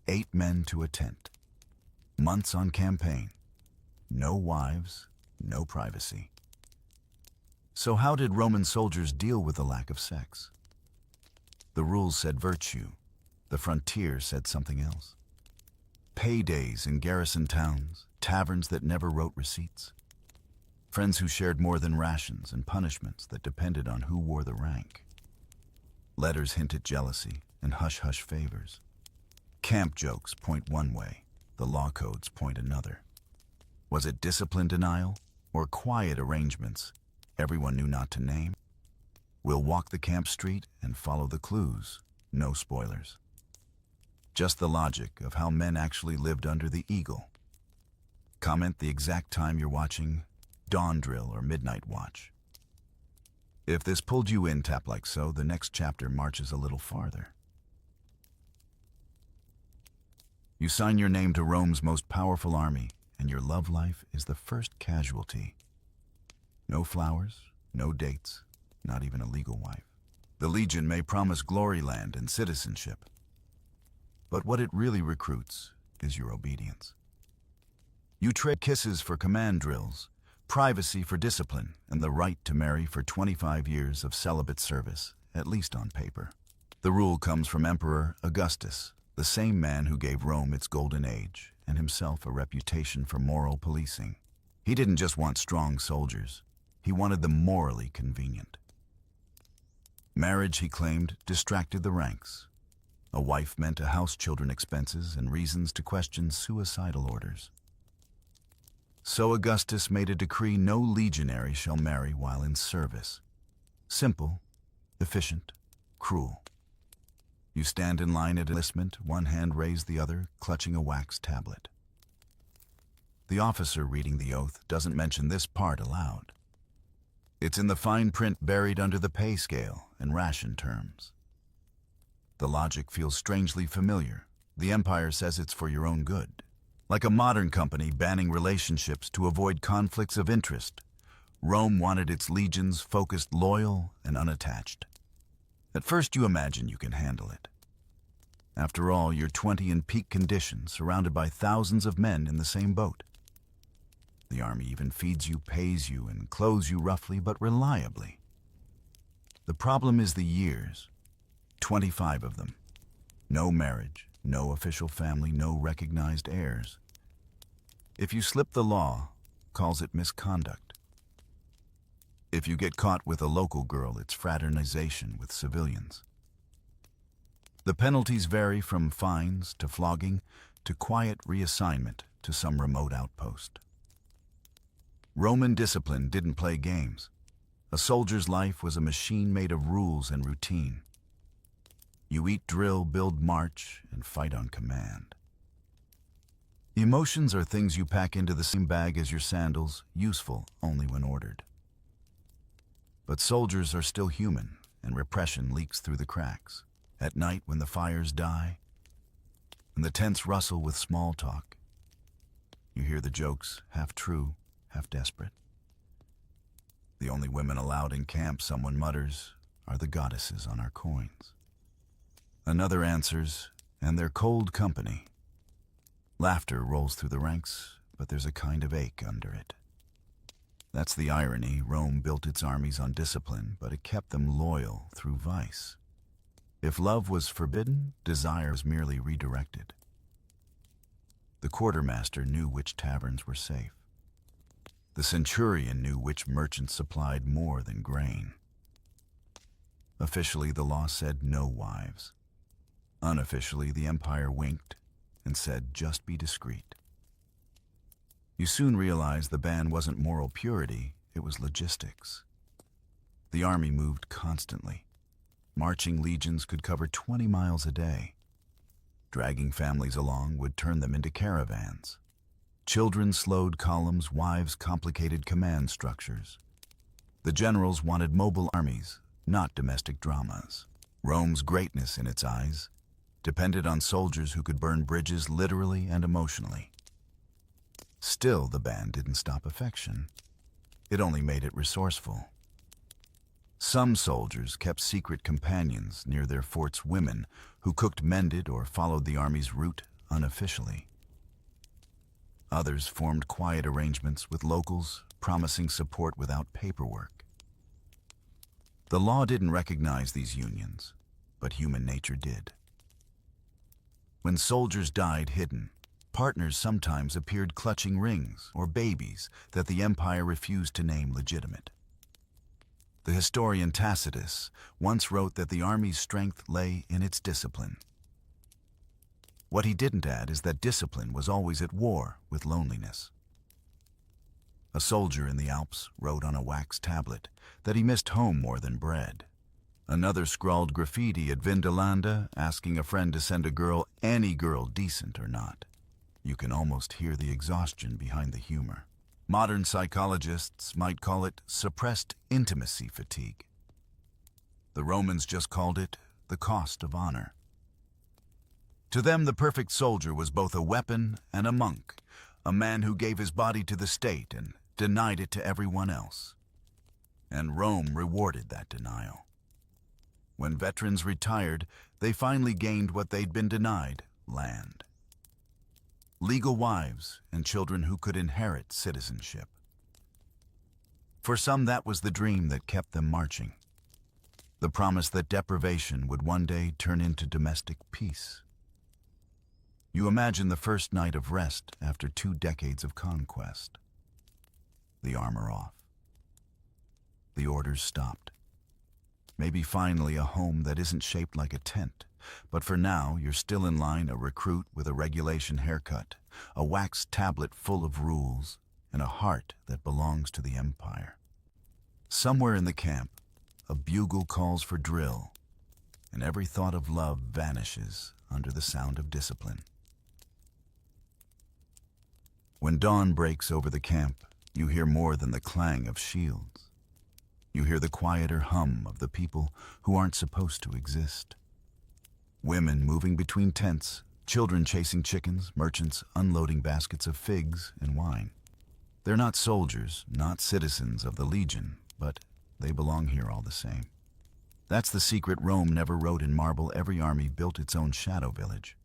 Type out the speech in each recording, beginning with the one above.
8 men to a tent. Months on campaign. No wives, no privacy. So how did Roman soldiers deal with the lack of sex? The rules said virtue. The frontier said something else. Paydays in garrison towns, taverns that never wrote receipts. Friends who shared more than rations, and punishments that depended on who wore the rank. Letters hint at jealousy and hush-hush favors. Camp jokes point one way, the law codes point another. Was it discipline denial or quiet arrangements everyone knew not to name? We'll walk the camp street and follow the clues, no spoilers. Just the logic of how men actually lived under the eagle. Comment the exact time you're watching Dawn Drill or Midnight Watch. If this pulled you in, tap like so, the next chapter marches a little farther. You sign your name to Rome's most powerful army, and your love life is the first casualty. No flowers, no dates, not even a legal wife. The Legion may promise glory land and citizenship, but what it really recruits is your obedience. You trade kisses for command drills, privacy for discipline, and the right to marry for 25 years of celibate service, at least on paper. The rule comes from Emperor Augustus, the same man who gave Rome its golden age and himself a reputation for moral policing. He didn't just want strong soldiers, he wanted them morally convenient. Marriage, he claimed, distracted the ranks. A wife meant a house, children, expenses, and reasons to question suicidal orders. So Augustus made a decree: no legionary shall marry while in service. Simple, efficient, cruel. You stand in line at enlistment, one hand raised, the other clutching a wax tablet. The officer reading the oath doesn't mention this part aloud. It's in the fine print buried under the pay scale and ration terms. The logic feels strangely familiar. The empire says it's for your own good. Like a modern company banning relationships to avoid conflicts of interest, Rome wanted its legions focused, loyal, and unattached. At first you imagine you can handle it. After all, you're 20 in peak condition, surrounded by thousands of men in the same boat. The army even feeds you, pays you, and clothes you roughly but reliably. The problem is the years. 25 of them. No marriage, no official family, no recognized heirs. If you slip, the law calls it misconduct. If you get caught with a local girl, it's fraternization with civilians. The penalties vary from fines to flogging to quiet reassignment to some remote outpost. Roman discipline didn't play games. A soldier's life was a machine made of rules and routine. You eat, drill, build, march, and fight on command. Emotions are things you pack into the same bag as your sandals, useful only when ordered. But soldiers are still human, and repression leaks through the cracks. At night, when the fires die, and the tents rustle with small talk, you hear the jokes, half true, half desperate. The only women allowed in camp, someone mutters, are the goddesses on our coins. Another answers, and they're cold company. Laughter rolls through the ranks, but there's a kind of ache under it. That's the irony. Rome built its armies on discipline, but it kept them loyal through vice. If love was forbidden, desire was merely redirected. The quartermaster knew which taverns were safe. The centurion knew which merchants supplied more than grain. Officially, the law said no wives. Unofficially, the empire winked and said, just be discreet. You soon realized the ban wasn't moral purity, it was logistics. The army moved constantly. Marching legions could cover 20 miles a day. Dragging families along would turn them into caravans. Children slowed columns, wives complicated command structures. The generals wanted mobile armies, not domestic dramas. Rome's greatness, in its eyes, depended on soldiers who could burn bridges literally and emotionally. Still, the ban didn't stop affection. It only made it resourceful. Some soldiers kept secret companions near their forts, women who cooked, mended, or followed the army's route unofficially. Others formed quiet arrangements with locals, promising support without paperwork. The law didn't recognize these unions, but human nature did. When soldiers died hidden, partners sometimes appeared clutching rings or babies that the empire refused to name legitimate. The historian Tacitus once wrote that the army's strength lay in its discipline. What he didn't add is that discipline was always at war with loneliness. A soldier in the Alps wrote on a wax tablet that he missed home more than bread. Another scrawled graffiti at Vindolanda asking a friend to send a girl, any girl, decent or not. You can almost hear the exhaustion behind the humor. Modern psychologists might call it suppressed intimacy fatigue. The Romans just called it the cost of honor. To them, the perfect soldier was both a weapon and a monk, a man who gave his body to the state and denied it to everyone else. And Rome rewarded that denial. When veterans retired, they finally gained what they'd been denied: land. Legal wives and children who could inherit citizenship. For some, that was the dream that kept them marching. The promise that deprivation would one day turn into domestic peace. You imagine the first night of rest after 2 decades of conquest. The armor off. The orders stopped. Maybe finally a home that isn't shaped like a tent. But for now, you're still in line, a recruit with a regulation haircut, a wax tablet full of rules, and a heart that belongs to the empire. Somewhere in the camp, a bugle calls for drill, and every thought of love vanishes under the sound of discipline. When dawn breaks over the camp, you hear more than the clang of shields. You hear the quieter hum of the people who aren't supposed to exist. Women moving between tents, children chasing chickens, merchants unloading baskets of figs and wine. They're not soldiers, not citizens of the Legion, but they belong here all the same. That's the secret Rome never wrote in marble. Every army built its own shadow village.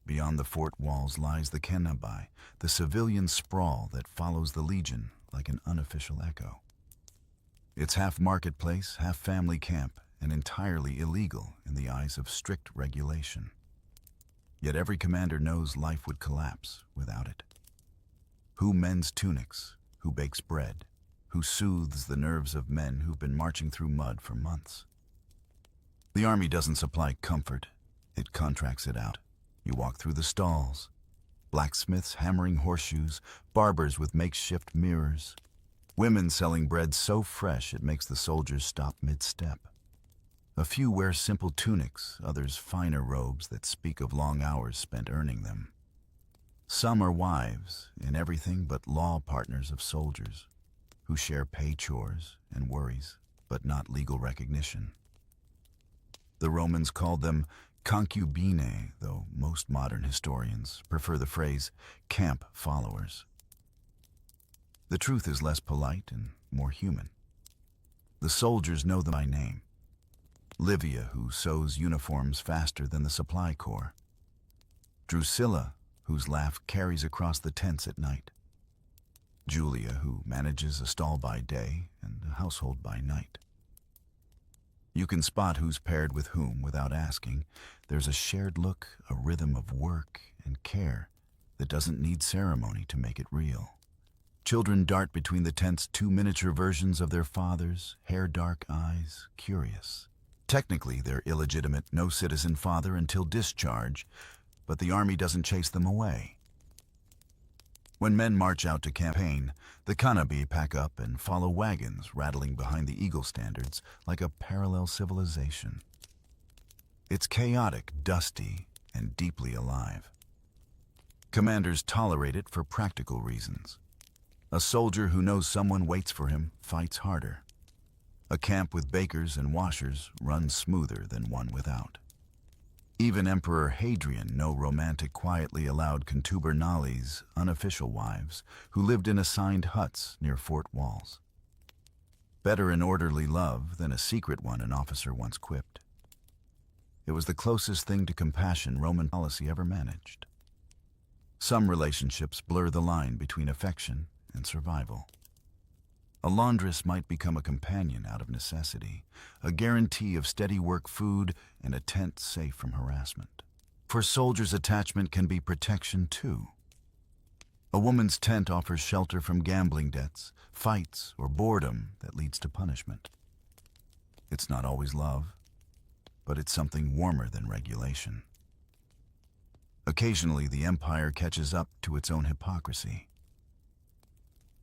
Beyond the fort walls lies the Cenabi, the civilian sprawl that follows the Legion like an unofficial echo. It's half marketplace, half family camp, and entirely illegal in the eyes of strict regulation. Yet every commander knows life would collapse without it. Who mends tunics? Who bakes bread? Who soothes the nerves of men who've been marching through mud for months? The army doesn't supply comfort, it contracts it out. You walk through the stalls, blacksmiths hammering horseshoes, barbers with makeshift mirrors, women selling bread so fresh it makes the soldiers stop mid-step. A few wear simple tunics, others finer robes that speak of long hours spent earning them. Some are wives, in everything but law partners of soldiers, who share pay chores and worries, but not legal recognition. The Romans called them concubinae, though most modern historians prefer the phrase camp followers. The truth is less polite and more human. The soldiers know them by name. Livia, who sews uniforms faster than the supply corps. Drusilla, whose laugh carries across the tents at night. Julia, who manages a stall by day and a household by night. You can spot who's paired with whom without asking. There's a shared look, a rhythm of work and care that doesn't need ceremony to make it real. Children dart between the tents, 2 miniature versions of their fathers, hair dark, eyes curious. Technically, they're illegitimate, no citizen father until discharge, but the army doesn't chase them away. When men march out to campaign, the Cenabi pack up and follow wagons rattling behind the eagle standards like a parallel civilization. It's chaotic, dusty, and deeply alive. Commanders tolerate it for practical reasons. A soldier who knows someone waits for him fights harder. A camp with bakers and washers runs smoother than one without. Even Emperor Hadrian no romantic quietly allowed contubernales, unofficial wives, who lived in assigned huts near fort walls. Better an orderly love than a secret one, an officer once quipped. It was the closest thing to compassion Roman policy ever managed. Some relationships blur the line between affection and survival. A laundress might become a companion out of necessity, a guarantee of steady work food and a tent safe from harassment. For soldiers, attachment can be protection too. A woman's tent offers shelter from gambling debts, fights, or boredom that leads to punishment. It's not always love, but it's something warmer than regulation. Occasionally, the empire catches up to its own hypocrisy.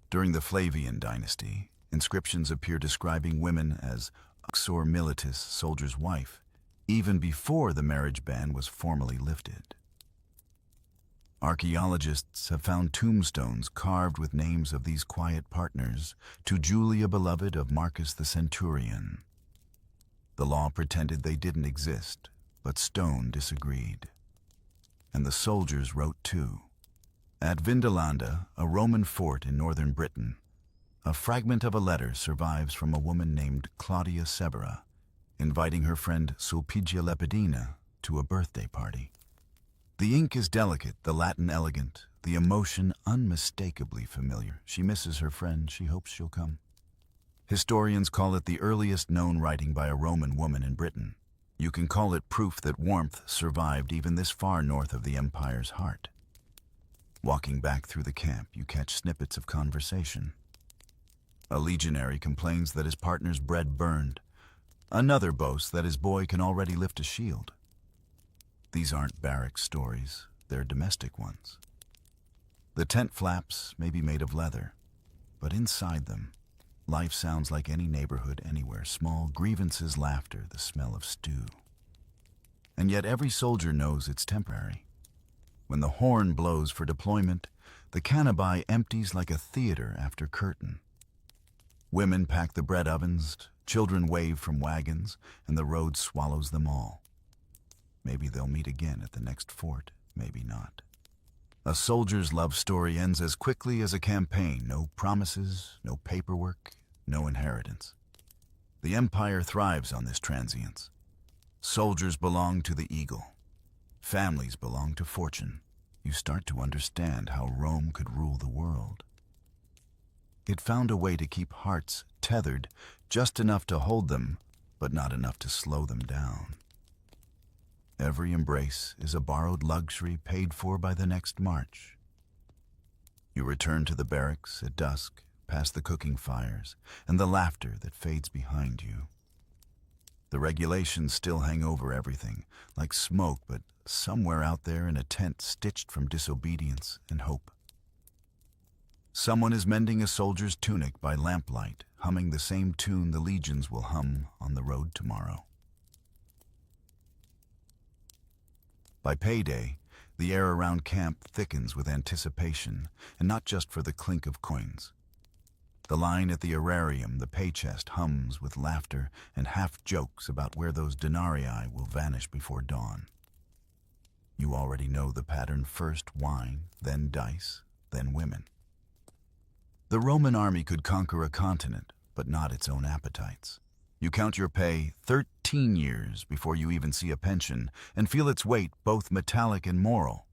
During the Flavian dynasty, inscriptions appear describing women as uxor militis, soldier's wife, even before the marriage ban was formally lifted. Archaeologists have found tombstones carved with names of these quiet partners, to Julia, beloved of Marcus the centurion. The law pretended they didn't exist, but stone disagreed. And the soldiers wrote too. At Vindolanda, a Roman fort in northern Britain, a fragment of a letter survives from a woman named Claudia Severa, inviting her friend Sulpicia Lepidina to a birthday party. The ink is delicate, the Latin elegant, the emotion unmistakably familiar. She misses her friend, she hopes she'll come. Historians call it the earliest known writing by a Roman woman in Britain. You can call it proof that warmth survived even this far north of the empire's heart. Walking back through the camp, you catch snippets of conversation. A legionary complains that his partner's bread burned. Another boasts that his boy can already lift a shield. These aren't barrack stories, they're domestic ones. The tent flaps may be made of leather, but inside them, life sounds like any neighborhood anywhere. Small grievances, laughter, the smell of stew. And yet every soldier knows it's temporary. When the horn blows for deployment, the canabai empties like a theater after curtain. Women pack the bread ovens, children wave from wagons, and the road swallows them all. Maybe they'll meet again at the next fort, maybe not. A soldier's love story ends as quickly as a campaign. No promises, no paperwork, no inheritance. The empire thrives on this transience. Soldiers belong to the eagle. Families belong to fortune. You start to understand how Rome could rule the world. It found a way to keep hearts tethered, just enough to hold them, but not enough to slow them down. Every embrace is a borrowed luxury paid for by the next march. You return to the barracks at dusk, past the cooking fires, and the laughter that fades behind you. The regulations still hang over everything, like smoke, but somewhere out there in a tent stitched from disobedience and hope. Someone is mending a soldier's tunic by lamplight, humming the same tune the legions will hum on the road tomorrow. By payday, the air around camp thickens with anticipation, and not just for the clink of coins. The line at the aerarium, the pay chest, hums with laughter and half-jokes about where those denarii will vanish before dawn. You already know the pattern: first wine, then dice, then women. The Roman army could conquer a continent, but not its own appetites. You count your pay 13 years before you even see a pension, and feel its weight, both metallic and moral.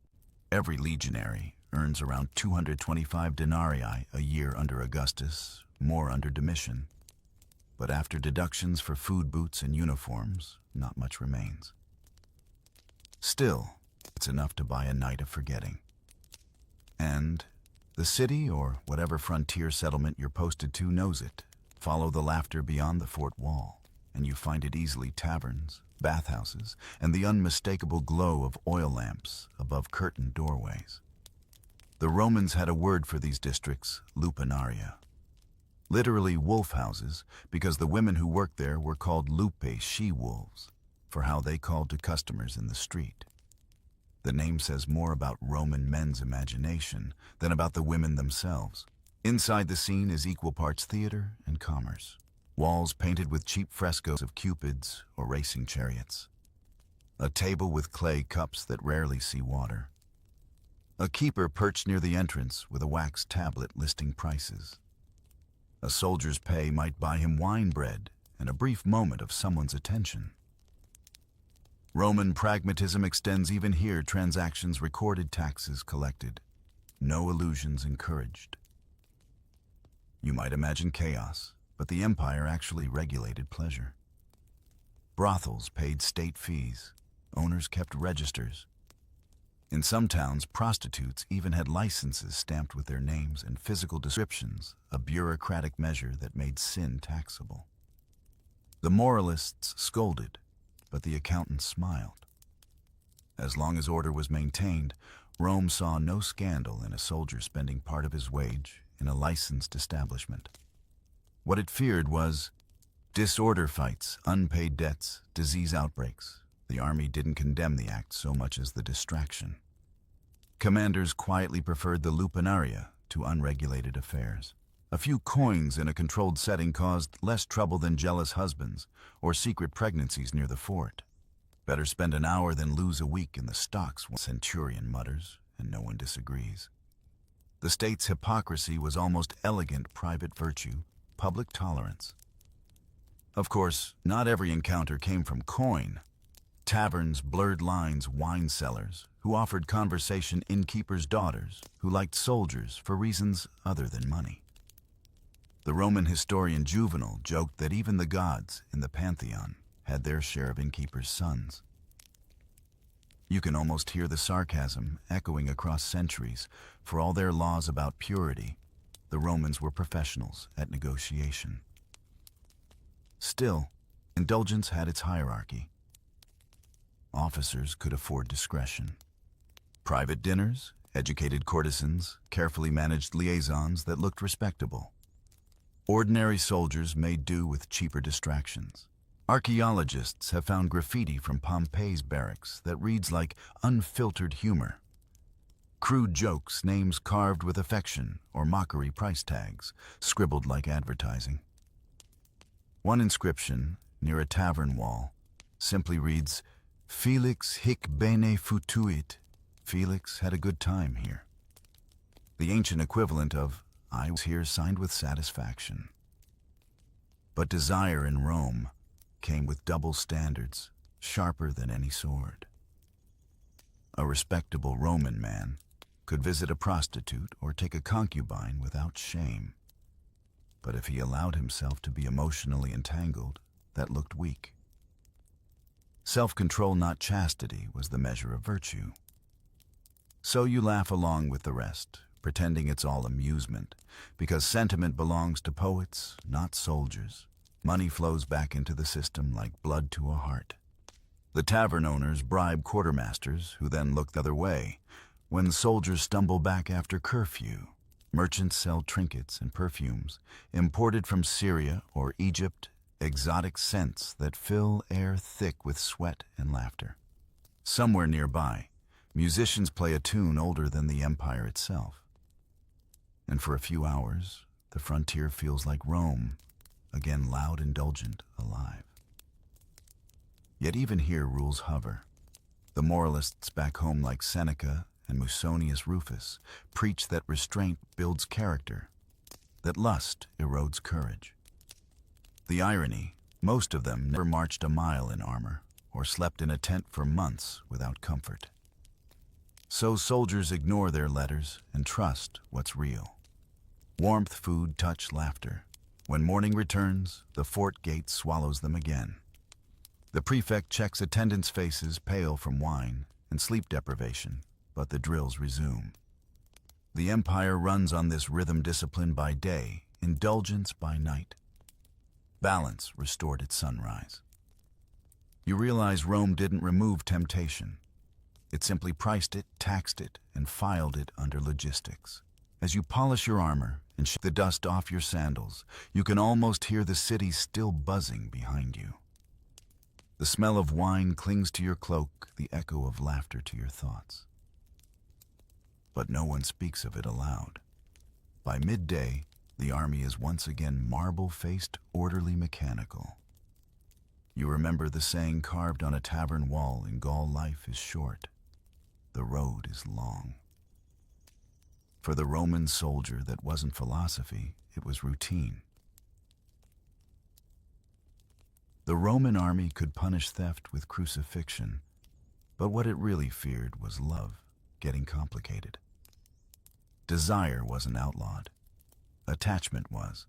Every legionary earns around 225 denarii a year under Augustus, more under Domitian. But after deductions for food, boots, and uniforms, not much remains. Still, it's enough to buy a night of forgetting. And the city, or whatever frontier settlement you're posted to, knows it. Follow the laughter beyond the fort wall, and you find it easily: taverns, bathhouses, and the unmistakable glow of oil lamps above curtained doorways. The Romans had a word for these districts: lupanaria. Literally wolf houses, because the women who worked there were called lupe, she-wolves, for how they called to customers in the street. The name says more about Roman men's imagination than about the women themselves. Inside the scene is equal parts theater and commerce. Walls painted with cheap frescoes of cupids or racing chariots. A table with clay cups that rarely see water. A keeper perched near the entrance with a wax tablet listing prices. A soldier's pay might buy him wine bread and a brief moment of someone's attention. Roman pragmatism extends even here, transactions recorded, taxes collected. No illusions encouraged. You might imagine chaos, but the empire actually regulated pleasure. Brothels paid state fees. Owners kept registers. In some towns, prostitutes even had licenses stamped with their names and physical descriptions, a bureaucratic measure that made sin taxable. The moralists scolded, but the accountants smiled. As long as order was maintained, Rome saw no scandal in a soldier spending part of his wage in a licensed establishment. What it feared was disorder fights, unpaid debts, disease outbreaks. The army didn't condemn the act so much as the distraction. Commanders quietly preferred the lupanaria to unregulated affairs. A few coins in a controlled setting caused less trouble than jealous husbands or secret pregnancies near the fort. Better spend an hour than lose a week in the stocks, one centurion mutters, and no one disagrees. The state's hypocrisy was almost elegant private virtue, public tolerance. Of course, not every encounter came from coin. Taverns, blurred lines, wine cellars, who offered conversation, innkeepers' daughters, who liked soldiers for reasons other than money. The Roman historian Juvenal joked that even the gods in the pantheon had their share of innkeepers' sons. You can almost hear the sarcasm echoing across centuries. For all their laws about purity, the Romans were professionals at negotiation. Still, indulgence had its hierarchy. Officers could afford discretion. Private dinners, educated courtesans, carefully managed liaisons that looked respectable. Ordinary soldiers made do with cheaper distractions. Archaeologists have found graffiti from Pompey's barracks that reads like unfiltered humor. Crude jokes, names carved with affection, or mockery price tags, scribbled like advertising. One inscription, near a tavern wall, simply reads, "Felix hic bene futuit." Felix had a good time here. The ancient equivalent of, "I was here," signed with satisfaction. But desire in Rome came with double standards, sharper than any sword. A respectable Roman man could visit a prostitute or take a concubine without shame. But if he allowed himself to be emotionally entangled, that looked weak. Self-control, not chastity, was the measure of virtue. So you laugh along with the rest, pretending it's all amusement, because sentiment belongs to poets, not soldiers. Money flows back into the system like blood to a heart. The tavern owners bribe quartermasters, who then look the other way. When soldiers stumble back after curfew, merchants sell trinkets and perfumes, imported from Syria or Egypt, exotic scents that fill air thick with sweat and laughter. Somewhere nearby, musicians play a tune older than the empire itself. And for a few hours, the frontier feels like Rome, again loud, indulgent, alive. Yet even here rules hover. The moralists back home like Seneca and Musonius Rufus preach that restraint builds character, that lust erodes courage. The irony, most of them never marched a mile in armor or slept in a tent for months without comfort. So soldiers ignore their letters and trust what's real. Warmth, food, touch, laughter. When morning returns, the fort gate swallows them again. The prefect checks attendants' faces, pale from wine and sleep deprivation, but the drills resume. The empire runs on this rhythm, discipline by day, indulgence by night. Balance restored at sunrise. You realize Rome didn't remove temptation. It simply priced it, taxed it, and filed it under logistics. As you polish your armor and shake the dust off your sandals, you can almost hear the city still buzzing behind you. The smell of wine clings to your cloak, the echo of laughter to your thoughts. But no one speaks of it aloud. By midday, the army is once again marble-faced, orderly, mechanical. You remember the saying carved on a tavern wall in Gaul: life is short, the road is long. For the Roman soldier, that wasn't philosophy, it was routine. The Roman army could punish theft with crucifixion, But what it really feared was love getting complicated. Desire wasn't outlawed. Attachment was.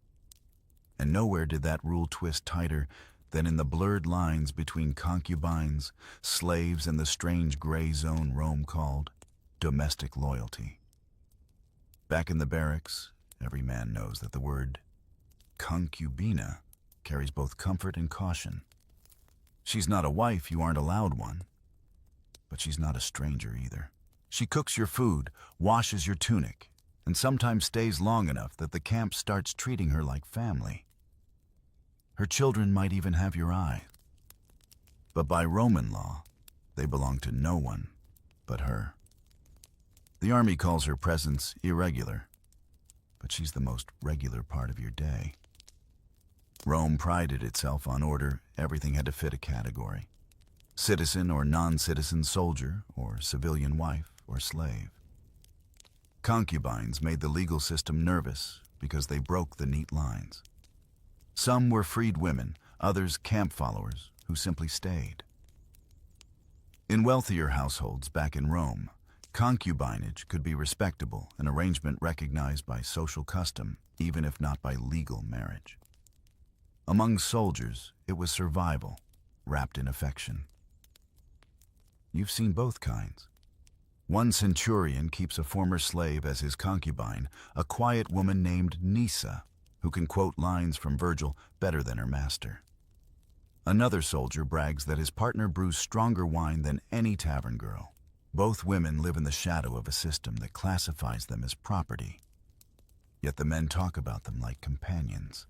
And nowhere did that rule twist tighter than in the blurred lines between concubines, slaves, and the strange gray zone Rome called domestic loyalty. Back in the barracks, every man knows that the word concubina carries both comfort and caution. She's not a wife, you aren't allowed one. But she's not a stranger either. She cooks your food, washes your tunic, and sometimes stays long enough that the camp starts treating her like family. Her children might even have your eye. But by Roman law, they belong to no one but her. The army calls her presence irregular, but she's the most regular part of your day. Rome prided itself on order. Everything had to fit a category. Citizen or non-citizen soldier, or civilian wife or slave. Concubines made the legal system nervous because they broke the neat lines. Some were freed women, others camp followers who simply stayed. In wealthier households back in Rome, concubinage could be respectable, an arrangement recognized by social custom, even if not by legal marriage. Among soldiers, it was survival, wrapped in affection. You've seen both kinds. One centurion keeps a former slave as his concubine, a quiet woman named Nisa, who can quote lines from Virgil better than her master. Another soldier brags that his partner brews stronger wine than any tavern girl. Both women live in the shadow of a system that classifies them as property. Yet the men talk about them like companions.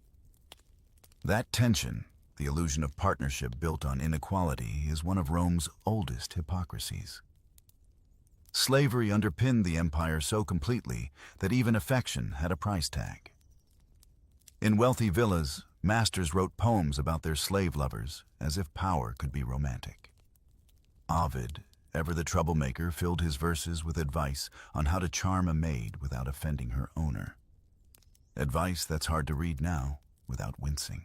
That tension, the illusion of partnership built on inequality, is one of Rome's oldest hypocrisies. Slavery underpinned the empire so completely that even affection had a price tag. In wealthy villas, masters wrote poems about their slave lovers as if power could be romantic. Ovid, ever the troublemaker, filled his verses with advice on how to charm a maid without offending her owner. Advice that's hard to read now without wincing.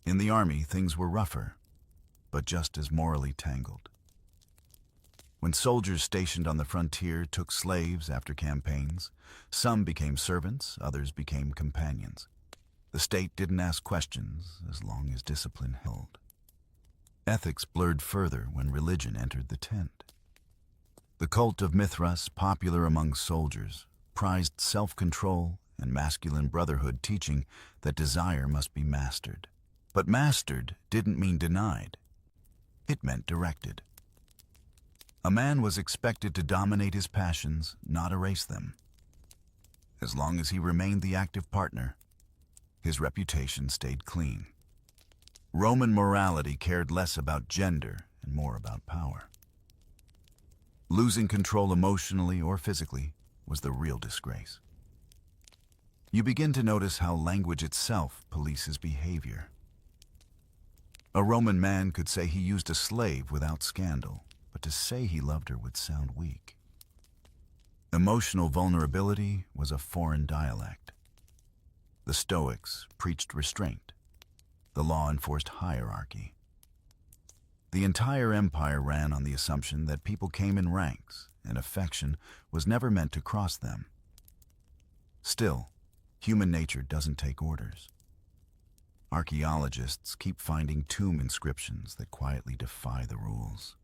In the army, things were rougher, but just as morally tangled. When soldiers stationed on the frontier took slaves after campaigns, some became servants, others became companions. The state didn't ask questions as long as discipline held. Ethics blurred further when religion entered the tent. The cult of Mithras, popular among soldiers, prized self-control and masculine brotherhood, teaching that desire must be mastered. But mastered didn't mean denied. It meant directed. A man was expected to dominate his passions, not erase them. As long as he remained the active partner, his reputation stayed clean. Roman morality cared less about gender and more about power. Losing control emotionally or physically was the real disgrace. You begin to notice how language itself polices behavior. A Roman man could say he used a slave without scandal, but to say he loved her would sound weak. Emotional vulnerability was a foreign dialect. The Stoics preached restraint. The law enforced hierarchy. The entire empire ran on the assumption that people came in ranks, and affection was never meant to cross them. Still, human nature doesn't take orders. Archaeologists keep finding tomb inscriptions that quietly defy the rules.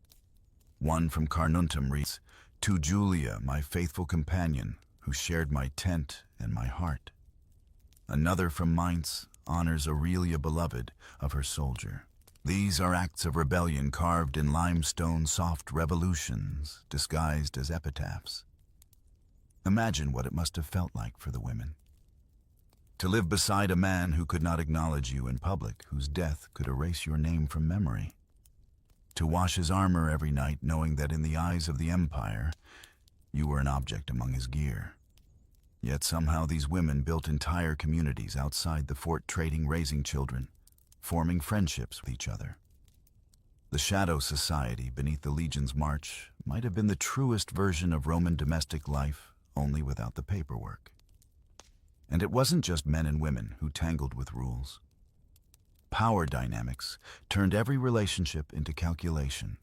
One from Carnuntum reads, "To Julia, my faithful companion, who shared my tent and my heart." Another from Mainz honors Aurelia, beloved of her soldier. These are acts of rebellion carved in limestone, soft revolutions disguised as epitaphs. Imagine what it must have felt like for the women. To live beside a man who could not acknowledge you in public, whose death could erase your name from memory. To wash his armor every night, knowing that in the eyes of the empire, you were an object among his gear. Yet somehow these women built entire communities outside the fort, trading, raising children, forming friendships with each other. The shadow society beneath the legion's march might have been the truest version of Roman domestic life, only without the paperwork. And it wasn't just men and women who tangled with rules. Power dynamics turned every relationship into calculation.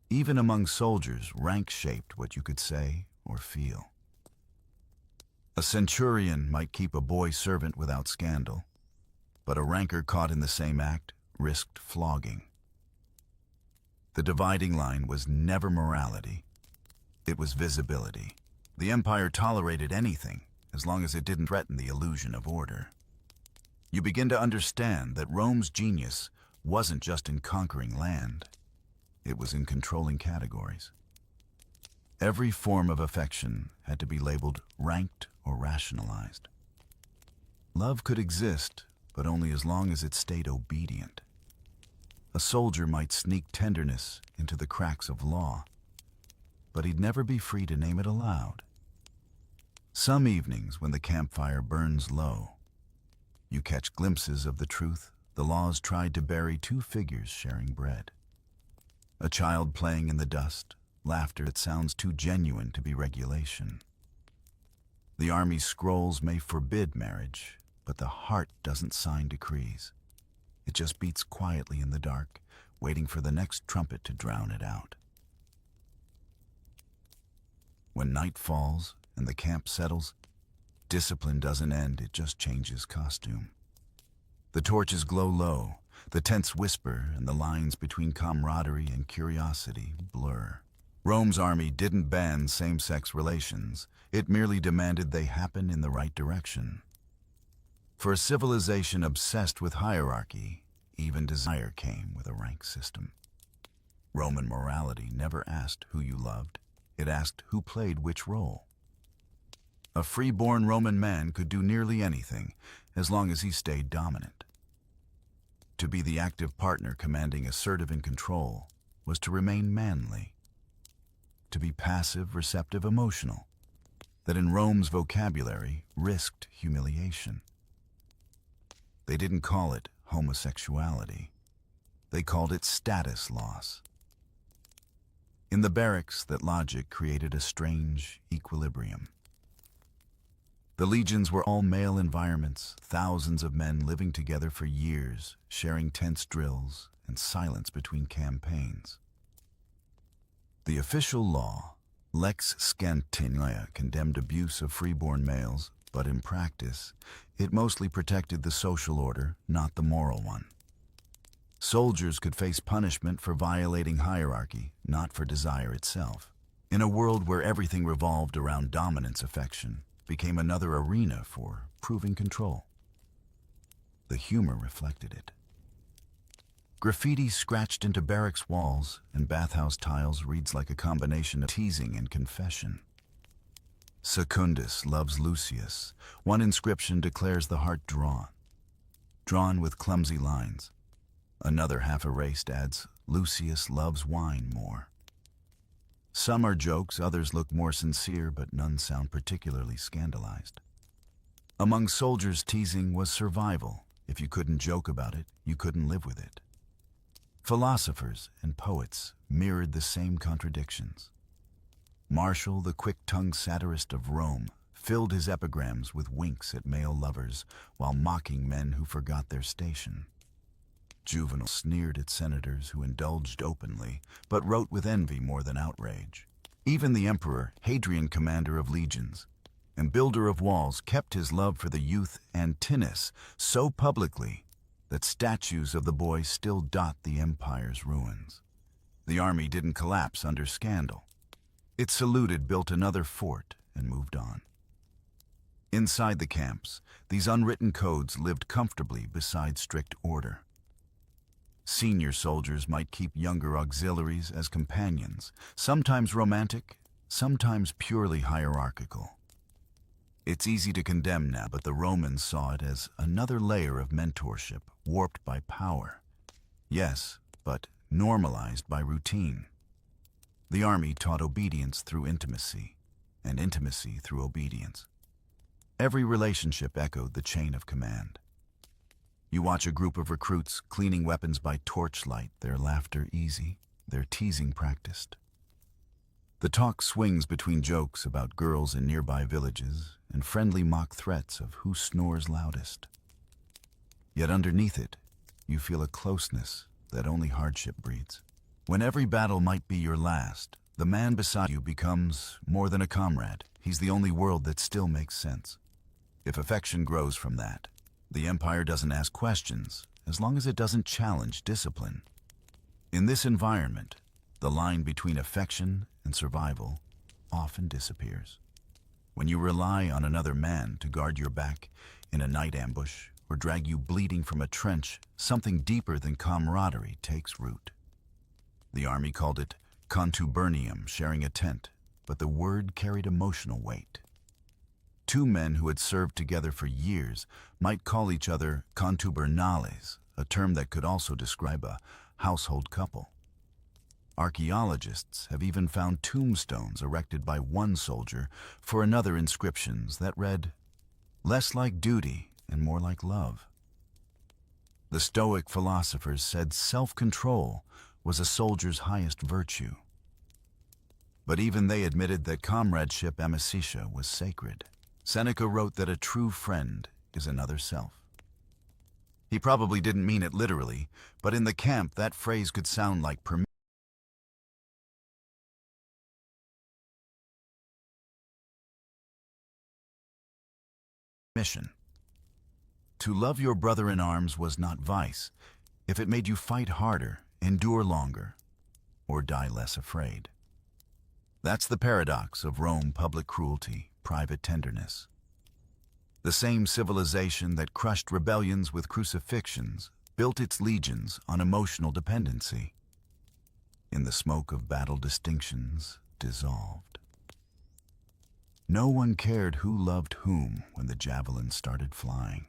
Even among soldiers, rank shaped what you could say or feel. A centurion might keep a boy servant without scandal, but a ranker caught in the same act risked flogging. The dividing line was never morality, it was visibility. The empire tolerated anything as long as it didn't threaten the illusion of order. You begin to understand that Rome's genius wasn't just in conquering land, it was in controlling categories. Every form of affection had to be labeled ranked or rationalized. Love could exist, but only as long as it stayed obedient. A soldier might sneak tenderness into the cracks of law, but he'd never be free to name it aloud. Some evenings when the campfire burns low, you catch glimpses of the truth the laws tried to bury two figures sharing bread. A child playing in the dust, laughter that sounds too genuine to be regulation. The army's scrolls may forbid marriage, but the heart doesn't sign decrees. It just beats quietly in the dark, waiting for the next trumpet to drown it out. When night falls and the camp settles, discipline doesn't end, it just changes costume. The torches glow low, the tents whisper, and the lines between camaraderie and curiosity blur. Rome's army didn't ban same-sex relations, it merely demanded they happen in the right direction. For a civilization obsessed with hierarchy, even desire came with a rank system. Roman morality never asked who you loved, it asked who played which role. A free-born Roman man could do nearly anything, as long as he stayed dominant. To be the active partner commanding assertive and control was to remain manly. To be passive, receptive, emotional, that in Rome's vocabulary risked humiliation. They didn't call it homosexuality. They called it status loss. In the barracks, that logic created a strange equilibrium. The legions were all male environments, thousands of men living together for years, sharing tense drills and silence between campaigns. The official law, Lex Scantinia, condemned abuse of freeborn males, but in practice, it mostly protected the social order, not the moral one. Soldiers could face punishment for violating hierarchy, not for desire itself. In a world where everything revolved around dominance, affection became another arena for proving control. The humor reflected it. Graffiti scratched into barracks walls and bathhouse tiles reads like a combination of teasing and confession. Secundus loves Lucius. One inscription declares the heart drawn with clumsy lines. Another, half erased, adds, Lucius loves wine more. Some are jokes, others look more sincere, but none sound particularly scandalized. Among soldiers, teasing was survival. If you couldn't joke about it, you couldn't live with it. Philosophers and poets mirrored the same contradictions. Martial, the quick-tongued satirist of Rome, filled his epigrams with winks at male lovers while mocking men who forgot their station. Juvenal sneered at senators who indulged openly, but wrote with envy more than outrage. Even the emperor, Hadrian, commander of legions and builder of walls, kept his love for the youth Antinous so publicly that statues of the boy still dot the empire's ruins. The army didn't collapse under scandal. It saluted, built another fort, and moved on. Inside the camps, these unwritten codes lived comfortably beside strict order. Senior soldiers might keep younger auxiliaries as companions, sometimes romantic, sometimes purely hierarchical. It's easy to condemn now, but the Romans saw it as another layer of mentorship, warped by power. Yes, but normalized by routine. The army taught obedience through intimacy, and intimacy through obedience. Every relationship echoed the chain of command. You watch a group of recruits cleaning weapons by torchlight, their laughter easy, their teasing practiced. The talk swings between jokes about girls in nearby villages and friendly mock threats of who snores loudest. Yet underneath it, you feel a closeness that only hardship breeds. When every battle might be your last, the man beside you becomes more than a comrade. He's the only world that still makes sense. If affection grows from that, the Empire doesn't ask questions, as long as it doesn't challenge discipline. In this environment, the line between affection and survival often disappears. When you rely on another man to guard your back in a night ambush or drag you bleeding from a trench, something deeper than camaraderie takes root. The army called it contubernium, sharing a tent, but the word carried emotional weight. Two men who had served together for years might call each other contubernales, a term that could also describe a household couple. Archaeologists have even found tombstones erected by one soldier for another, inscriptions that read, "Less like duty and more like love." The Stoic philosophers said self-control was a soldier's highest virtue. But even they admitted that comradeship, amicitia, was sacred. Seneca wrote that a true friend is another self. He probably didn't mean it literally, but in the camp that phrase could sound like permission. To love your brother in arms was not vice, if it made you fight harder, endure longer, or die less afraid. That's the paradox of Rome: public cruelty, private tenderness. The same civilization that crushed rebellions with crucifixions built its legions on emotional dependency. In the smoke of battle, distinctions dissolved. No one cared who loved whom when the javelins started flying.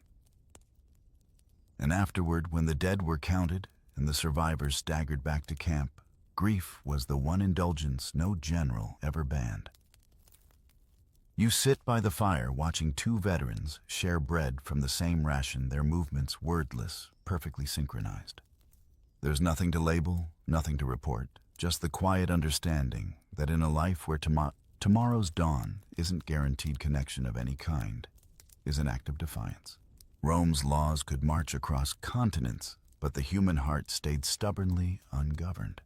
And afterward, when the dead were counted and the survivors staggered back to camp, grief was the one indulgence no general ever banned. You sit by the fire watching two veterans share bread from the same ration, their movements wordless, perfectly synchronized. There's nothing to label, nothing to report, just the quiet understanding that in a life where tomorrow's dawn isn't guaranteed, connection of any kind is an act of defiance. Rome's laws could march across continents, but the human heart stayed stubbornly ungoverned.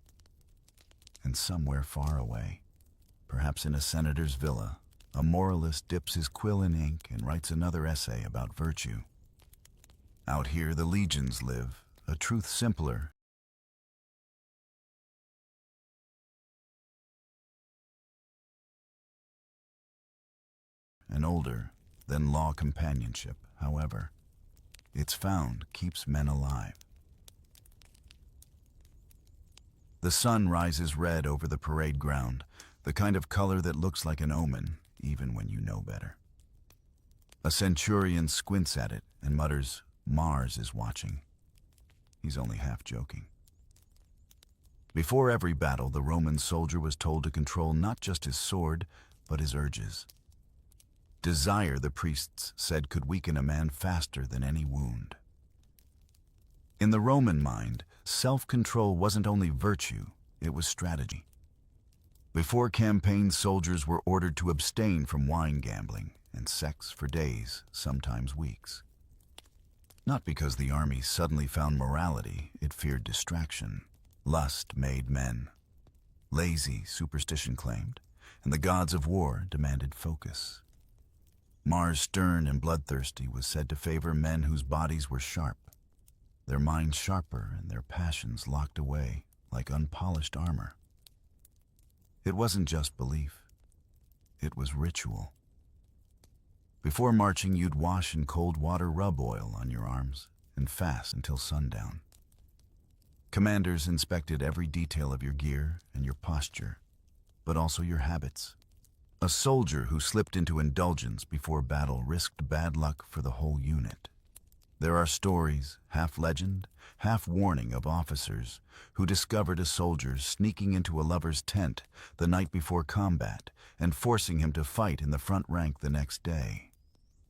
And somewhere far away, perhaps in a senator's villa, a moralist dips his quill in ink and writes another essay about virtue. Out here the legions live, a truth simpler and older than law companionship, however. It's found keeps men alive. The sun rises red over the parade ground, the kind of color that looks like an omen, even when you know better. A centurion squints at it and mutters, "Mars is watching." He's only half joking. Before every battle, the Roman soldier was told to control not just his sword, but his urges. Desire, the priests said, could weaken a man faster than any wound. In the Roman mind, self-control wasn't only virtue, it was strategy. Before campaigns, soldiers were ordered to abstain from wine, gambling, and sex for days, sometimes weeks. Not because the army suddenly found morality, it feared distraction. Lust made men lazy, superstition claimed, and the gods of war demanded focus. Mars, stern and bloodthirsty, was said to favor men whose bodies were sharp, their minds sharper and their passions locked away like unpolished armor. It wasn't just belief, it was ritual. Before marching, you'd wash in cold water, rub oil on your arms, and fast until sundown. Commanders inspected every detail of your gear and your posture, but also your habits. A soldier who slipped into indulgence before battle risked bad luck for the whole unit. There are stories, half legend, half warning, of officers who discovered a soldier sneaking into a lover's tent the night before combat and forcing him to fight in the front rank the next day.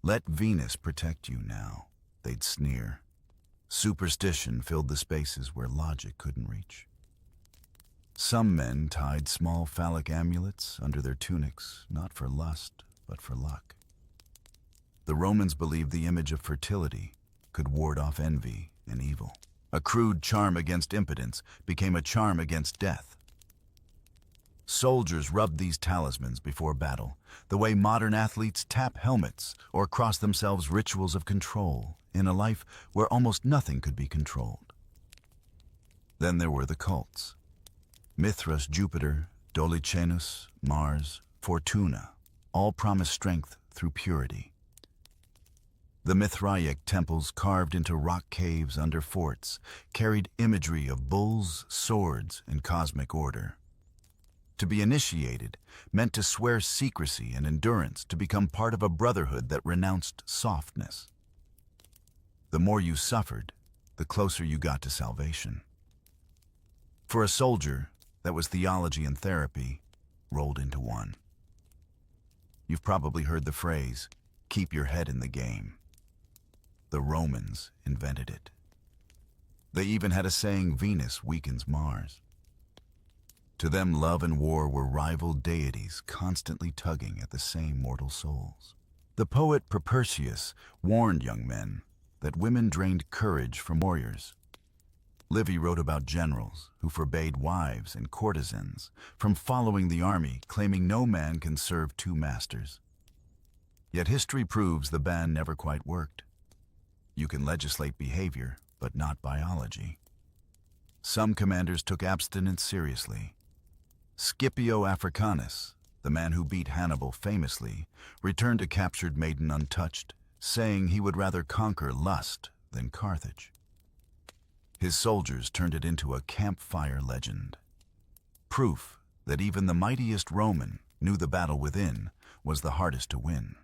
"Let Venus protect you now," they'd sneer. Superstition filled the spaces where logic couldn't reach. Some men tied small phallic amulets under their tunics, not for lust, but for luck. The Romans believed the image of fertility could ward off envy and evil. A crude charm against impotence became a charm against death. Soldiers rubbed these talismans before battle, the way modern athletes tap helmets or cross themselves rituals of control in a life where almost nothing could be controlled. Then there were the cults. Mithras, Jupiter, Dolicenus, Mars, Fortuna, all promised strength through purity. The Mithraic temples carved into rock caves under forts carried imagery of bulls, swords, and cosmic order. To be initiated meant to swear secrecy and endurance to become part of a brotherhood that renounced softness. The more you suffered, the closer you got to salvation. For a soldier, that was theology and therapy rolled into one. You've probably heard the phrase, keep your head in the game. The Romans invented it. They even had a saying, Venus weakens Mars. To them, love and war were rival deities constantly tugging at the same mortal souls. The poet Propertius warned young men that women drained courage from warriors. Livy wrote about generals who forbade wives and courtesans from following the army, claiming no man can serve two masters. Yet history proves the ban never quite worked. You can legislate behavior, but not biology. Some commanders took abstinence seriously. Scipio Africanus, the man who beat Hannibal famously, returned a captured maiden untouched, saying he would rather conquer lust than Carthage. His soldiers turned it into a campfire legend. Proof that even the mightiest Roman knew the battle within was the hardest to win.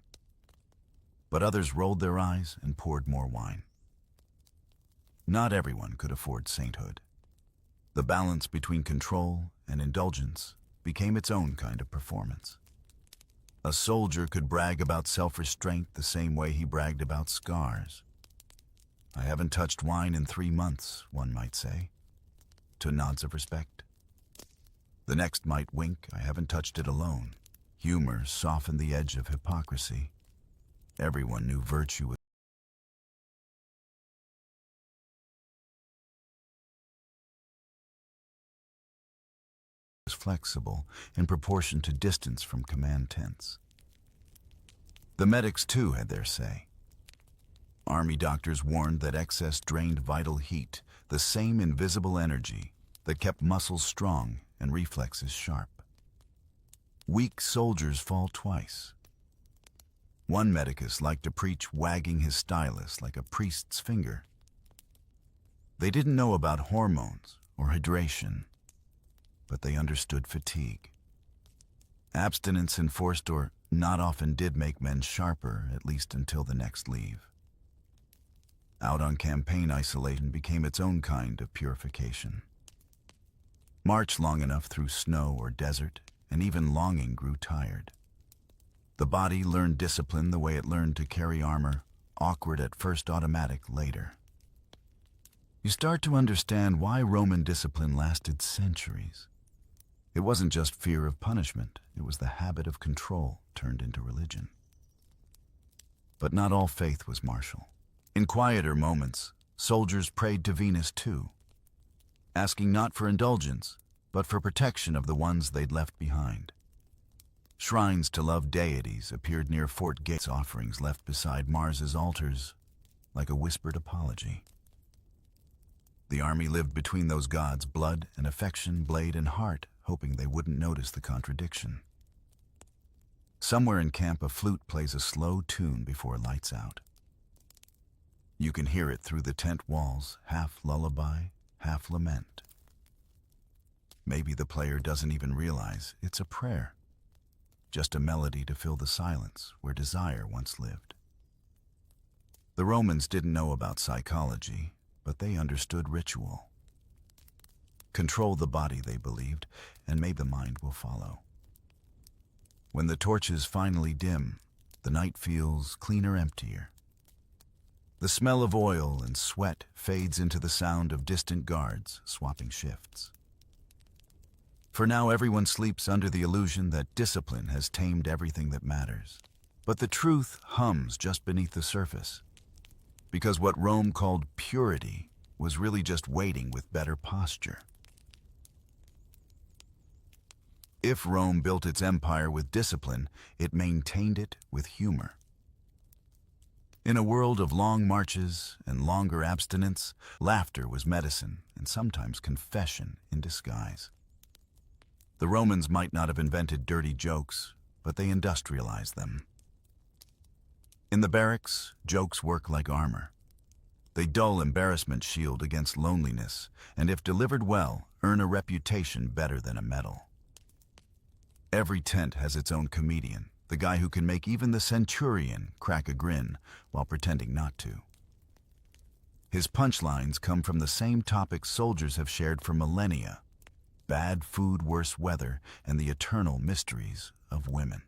But others rolled their eyes and poured more wine. Not everyone could afford sainthood. The balance between control and indulgence became its own kind of performance. A soldier could brag about self-restraint the same way he bragged about scars. I haven't touched wine in 3 months, one might say, to nods of respect. The next might wink, I haven't touched it alone. Humor softened the edge of hypocrisy. Everyone knew virtue was flexible in proportion to distance from command tents. The medics, too, had their say. Army doctors warned that excess drained vital heat, the same invisible energy that kept muscles strong and reflexes sharp. Weak soldiers fall twice. One medicus liked to preach wagging his stylus like a priest's finger. They didn't know about hormones or hydration, but they understood fatigue. Abstinence enforced or not often did make men sharper, at least until the next leave. Out on campaign, isolation became its own kind of purification. March long enough through snow or desert, and even longing grew tired. The body learned discipline the way it learned to carry armor, awkward at first, automatic later. You start to understand why Roman discipline lasted centuries. It wasn't just fear of punishment, it was the habit of control turned into religion. But not all faith was martial. In quieter moments, soldiers prayed to Venus too, asking not for indulgence, but for protection of the ones they'd left behind. Shrines to loved deities appeared near fort gates, offerings left beside Mars's altars, like a whispered apology. The army lived between those gods, blood and affection, blade and heart, hoping they wouldn't notice the contradiction. Somewhere in camp, a flute plays a slow tune before lights out. You can hear it through the tent walls, half lullaby, half lament. Maybe the player doesn't even realize it's a prayer, just a melody to fill the silence where desire once lived. The Romans didn't know about psychology, but they understood ritual. Control the body, they believed, and maybe the mind will follow. When the torches finally dim, the night feels cleaner, emptier. The smell of oil and sweat fades into the sound of distant guards swapping shifts. For now, everyone sleeps under the illusion that discipline has tamed everything that matters. But the truth hums just beneath the surface, because what Rome called purity was really just waiting with better posture. If Rome built its empire with discipline, it maintained it with humor. In a world of long marches and longer abstinence, laughter was medicine and sometimes confession in disguise. The Romans might not have invented dirty jokes, but they industrialized them. In the barracks, jokes work like armor. They dull embarrassment shield against loneliness, and if delivered well, earn a reputation better than a medal. Every tent has its own comedian, the guy who can make even the centurion crack a grin while pretending not to. His punchlines come from the same topics soldiers have shared for millennia: bad food, worse weather, and the eternal mysteries of women.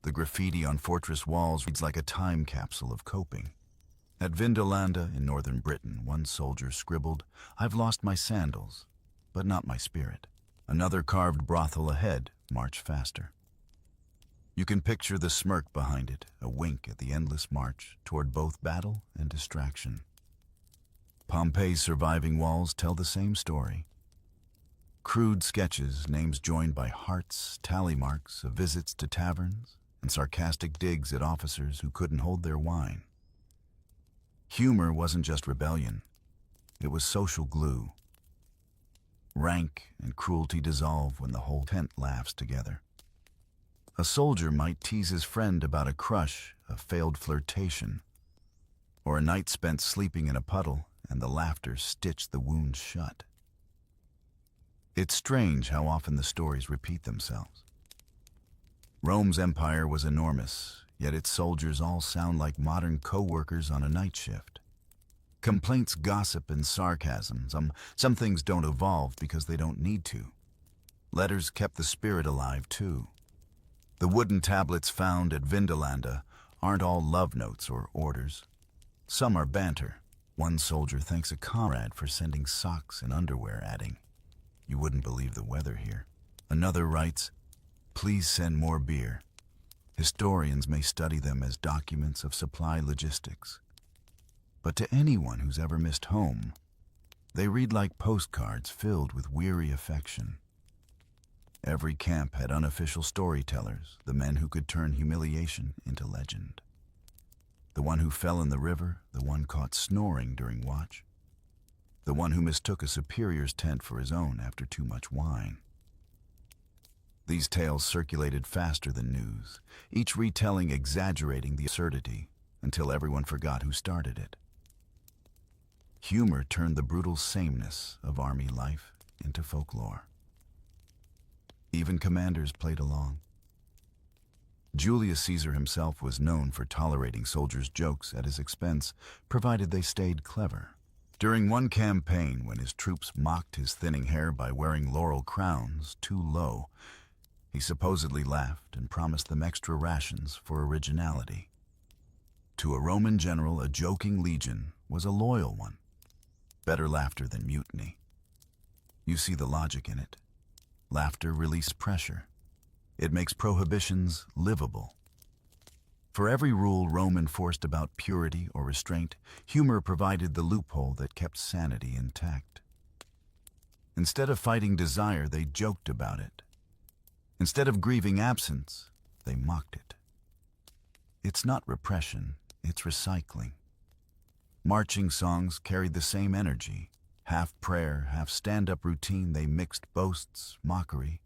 The graffiti on fortress walls reads like a time capsule of coping. At Vindolanda in northern Britain, one soldier scribbled, "I've lost my sandals, but not my spirit." Another carved brothel ahead, march faster. You can picture the smirk behind it, a wink at the endless march toward both battle and distraction. Pompeii's surviving walls tell the same story. Crude sketches, names joined by hearts, tally marks of visits to taverns, and sarcastic digs at officers who couldn't hold their wine. Humor wasn't just rebellion, it was social glue. Rank and cruelty dissolve when the whole tent laughs together. A soldier might tease his friend about a crush, a failed flirtation, or a night spent sleeping in a puddle, and the laughter stitched the wound shut. It's strange how often the stories repeat themselves. Rome's empire was enormous, yet its soldiers all sound like modern co-workers on a night shift. Complaints, gossip, and sarcasm. Some things don't evolve because they don't need to. Letters kept the spirit alive, too. The wooden tablets found at Vindolanda aren't all love notes or orders. Some are banter. One soldier thanks a comrade for sending socks and underwear, adding, "You wouldn't believe the weather here." Another writes, "Please send more beer." Historians may study them as documents of supply logistics. But to anyone who's ever missed home, they read like postcards filled with weary affection. Every camp had unofficial storytellers, the men who could turn humiliation into legend. The one who fell in the river, the one caught snoring during watch, the one who mistook a superior's tent for his own after too much wine. These tales circulated faster than news, each retelling exaggerating the absurdity until everyone forgot who started it. Humor turned the brutal sameness of army life into folklore. Even commanders played along. Julius Caesar himself was known for tolerating soldiers' jokes at his expense, provided they stayed clever. During one campaign, when his troops mocked his thinning hair by wearing laurel crowns too low, he supposedly laughed and promised them extra rations for originality. To a Roman general, a joking legion was a loyal one. Better laughter than mutiny. You see the logic in it. Laughter releases pressure. It makes prohibitions livable. For every rule Rome enforced about purity or restraint, humor provided the loophole that kept sanity intact. Instead of fighting desire, they joked about it. Instead of grieving absence, they mocked it. It's not repression, it's recycling. Marching songs carried the same energy. Half prayer, half stand-up routine, they mixed boasts, mockery,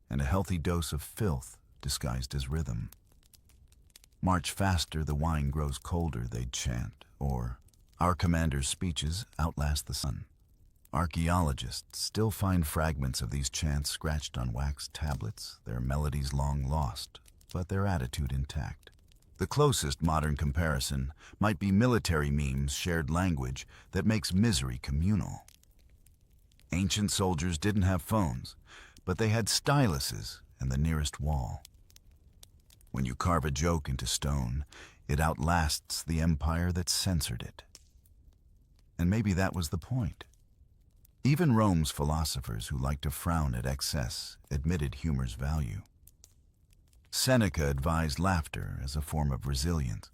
and a healthy dose of filth disguised as rhythm. March faster, the wine grows colder, they'd chant, or our commander's speeches outlast the sun. Archaeologists still find fragments of these chants scratched on wax tablets, their melodies long lost, but their attitude intact. The closest modern comparison might be military memes' shared language that makes misery communal. Ancient soldiers didn't have phones, but they had styluses and the nearest wall. When you carve a joke into stone, it outlasts the empire that censored it. And maybe that was the point. Even Rome's philosophers who liked to frown at excess admitted humor's value. Seneca advised laughter as a form of resilience.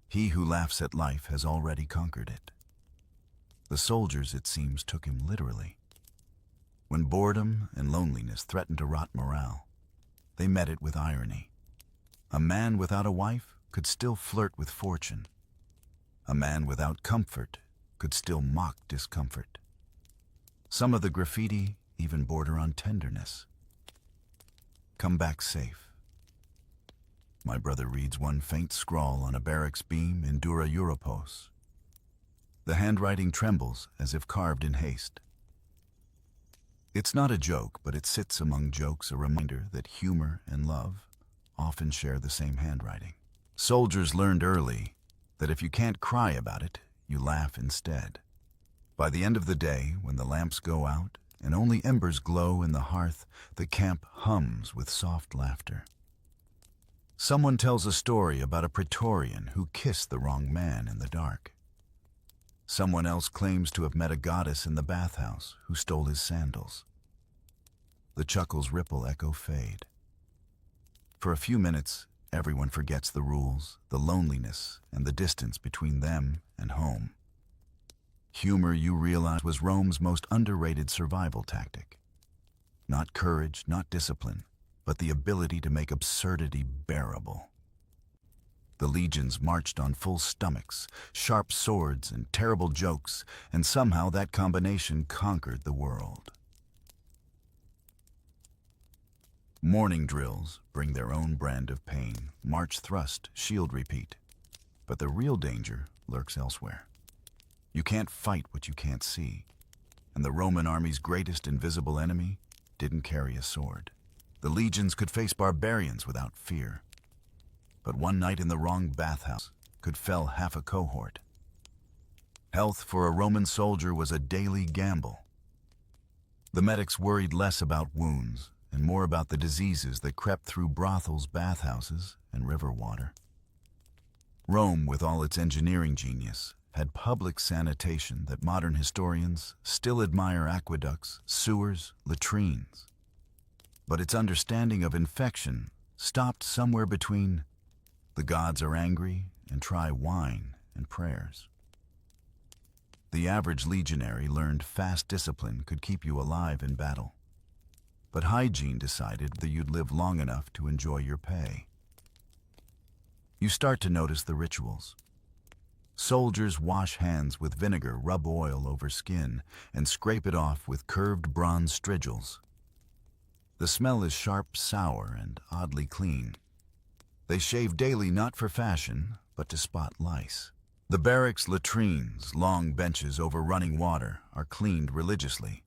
He who laughs at life has already conquered it. The soldiers, it seems, took him literally. When boredom and loneliness threatened to rot morale, they met it with irony. A man without a wife could still flirt with fortune. A man without comfort could still mock discomfort. Some of the graffiti even border on tenderness. Come back safe. My brother reads one faint scrawl on a barracks beam in Dura Europos. The handwriting trembles as if carved in haste. It's not a joke, but it sits among jokes, a reminder that humor and love often share the same handwriting. Soldiers learned early that if you can't cry about it, you laugh instead. By the end of the day, when the lamps go out and only embers glow in the hearth, the camp hums with soft laughter. Someone tells a story about a Praetorian who kissed the wrong man in the dark. Someone else claims to have met a goddess in the bathhouse who stole his sandals. The chuckles ripple, echo fade. For a few minutes, everyone forgets the rules, the loneliness, and the distance between them and home. Humor, you realize, was Rome's most underrated survival tactic. Not courage, not discipline, but the ability to make absurdity bearable. The legions marched on full stomachs, sharp swords, and terrible jokes, and somehow that combination conquered the world. Morning drills bring their own brand of pain, march thrust, shield repeat. But the real danger lurks elsewhere. You can't fight what you can't see, and the Roman army's greatest invisible enemy didn't carry a sword. The legions could face barbarians without fear. But one night in the wrong bathhouse could fell half a cohort. Health for a Roman soldier was a daily gamble. The medics worried less about wounds and more about the diseases that crept through brothels, bathhouses, and river water. Rome, with all its engineering genius, had public sanitation that modern historians still admire: aqueducts, sewers, latrines. But its understanding of infection stopped somewhere between "the gods are angry" and "try wine and prayers." The average legionary learned fast discipline could keep you alive in battle. But hygiene decided that you'd live long enough to enjoy your pay. You start to notice the rituals. Soldiers wash hands with vinegar, rub oil over skin, and scrape it off with curved bronze strigils. The smell is sharp, sour, and oddly clean. They shave daily, not for fashion, but to spot lice. The barracks latrines, long benches over running water, are cleaned religiously,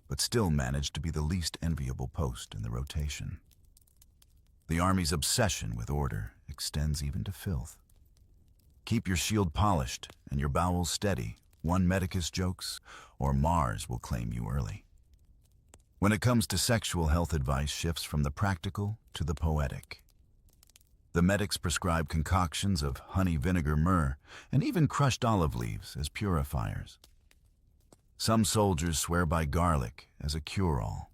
but still manage to be the least enviable post in the rotation. The army's obsession with order extends even to filth. Keep your shield polished and your bowels steady. One medicus jokes, or Mars will claim you early. When it comes to sexual health, advice shifts from the practical to the poetic. The medics prescribe concoctions of honey, vinegar, myrrh, and even crushed olive leaves as purifiers. Some soldiers swear by garlic as a cure-all.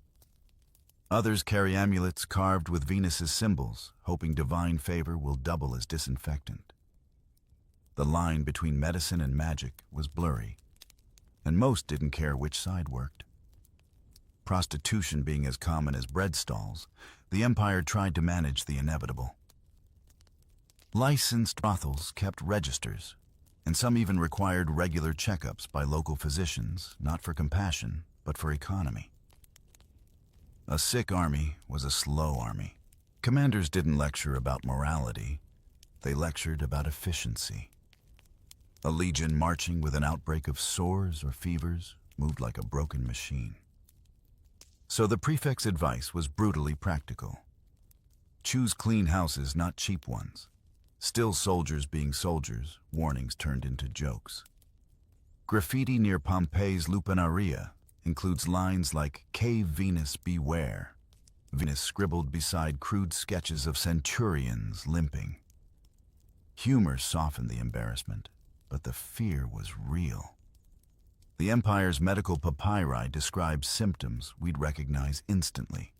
Others carry amulets carved with Venus's symbols, hoping divine favor will double as disinfectant. The line between medicine and magic was blurry, and most didn't care which side worked. Prostitution being as common as bread stalls, the empire tried to manage the inevitable. Licensed brothels kept registers, and some even required regular checkups by local physicians, not for compassion, but for economy. A sick army was a slow army. Commanders didn't lecture about morality, they lectured about efficiency. A legion marching with an outbreak of sores or fevers moved like a broken machine. So the prefect's advice was brutally practical. Choose clean houses, not cheap ones. Still soldiers being soldiers, warnings turned into jokes. Graffiti near Pompeii's Lupanaria includes lines like "Cave Venus beware," Venus scribbled beside crude sketches of centurions limping. Humor softened the embarrassment, but the fear was real. The empire's medical papyri described symptoms we'd recognize instantly: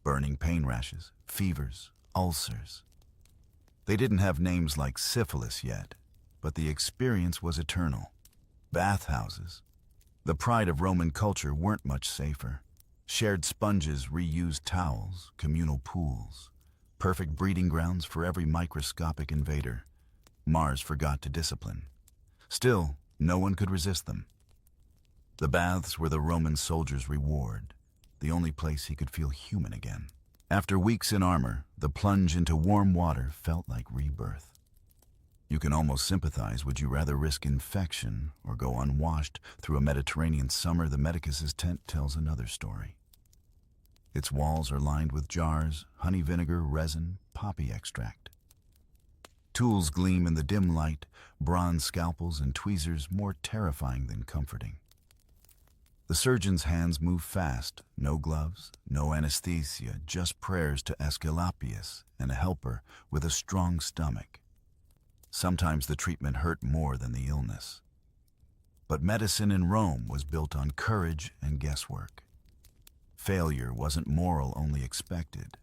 burning pain rashes, fevers, ulcers. They didn't have names like syphilis yet, but the experience was eternal. Bathhouses, the pride of Roman culture, weren't much safer. Shared sponges, reused towels, communal pools. Perfect breeding grounds for every microscopic invader. Mars forgot to discipline. Still, no one could resist them. The baths were the Roman soldier's reward, the only place he could feel human again. After weeks in armor, the plunge into warm water felt like rebirth. You can almost sympathize. Would you rather risk infection or go unwashed through a Mediterranean summer? The medicus's tent tells another story. Its walls are lined with jars, honey vinegar, resin, poppy extract. Tools gleam in the dim light, bronze scalpels and tweezers, more terrifying than comforting. The surgeon's hands move fast, no gloves, no anesthesia, just prayers to Aesculapius and a helper with a strong stomach. Sometimes the treatment hurt more than the illness. But medicine in Rome was built on courage and guesswork. Failure wasn't moral, only expected.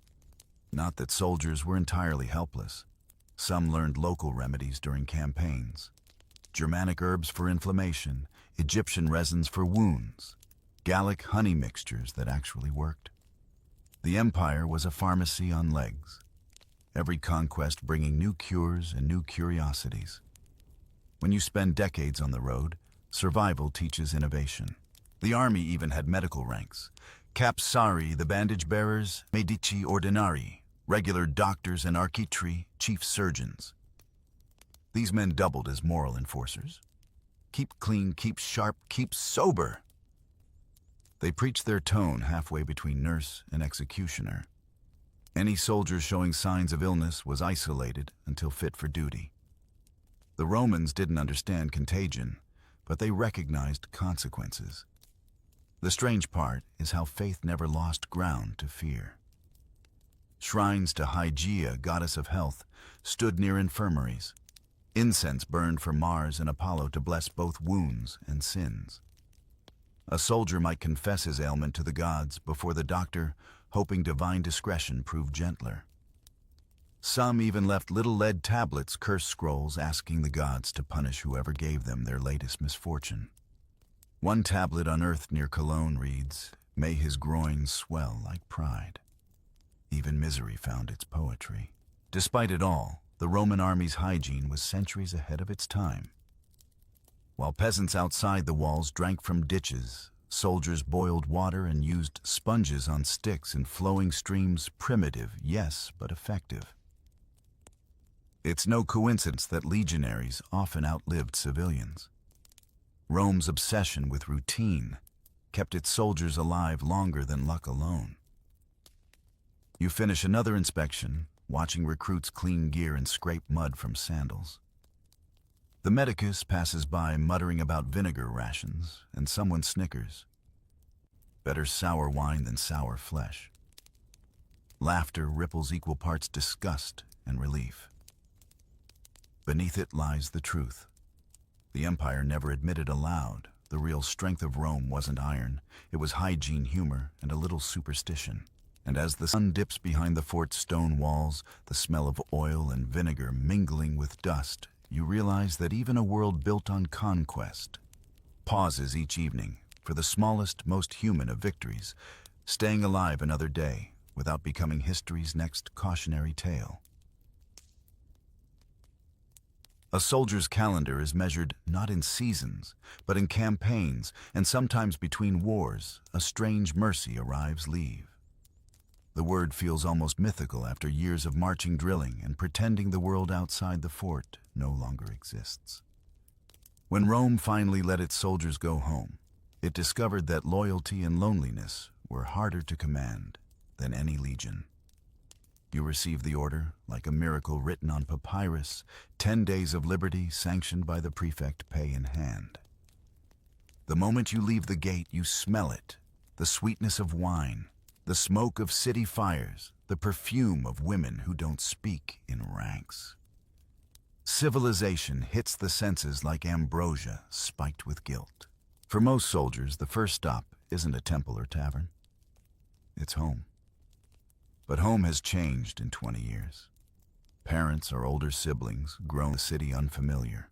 Not that soldiers were entirely helpless. Some learned local remedies during campaigns. Germanic herbs for inflammation, Egyptian resins for wounds, Gallic honey mixtures that actually worked. The empire was a pharmacy on legs, every conquest bringing new cures and new curiosities. When you spend decades on the road, survival teaches innovation. The army even had medical ranks. Capsari, the bandage bearers, Medici Ordinari, regular doctors and architri, chief surgeons. These men doubled as moral enforcers. Keep clean, keep sharp, keep sober. They preached their tone halfway between nurse and executioner. Any soldier showing signs of illness was isolated until fit for duty. The Romans didn't understand contagion, but they recognized consequences. The strange part is how faith never lost ground to fear. Shrines to Hygeia, goddess of health, stood near infirmaries. Incense burned for Mars and Apollo to bless both wounds and sins. A soldier might confess his ailment to the gods before the doctor, hoping divine discretion proved gentler. Some even left little lead tablets, curse scrolls, asking the gods to punish whoever gave them their latest misfortune. One tablet unearthed near Cologne reads, "May his groin swell like pride." Even misery found its poetry. Despite it all, the Roman army's hygiene was centuries ahead of its time. While peasants outside the walls drank from ditches, soldiers boiled water and used sponges on sticks in flowing streams. Primitive, yes, but effective. It's no coincidence that legionaries often outlived civilians. Rome's obsession with routine kept its soldiers alive longer than luck alone. You finish another inspection, watching recruits clean gear and scrape mud from sandals. The medicus passes by muttering about vinegar rations, and someone snickers. Better sour wine than sour flesh. Laughter ripples equal parts disgust and relief. Beneath it lies the truth. The empire never admitted aloud the real strength of Rome wasn't iron, it was hygiene, humor, and a little superstition. And as the sun dips behind the fort's stone walls, the smell of oil and vinegar mingling with dust, you realize that even a world built on conquest pauses each evening for the smallest, most human of victories, staying alive another day without becoming history's next cautionary tale. A soldier's calendar is measured not in seasons, but in campaigns, and sometimes between wars, a strange mercy arrives leave. The word feels almost mythical after years of marching, drilling, and pretending the world outside the fort no longer exists. When Rome finally let its soldiers go home, it discovered that loyalty and loneliness were harder to command than any legion. You receive the order, like a miracle written on papyrus, 10 days of liberty sanctioned by the prefect, pay in hand. The moment you leave the gate, you smell it, the sweetness of wine, the smoke of city fires, the perfume of women who don't speak in ranks. Civilization hits the senses like ambrosia spiked with guilt. For most soldiers, the first stop isn't a temple or tavern. It's home. But home has changed in 20 years. Parents or older siblings grown in a city unfamiliar.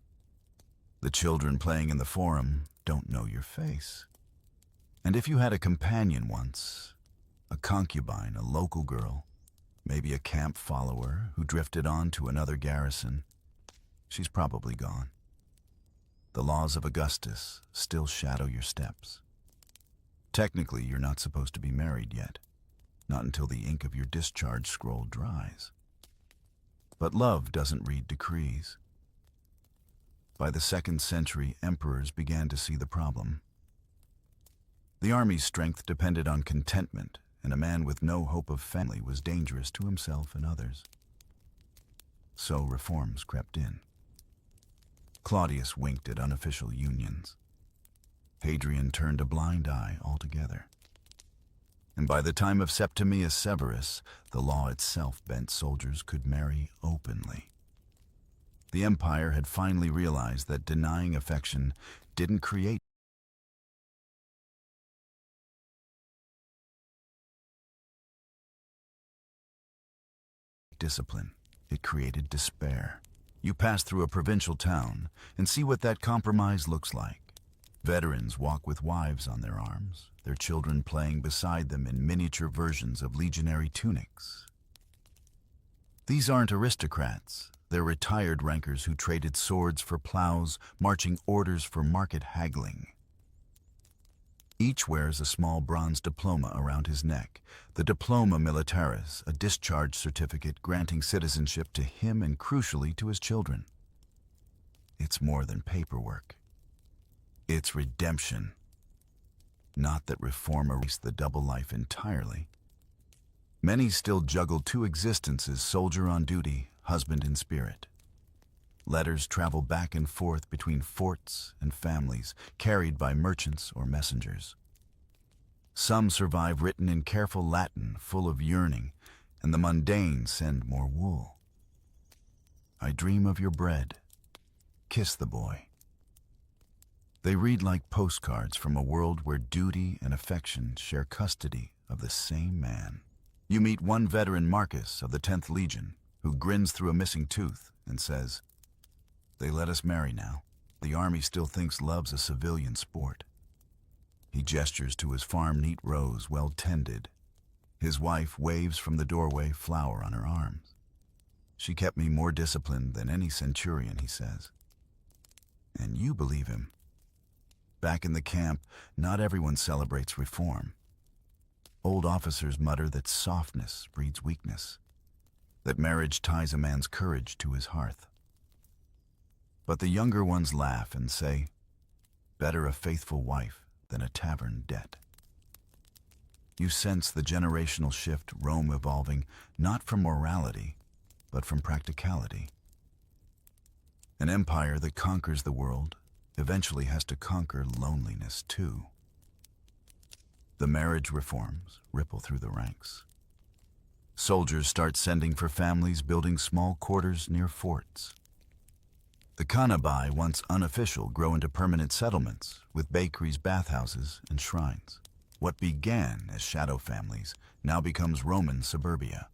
The children playing in the forum don't know your face. And if you had a companion once, a concubine, a local girl, maybe a camp follower who drifted on to another garrison, she's probably gone. The laws of Augustus still shadow your steps. Technically, you're not supposed to be married yet, not until the ink of your discharge scroll dries. But love doesn't read decrees. By the 2nd century, emperors began to see the problem. The army's strength depended on contentment, and a man with no hope of family was dangerous to himself and others. So reforms crept in. Claudius winked at unofficial unions. Hadrian turned a blind eye altogether. And by the time of Septimius Severus, the law itself bent soldiers could marry openly. The empire had finally realized that denying affection didn't create discipline. It created despair. You pass through a provincial town and see what that compromise looks like. Veterans walk with wives on their arms, their children playing beside them in miniature versions of legionary tunics. These aren't aristocrats. They're retired rankers who traded swords for plows, marching orders for market haggling. Each wears a small bronze diploma around his neck, the diploma militaris, a discharge certificate granting citizenship to him and crucially to his children. It's more than paperwork. It's redemption. Not that reform erased the double life entirely. Many still juggle 2 existences, soldier on duty, husband in spirit. Letters travel back and forth between forts and families, carried by merchants or messengers. Some survive written in careful Latin, full of yearning, and the mundane send more wool. I dream of your bread. Kiss the boy. They read like postcards from a world where duty and affection share custody of the same man. You meet one veteran, Marcus of the 10th Legion, who grins through a missing tooth and says, "They let us marry now. The army still thinks love's a civilian sport." He gestures to his farm, neat rows, well tended. His wife waves from the doorway, flower on her arms. "She kept me more disciplined than any centurion," he says. And you believe him. Back in the camp, not everyone celebrates reform. Old officers mutter that softness breeds weakness, that marriage ties a man's courage to his hearth. But the younger ones laugh and say, "Better a faithful wife than a tavern debt." You sense the generational shift, Rome evolving not from morality, but from practicality. An empire that conquers the world eventually has to conquer loneliness too. The marriage reforms ripple through the ranks. Soldiers start sending for families, building small quarters near forts. The canabai, once unofficial, grow into permanent settlements with bakeries, bathhouses, and shrines. What began as shadow families now becomes Roman suburbia.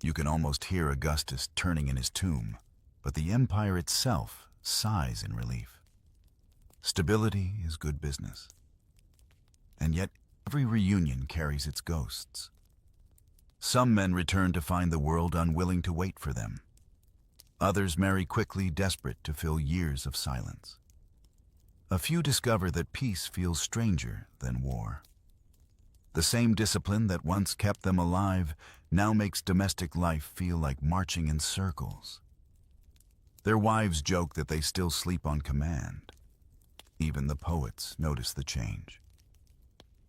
You can almost hear Augustus turning in his tomb, but the empire itself sighs in relief. Stability is good business. And yet every reunion carries its ghosts. Some men return to find the world unwilling to wait for them. Others marry quickly, desperate to fill years of silence. A few discover that peace feels stranger than war. The same discipline that once kept them alive now makes domestic life feel like marching in circles. Their wives joke that they still sleep on command. Even the poets notice the change.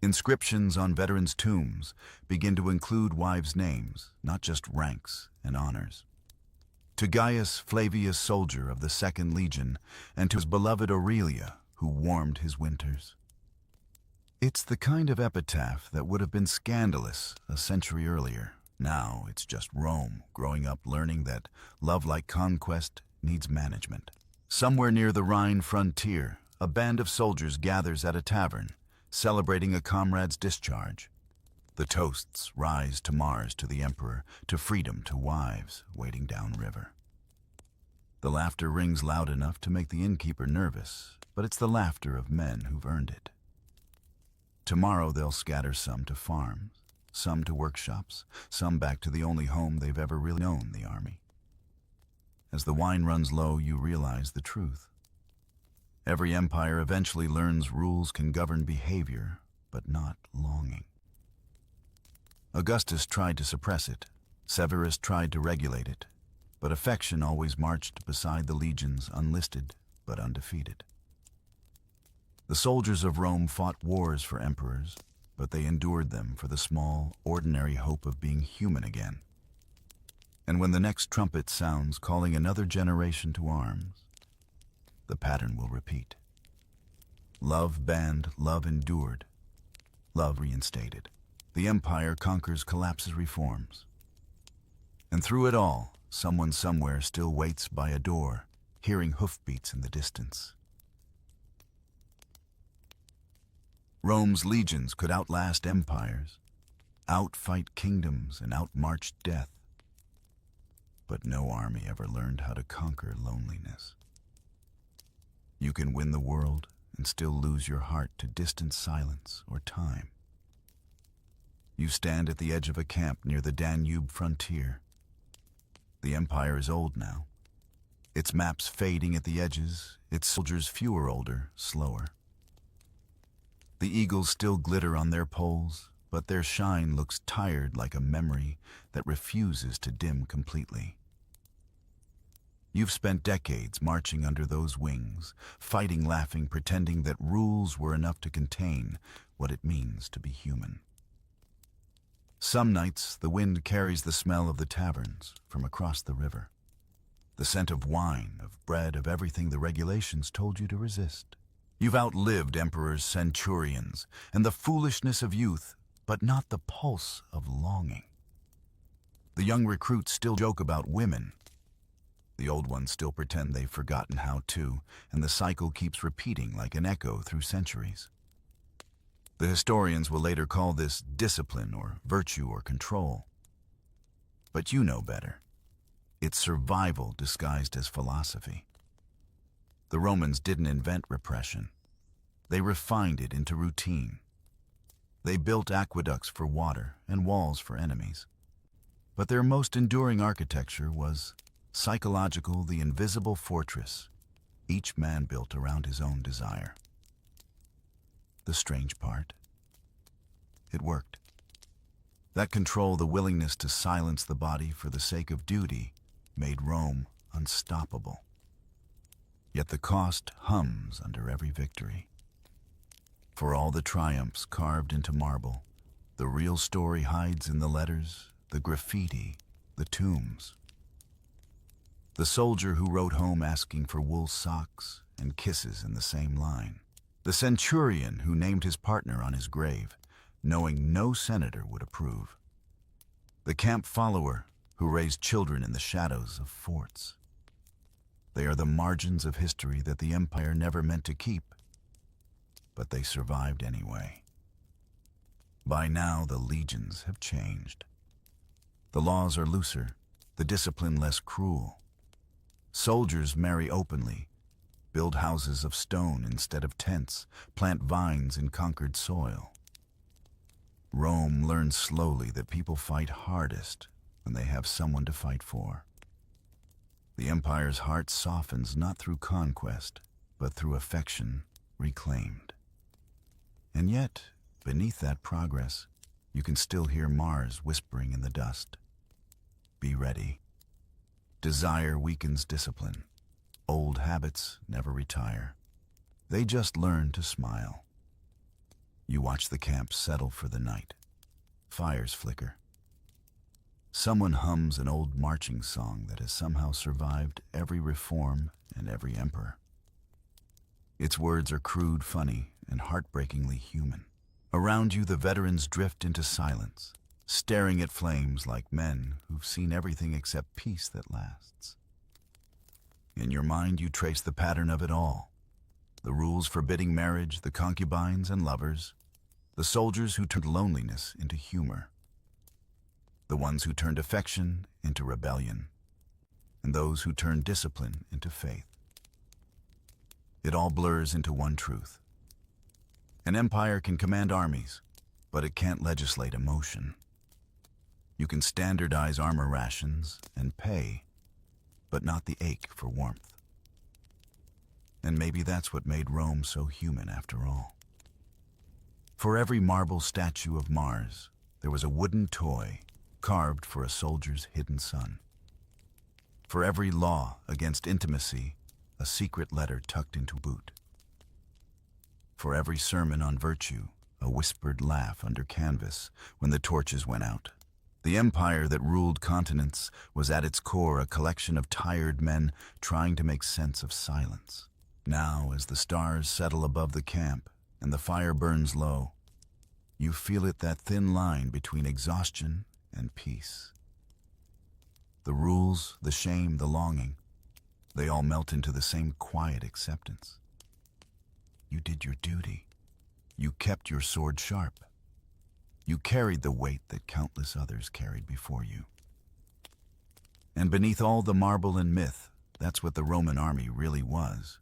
Inscriptions on veterans' tombs begin to include wives' names, not just ranks and honors. To Gaius Flavius, soldier of the 2nd Legion, and to his beloved Aurelia, who warmed his winters. It's the kind of epitaph that would have been scandalous a century earlier. Now it's just Rome growing up learning that love like conquest needs management. Somewhere near the Rhine frontier, a band of soldiers gathers at a tavern, celebrating a comrade's discharge. The toasts rise to Mars, to the emperor, to freedom, to wives waiting downriver. The laughter rings loud enough to make the innkeeper nervous, but it's the laughter of men who've earned it. Tomorrow they'll scatter some to farms, some to workshops, some back to the only home they've ever really known, the army. As the wine runs low, you realize the truth. Every empire eventually learns rules can govern behavior, but not longing. Augustus tried to suppress it. Severus tried to regulate it. But affection always marched beside the legions, unlisted but undefeated. The soldiers of Rome fought wars for emperors, but they endured them for the small, ordinary hope of being human again. And when the next trumpet sounds calling another generation to arms, the pattern will repeat. Love banned, love endured, love reinstated. The empire conquers, collapses, reforms. And through it all, someone somewhere still waits by a door, hearing hoofbeats in the distance. Rome's legions could outlast empires, outfight kingdoms, and outmarch death. But no army ever learned how to conquer loneliness. You can win the world and still lose your heart to distant silence or time. You stand at the edge of a camp near the Danube frontier. The empire is old now, its maps fading at the edges, its soldiers fewer, older, slower. The eagles still glitter on their poles, but their shine looks tired, like a memory that refuses to dim completely. You've spent decades marching under those wings, fighting, laughing, pretending that rules were enough to contain what it means to be human. Some nights, the wind carries the smell of the taverns from across the river, the scent of wine, of bread, of everything the regulations told you to resist. You've outlived emperors, centurions, and the foolishness of youth, but not the pulse of longing. The young recruits still joke about women. The old ones still pretend they've forgotten how to, and the cycle keeps repeating like an echo through centuries. The historians will later call this discipline or virtue or control. But you know better. It's survival disguised as philosophy. The Romans didn't invent repression. They refined it into routine. They built aqueducts for water and walls for enemies. But their most enduring architecture was psychological, the invisible fortress each man built around his own desire. The strange part, it worked. That control, the willingness to silence the body for the sake of duty, made Rome unstoppable. Yet the cost hums under every victory. For all the triumphs carved into marble, the real story hides in the letters, the graffiti, the tombs. The soldier who wrote home asking for wool socks and kisses in the same line. The centurion who named his partner on his grave, knowing no senator would approve. The camp follower who raised children in the shadows of forts. They are the margins of history that the empire never meant to keep, but they survived anyway. By now, the legions have changed. The laws are looser, the discipline less cruel. Soldiers marry openly, build houses of stone instead of tents, plant vines in conquered soil. Rome learns slowly that people fight hardest when they have someone to fight for. The empire's heart softens not through conquest, but through affection reclaimed. And yet, beneath that progress, you can still hear Mars whispering in the dust. Be ready. Desire weakens discipline. Old habits never retire. They just learn to smile. You watch the camp settle for the night. Fires flicker. Someone hums an old marching song that has somehow survived every reform and every emperor. Its words are crude, funny, and heartbreakingly human. Around you, the veterans drift into silence, staring at flames like men who've seen everything except peace that lasts. In your mind, you trace the pattern of it all. The rules forbidding marriage, the concubines and lovers, the soldiers who turned loneliness into humor, the ones who turned affection into rebellion. and those who turn discipline into faith. It all blurs into one truth. An empire can command armies, but it can't legislate emotion. You can standardize armor rations and pay, but not the ache for warmth. And maybe that's what made Rome so human after all. For every marble statue of Mars, there was a wooden toy carved for a soldier's hidden son. For every law against intimacy, a secret letter tucked into a boot. For every sermon on virtue, a whispered laugh under canvas when the torches went out. The empire that ruled continents was at its core a collection of tired men trying to make sense of silence. Now, as the stars settle above the camp and the fire burns low, you feel it, that thin line between exhaustion and peace. The rules, the shame, the longing, they all melt into the same quiet acceptance. You did your duty. You kept your sword sharp. You carried the weight that countless others carried before you. And beneath all the marble and myth, that's what the Roman army really was.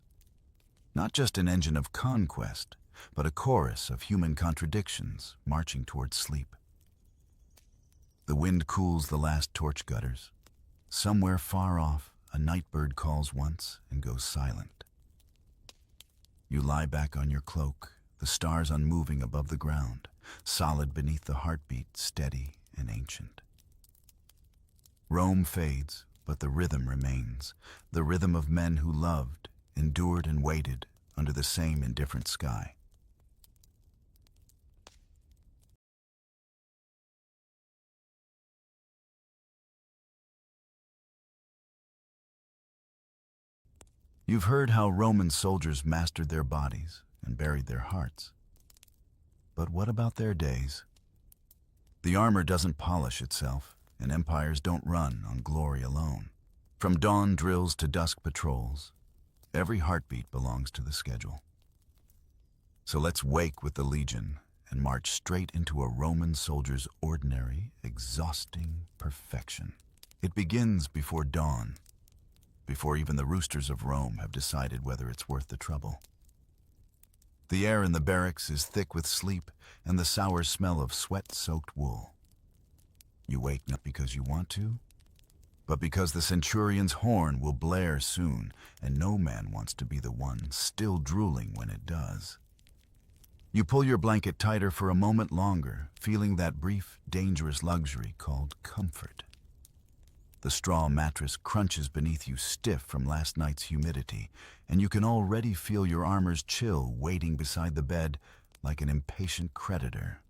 Not just an engine of conquest, but a chorus of human contradictions marching towards sleep. The wind cools the last torch gutters. Somewhere far off, a night bird calls once and goes silent. You lie back on your cloak, the stars unmoving above the ground, solid beneath the heartbeat, steady and ancient. Rome fades, but the rhythm remains, the rhythm of men who loved, endured and waited under the same indifferent sky. You've heard how Roman soldiers mastered their bodies and buried their hearts. But what about their days? The armor doesn't polish itself, and empires don't run on glory alone. From dawn drills to dusk patrols, every heartbeat belongs to the schedule. So let's wake with the legion and march straight into a Roman soldier's ordinary, exhausting perfection. It begins before dawn, before even the roosters of Rome have decided whether it's worth the trouble. The air in the barracks is thick with sleep and the sour smell of sweat-soaked wool. You wake not because you want to, but because the centurion's horn will blare soon, and no man wants to be the one still drooling when it does. You pull your blanket tighter for a moment longer, feeling that brief, dangerous luxury called comfort. The straw mattress crunches beneath you stiff from last night's humidity, and you can already feel your armor's chill waiting beside the bed like an impatient creditor.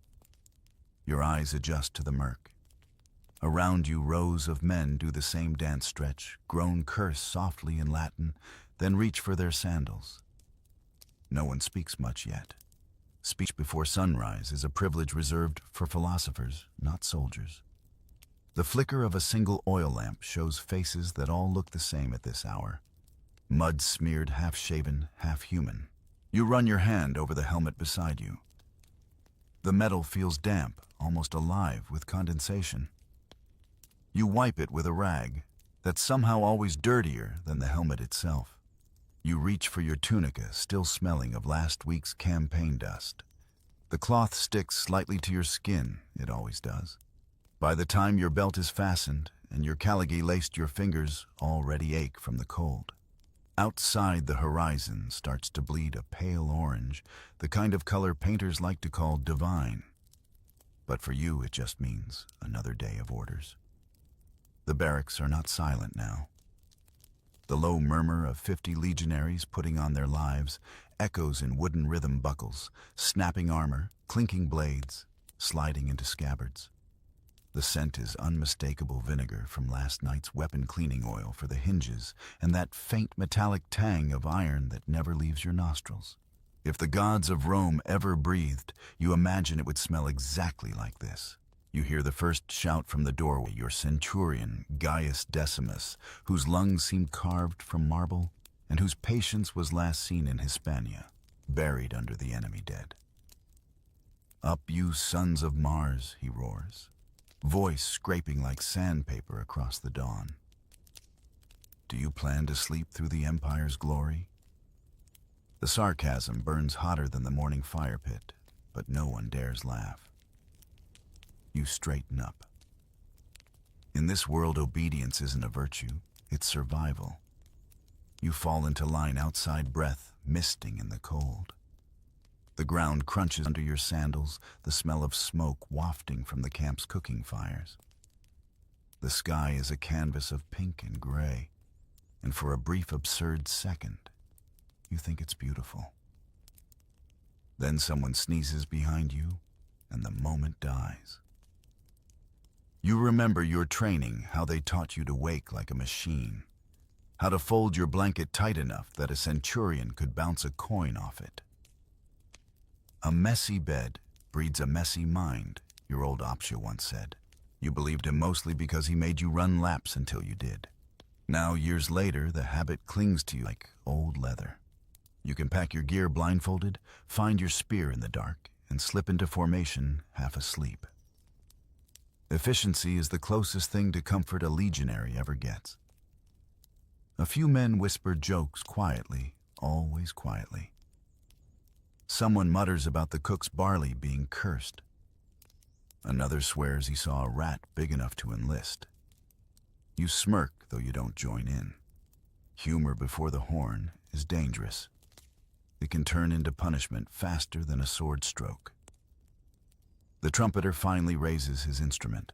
Your eyes adjust to the murk. Around you, rows of men do the same dance stretch, groan curse softly in Latin, then reach for their sandals. No one speaks much yet. Speech before sunrise is a privilege reserved for philosophers, not soldiers. The flicker of a single oil lamp shows faces that all look the same at this hour. Mud-smeared, half-shaven, half-human. You run your hand over the helmet beside you. The metal feels damp, almost alive with condensation. You wipe it with a rag that's somehow always dirtier than the helmet itself. You reach for your tunica, still smelling of last week's campaign dust. The cloth sticks slightly to your skin, it always does. By the time your belt is fastened and your caligy laced, your fingers already ache from the cold. Outside, the horizon starts to bleed a pale orange, the kind of color painters like to call divine. But for you, it just means another day of orders. The barracks are not silent now. The low murmur of 50 legionaries putting on their lives echoes in wooden rhythm buckles, snapping armor, clinking blades, sliding into scabbards. The scent is unmistakable vinegar from last night's weapon cleaning oil for the hinges and that faint metallic tang of iron that never leaves your nostrils. If the gods of Rome ever breathed, you imagine it would smell exactly like this. You hear the first shout from the doorway, your centurion, Gaius Decimus, whose lungs seemed carved from marble and whose patience was last seen in Hispania, buried under the enemy dead. "Up, you sons of Mars," he roars, voice scraping like sandpaper across the dawn. Do you plan to sleep through the Empire's glory? The sarcasm burns hotter than the morning fire pit, but no one dares laugh. You straighten up. In this world, obedience isn't a virtue, it's survival. You fall into line outside, breath misting in the cold. The ground crunches under your sandals, the smell of smoke wafting from the camp's cooking fires. The sky is a canvas of pink and gray, and for a brief, absurd second, you think it's beautiful. Then someone sneezes behind you, and the moment dies. You remember your training, how they taught you to wake like a machine, how to fold your blanket tight enough that a centurion could bounce a coin off it. A messy bed breeds a messy mind, your old Opsha once said. You believed him mostly because he made you run laps until you did. Now, years later, the habit clings to you like old leather. You can pack your gear blindfolded, find your spear in the dark, and slip into formation half asleep. Efficiency is the closest thing to comfort a legionary ever gets. A few men whisper jokes quietly, always quietly. Someone mutters about the cook's barley being cursed. Another swears he saw a rat big enough to enlist. You smirk, though you don't join in. Humor before the horn is dangerous. It can turn into punishment faster than a sword stroke. The trumpeter finally raises his instrument.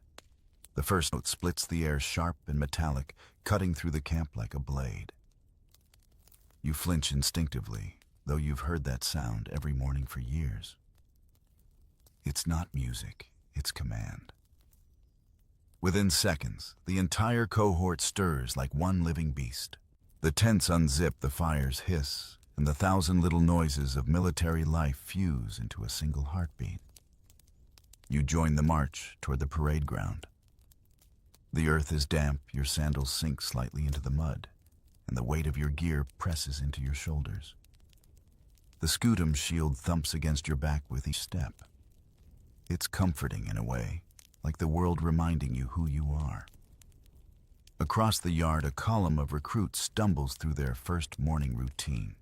The first note splits the air sharp and metallic, cutting through the camp like a blade. You flinch instinctively, though you've heard that sound every morning for years. It's not music, it's command. Within seconds, the entire cohort stirs like one living beast. The tents unzip, the fires hiss, and the 1,000 little noises of military life fuse into a single heartbeat. You join the march toward the parade ground. The earth is damp, your sandals sink slightly into the mud, and the weight of your gear presses into your shoulders. The scutum shield thumps against your back with each step. It's comforting in a way, like the world reminding you who you are. Across the yard, a column of recruits stumbles through their first morning routine.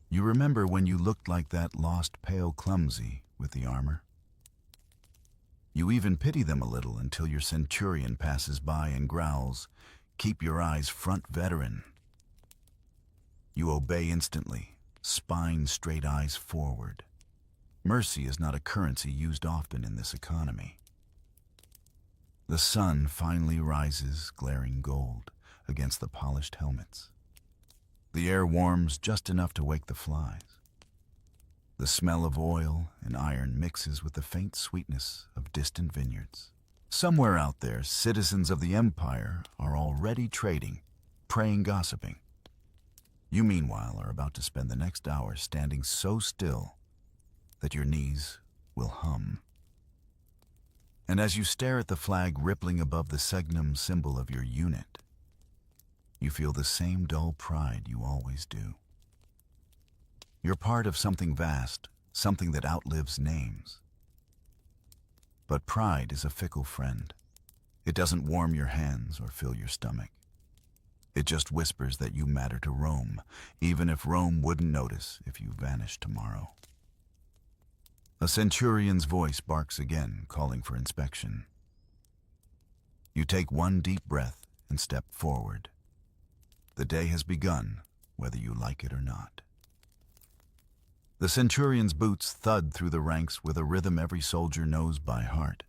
You remember when you looked like that lost pale clumsy with the armor? You even pity them a little until your centurion passes by and growls, "Keep your eyes front, veteran." You obey instantly, spine straight, eyes forward. Mercy is not a currency used often in this economy. The sun finally rises, glaring gold, against the polished helmets. The air warms just enough to wake the flies. The smell of oil and iron mixes with the faint sweetness of distant vineyards. Somewhere out there, citizens of the Empire are already trading, praying, gossiping. You, meanwhile, are about to spend the next hour standing so still that your knees will hum. And as you stare at the flag rippling above the signum symbol of your unit, you feel the same dull pride you always do. You're part of something vast, something that outlives names. But pride is a fickle friend. It doesn't warm your hands or fill your stomach. It just whispers that you matter to Rome, even if Rome wouldn't notice if you vanished tomorrow. A centurion's voice barks again, calling for inspection. You take one deep breath and step forward. The day has begun, whether you like it or not. The centurion's boots thud through the ranks with a rhythm every soldier knows by heart.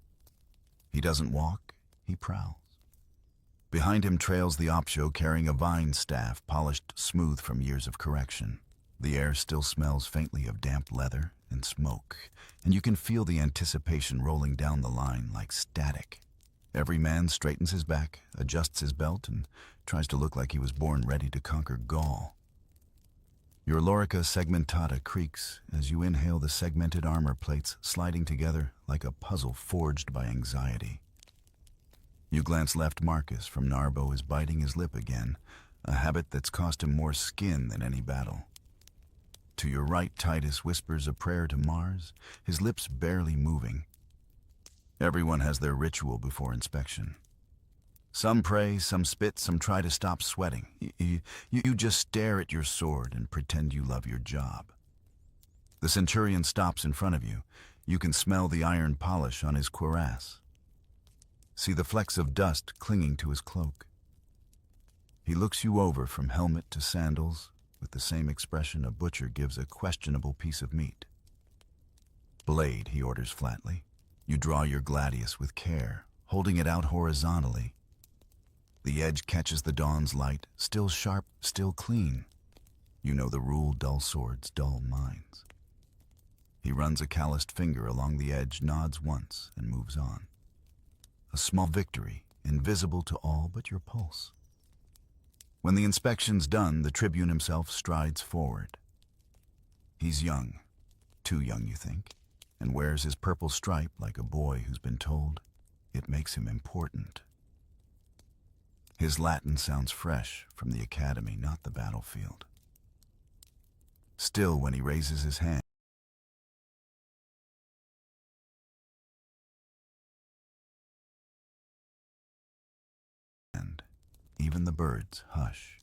He doesn't walk, he prowls. Behind him trails the Opsho carrying a vine staff polished smooth from years of correction. The air still smells faintly of damp leather and smoke, and you can feel the anticipation rolling down the line like static. Every man straightens his back, adjusts his belt, and tries to look like he was born ready to conquer Gaul. Your lorica segmentata creaks as you inhale the segmented armor plates sliding together like a puzzle forged by anxiety. You glance left. Marcus from Narbo is biting his lip again, a habit that's cost him more skin than any battle. To your right, Titus whispers a prayer to Mars, his lips barely moving. Everyone has their ritual before inspection. Some pray, some spit, some try to stop sweating. You just stare at your sword and pretend you love your job. The centurion stops in front of you. You can smell the iron polish on his cuirass. See the flecks of dust clinging to his cloak. He looks you over from helmet to sandals with the same expression a butcher gives a questionable piece of meat. Blade, he orders flatly. You draw your gladius with care, holding it out horizontally. The edge catches the dawn's light, still sharp, still clean. You know the rule, dull swords, dull minds. He runs a calloused finger along the edge, nods once, and moves on. A small victory, invisible to all but your pulse. When the inspection's done, the tribune himself strides forward. He's young, too young, you think, and wears his purple stripe like a boy who's been told it makes him important. His Latin sounds fresh from the academy, not the battlefield. Still, when he raises his hand, even the birds hush.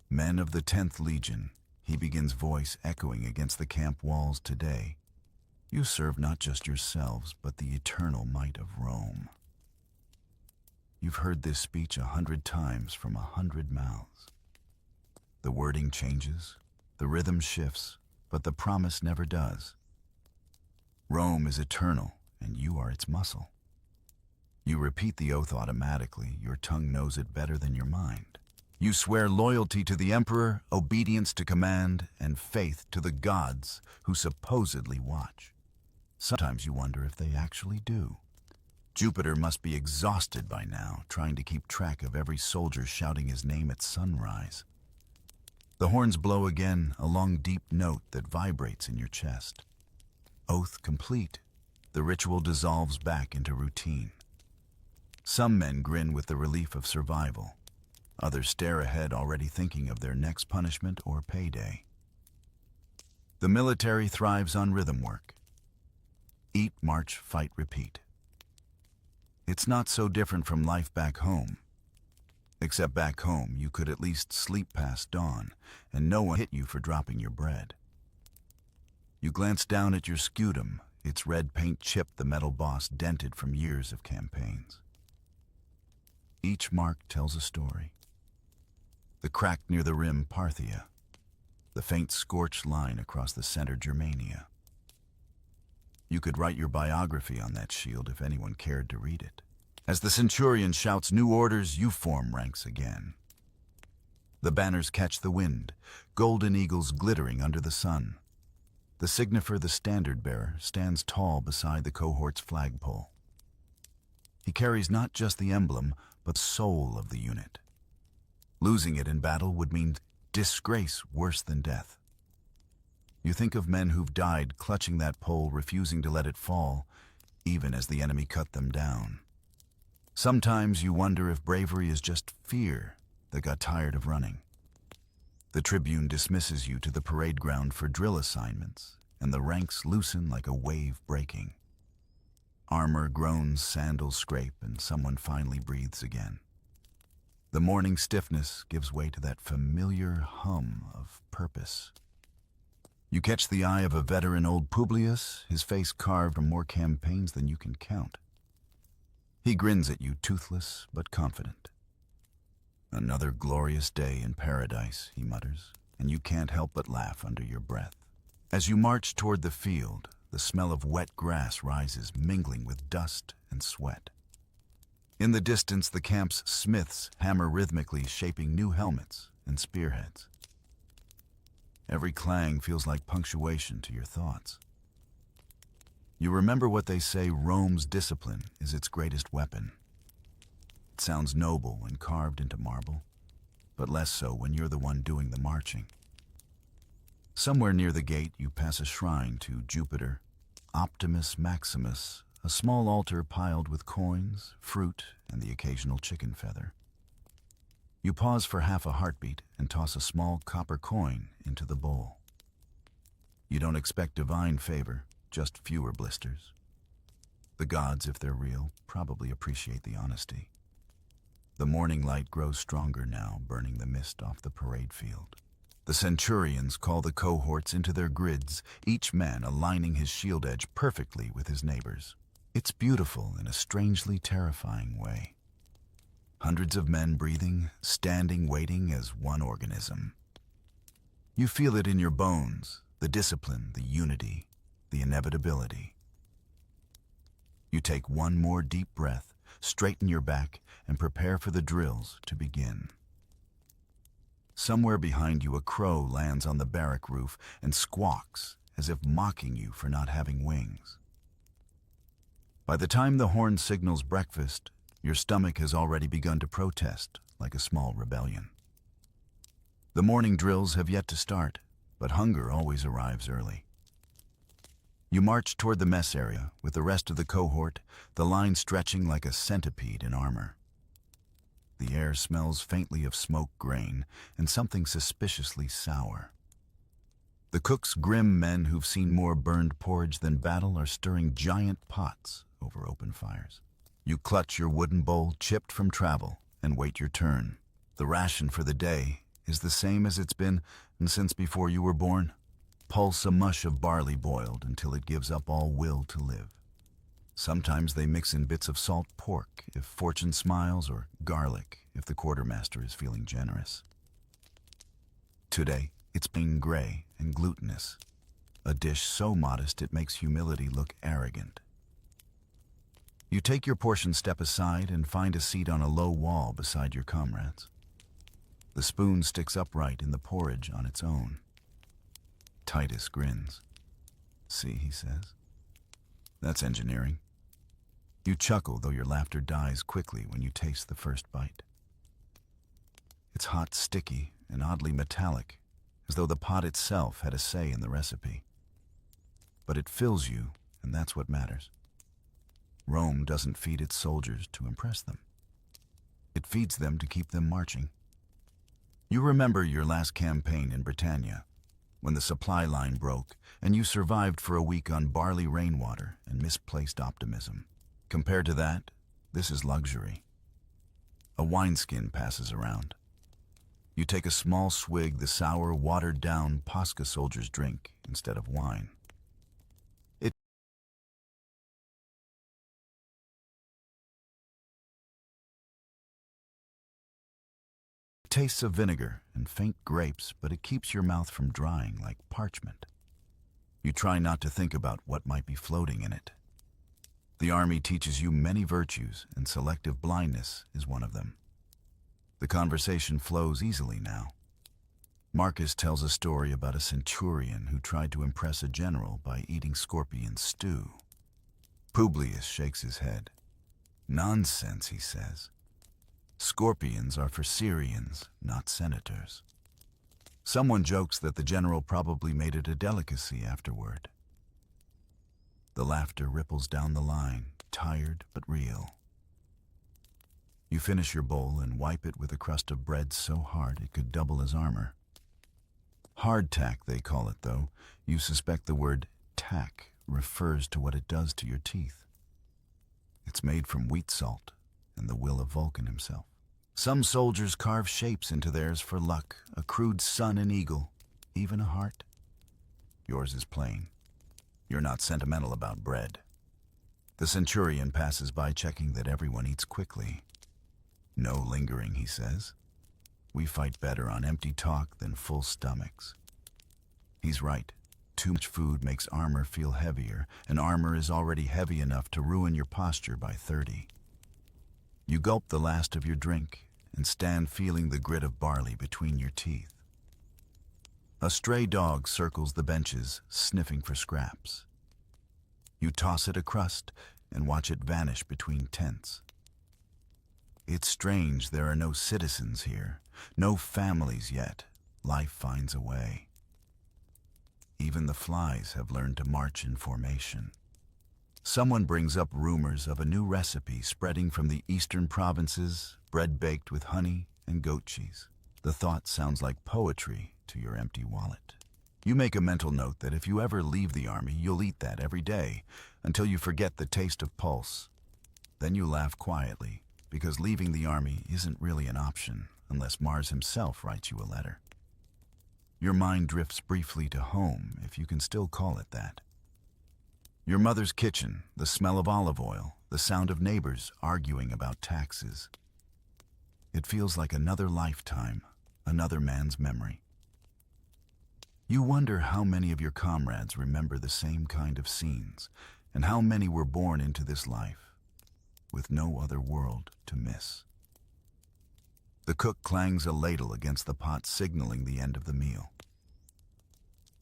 Men of the 10th Legion, he begins, voice echoing against the camp walls today. You serve not just yourselves, but the eternal might of Rome. You've heard this speech 100 times from 100 mouths. The wording changes, the rhythm shifts, but the promise never does. Rome is eternal, and you are its muscle. You repeat the oath automatically, your tongue knows it better than your mind. You swear loyalty to the emperor, obedience to command, and faith to the gods who supposedly watch. Sometimes you wonder if they actually do. Jupiter must be exhausted by now, trying to keep track of every soldier shouting his name at sunrise. The horns blow again, a long deep note that vibrates in your chest. Oath complete, the ritual dissolves back into routine. Some men grin with the relief of survival. Others stare ahead, already thinking of their next punishment or payday. The military thrives on rhythm work. Eat, march, fight, repeat. It's not so different from life back home. Except back home, you could at least sleep past dawn, and no one hit you for dropping your bread. You glance down at your scutum, its red paint chipped, the metal boss dented from years of campaigns. Each mark tells a story. The crack near the rim, Parthia. The faint scorched line across the center, Germania. You could write your biography on that shield if anyone cared to read it. As the centurion shouts new orders, you form ranks again. The banners catch the wind, golden eagles glittering under the sun. The signifer, the standard bearer, stands tall beside the cohort's flagpole. He carries not just the emblem, but the soul of the unit. Losing it in battle would mean disgrace worse than death. You think of men who've died clutching that pole, refusing to let it fall, even as the enemy cut them down. Sometimes you wonder if bravery is just fear that got tired of running. The tribune dismisses you to the parade ground for drill assignments, and the ranks loosen like a wave breaking. Armor groans, sandals scrape, and someone finally breathes again. The morning stiffness gives way to that familiar hum of purpose. You catch the eye of a veteran, old Publius, his face carved from more campaigns than you can count. He grins at you, toothless but confident. Another glorious day in paradise, he mutters, and you can't help but laugh under your breath. As you march toward the field, the smell of wet grass rises, mingling with dust and sweat. In the distance, the camp's smiths hammer rhythmically, shaping new helmets and spearheads. Every clang feels like punctuation to your thoughts. You remember what they say, Rome's discipline is its greatest weapon. It sounds noble when carved into marble, but less so when you're the one doing the marching. Somewhere near the gate, you pass a shrine to Jupiter, Optimus Maximus, a small altar piled with coins, fruit, and the occasional chicken feather. You pause for half a heartbeat and toss a small copper coin into the bowl. You don't expect divine favor, just fewer blisters. The gods, if they're real, probably appreciate the honesty. The morning light grows stronger now, burning the mist off the parade field. The centurions call the cohorts into their grids, each man aligning his shield edge perfectly with his neighbor's. It's beautiful in a strangely terrifying way. Hundreds of men breathing, standing, waiting as one organism. You feel it in your bones, the discipline, the unity, the inevitability. You take one more deep breath, straighten your back, and prepare for the drills to begin. Somewhere behind you, a crow lands on the barrack roof and squawks as if mocking you for not having wings. By the time the horn signals breakfast, your stomach has already begun to protest like a small rebellion. The morning drills have yet to start, but hunger always arrives early. You march toward the mess area with the rest of the cohort, the line stretching like a centipede in armor. The air smells faintly of smoked grain and something suspiciously sour. The cook's grim men who've seen more burned porridge than battle are stirring giant pots over open fires. You clutch your wooden bowl chipped from travel and wait your turn. The ration for the day is the same as it's been since before you were born. Pulse a mush of barley boiled until it gives up all will to live. Sometimes they mix in bits of salt pork if fortune smiles, or garlic if the quartermaster is feeling generous. Today, it's plain gray and glutinous, a dish so modest it makes humility look arrogant. You take your portion, step aside, and find a seat on a low wall beside your comrades. The spoon sticks upright in the porridge on its own. Titus grins. "See," he says. "That's engineering." You chuckle, though your laughter dies quickly when you taste the first bite. It's hot, sticky, and oddly metallic, as though the pot itself had a say in the recipe. But it fills you, and that's what matters. Rome doesn't feed its soldiers to impress them. It feeds them to keep them marching. You remember your last campaign in Britannia, when the supply line broke and you survived for a week on barley rainwater and misplaced optimism. Compared to that, this is luxury. A wineskin passes around. You take a small swig, the sour, watered-down Pascha soldiers drink instead of wine. It tastes of vinegar and faint grapes, but it keeps your mouth from drying like parchment. You try not to think about what might be floating in it. The army teaches you many virtues, and selective blindness is one of them. The conversation flows easily now. Marcus tells a story about a centurion who tried to impress a general by eating scorpion stew. Publius shakes his head. "Nonsense," he says. "Scorpions are for Syrians, not senators." Someone jokes that the general probably made it a delicacy afterward. The laughter ripples down the line, tired but real. You finish your bowl and wipe it with a crust of bread so hard it could double as armor. Hardtack, they call it, though. You suspect the word tack refers to what it does to your teeth. It's made from wheat salt and the will of Vulcan himself. Some soldiers carve shapes into theirs for luck, a crude sun and eagle, even a heart. Yours is plain. You're not sentimental about bread. The centurion passes by, checking that everyone eats quickly. "No lingering," he says. "We fight better on empty talk than full stomachs." He's right. Too much food makes armor feel heavier, and armor is already heavy enough to ruin your posture by 30. You gulp the last of your drink and stand feeling the grit of barley between your teeth. A stray dog circles the benches, sniffing for scraps. You toss it a crust and watch it vanish between tents. It's strange there are no citizens here, no families yet. Life finds a way. Even the flies have learned to march in formation. Someone brings up rumors of a new recipe spreading from the eastern provinces, bread baked with honey and goat cheese. The thought sounds like poetry to your empty wallet. You make a mental note that if you ever leave the army, you'll eat that every day until you forget the taste of pulse. Then you laugh quietly, because leaving the army isn't really an option unless Mars himself writes you a letter. Your mind drifts briefly to home, if you can still call it that. Your mother's kitchen, the smell of olive oil, the sound of neighbors arguing about taxes. It feels like another lifetime, another man's memory. You wonder how many of your comrades remember the same kind of scenes, and how many were born into this life, with no other world to miss. The cook clangs a ladle against the pot, signaling the end of the meal.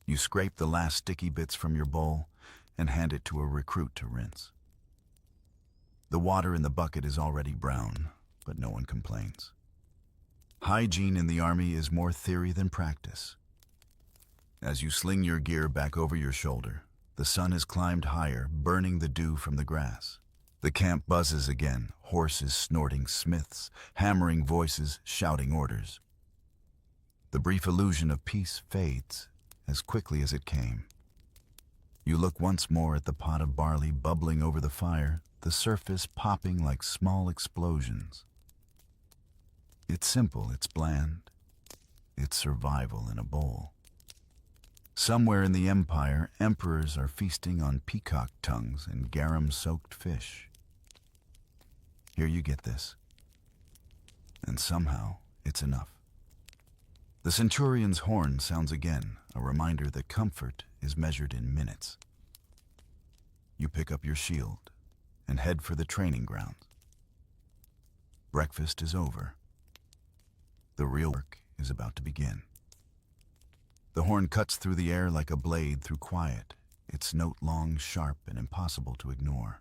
You scrape the last sticky bits from your bowl and hand it to a recruit to rinse. The water in the bucket is already brown, but no one complains. Hygiene in the army is more theory than practice. As you sling your gear back over your shoulder, the sun has climbed higher, burning the dew from the grass. The camp buzzes again, horses snorting, smiths, hammering voices, shouting orders. The brief illusion of peace fades as quickly as it came. You look once more at the pot of barley bubbling over the fire, the surface popping like small explosions. It's simple, it's bland. It's survival in a bowl. Somewhere in the empire, emperors are feasting on peacock tongues and garum-soaked fish. Here you get this. And somehow, it's enough. The centurion's horn sounds again, a reminder that comfort is measured in minutes. You pick up your shield and head for the training grounds. Breakfast is over. The real work is about to begin. The horn cuts through the air like a blade through quiet, its note long, sharp, and impossible to ignore.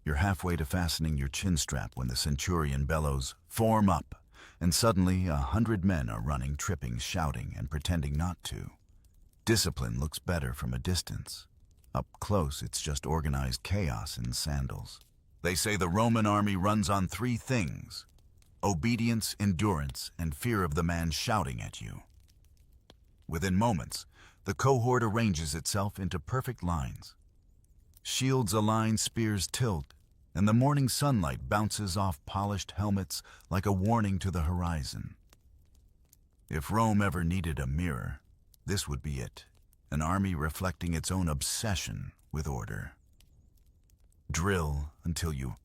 You're halfway to fastening your chin strap when the centurion bellows, "Form up!" And suddenly 100 men are running, tripping, shouting, and pretending not to. Discipline looks better from a distance. Up close, it's just organized chaos in sandals. They say the Roman army runs on 3 things: obedience, endurance, and fear of the man shouting at you. Within moments, the cohort arranges itself into perfect lines. Shields align, spears tilt, and the morning sunlight bounces off polished helmets like a warning to the horizon. If Rome ever needed a mirror, this would be it, an army reflecting its own obsession with order. Drill until you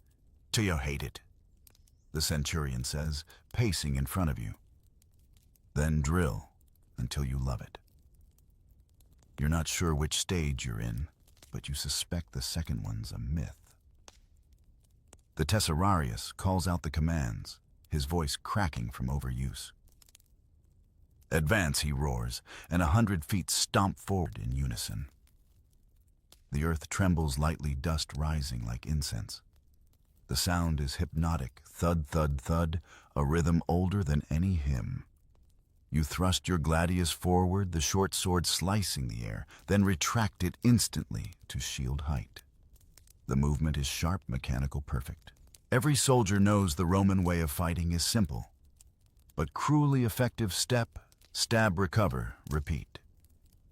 hate it, the centurion says, pacing in front of you. Then drill until you love it. You're not sure which stage you're in, but you suspect the second one's a myth. The Tesserarius calls out the commands, his voice cracking from overuse. "Advance," he roars, and 100 feet stomp forward in unison. The earth trembles lightly, dust rising like incense. The sound is hypnotic, thud, thud, thud, a rhythm older than any hymn. You thrust your gladius forward, the short sword slicing the air, then retract it instantly to shield height. The movement is sharp, mechanical, perfect. Every soldier knows the Roman way of fighting is simple, but cruelly effective: step, stab, recover, repeat.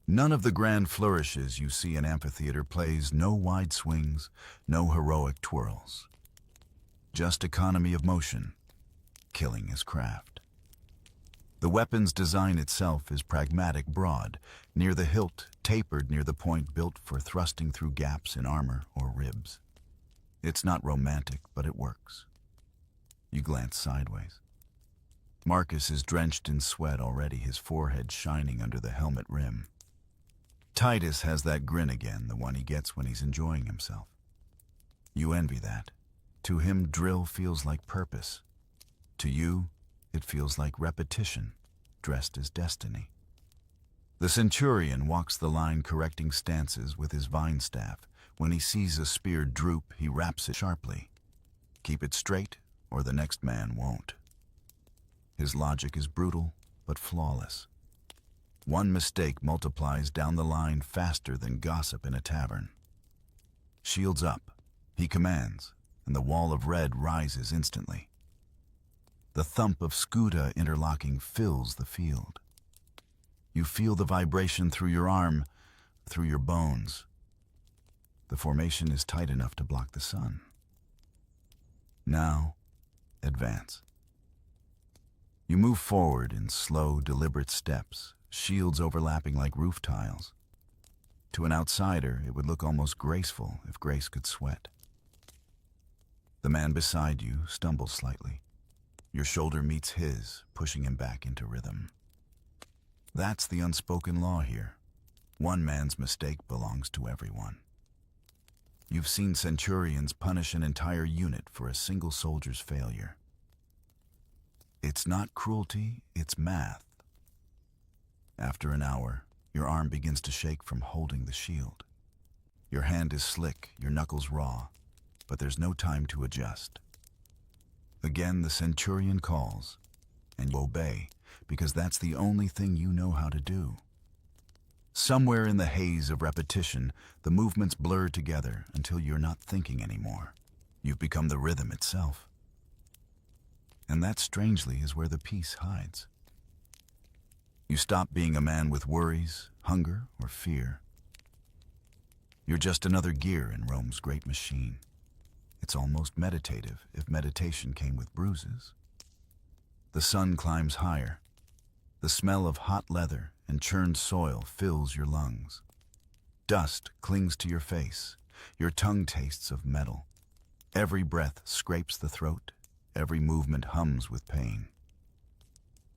None of the grand flourishes you see in amphitheater plays, no wide swings, no heroic twirls. Just economy of motion, killing is craft. The weapon's design itself is pragmatic, broad, near the hilt, tapered near the point, built for thrusting through gaps in armor or ribs. It's not romantic, but it works. You glance sideways. Marcus is drenched in sweat already, his forehead shining under the helmet rim. Titus has that grin again, the one he gets when he's enjoying himself. You envy that. To him, drill feels like purpose. To you, it feels like repetition, dressed as destiny. The centurion walks the line, correcting stances with his vine staff. When he sees a spear droop, he raps it sharply. Keep it straight, or the next man won't. His logic is brutal, but flawless. One mistake multiplies down the line faster than gossip in a tavern. Shields up, he commands, and the wall of red rises instantly. The thump of scuda interlocking fills the field. You feel the vibration through your arm, through your bones. The formation is tight enough to block the sun. Now, advance. You move forward in slow, deliberate steps, shields overlapping like roof tiles. To an outsider, it would look almost graceful if grace could sweat. The man beside you stumbles slightly. Your shoulder meets his, pushing him back into rhythm. That's the unspoken law here. One man's mistake belongs to everyone. You've seen centurions punish an entire unit for a single soldier's failure. It's not cruelty, it's math. After an hour, your arm begins to shake from holding the shield. Your hand is slick, your knuckles raw, but there's no time to adjust. Again, the centurion calls, and you obey, because that's the only thing you know how to do. Somewhere in the haze of repetition, the movements blur together until you're not thinking anymore. You've become the rhythm itself. And that, strangely, is where the peace hides. You stop being a man with worries, hunger, or fear. You're just another gear in Rome's great machine. It's almost meditative if meditation came with bruises. The sun climbs higher. The smell of hot leather and churned soil fills your lungs. Dust clings to your face. Your tongue tastes of metal. Every breath scrapes the throat. Every movement hums with pain.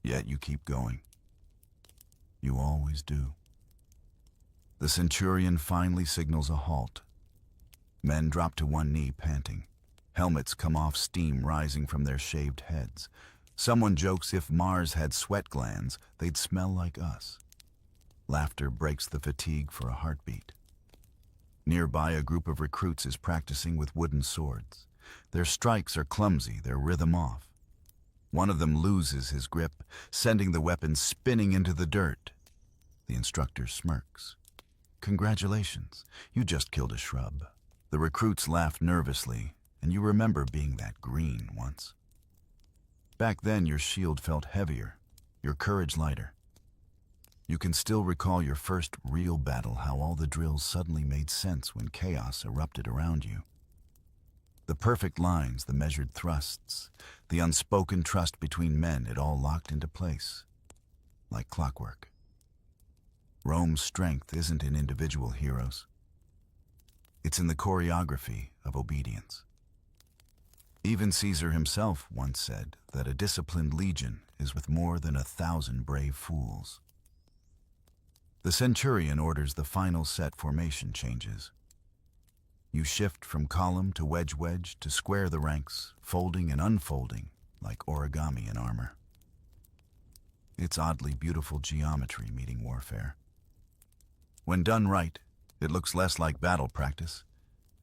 Yet you keep going. You always do. The centurion finally signals a halt. Men drop to one knee, panting. Helmets come off, steam rising from their shaved heads. Someone jokes if Mars had sweat glands, they'd smell like us. Laughter breaks the fatigue for a heartbeat. Nearby, a group of recruits is practicing with wooden swords. Their strikes are clumsy, their rhythm off. One of them loses his grip, sending the weapon spinning into the dirt. The instructor smirks. Congratulations, you just killed a shrub. The recruits laugh nervously, and you remember being that green once. Back then, your shield felt heavier, your courage lighter. You can still recall your first real battle, how all the drills suddenly made sense when chaos erupted around you. The perfect lines, the measured thrusts, the unspoken trust between men, it all locked into place, like clockwork. Rome's strength isn't in individual heroes. It's in the choreography of obedience. Even Caesar himself once said that a disciplined legion is worth more than 1,000 brave fools. The centurion orders the final set formation changes. You shift from column to wedge to square the ranks, folding and unfolding like origami in armor. It's oddly beautiful geometry meeting warfare. When done right, it looks less like battle practice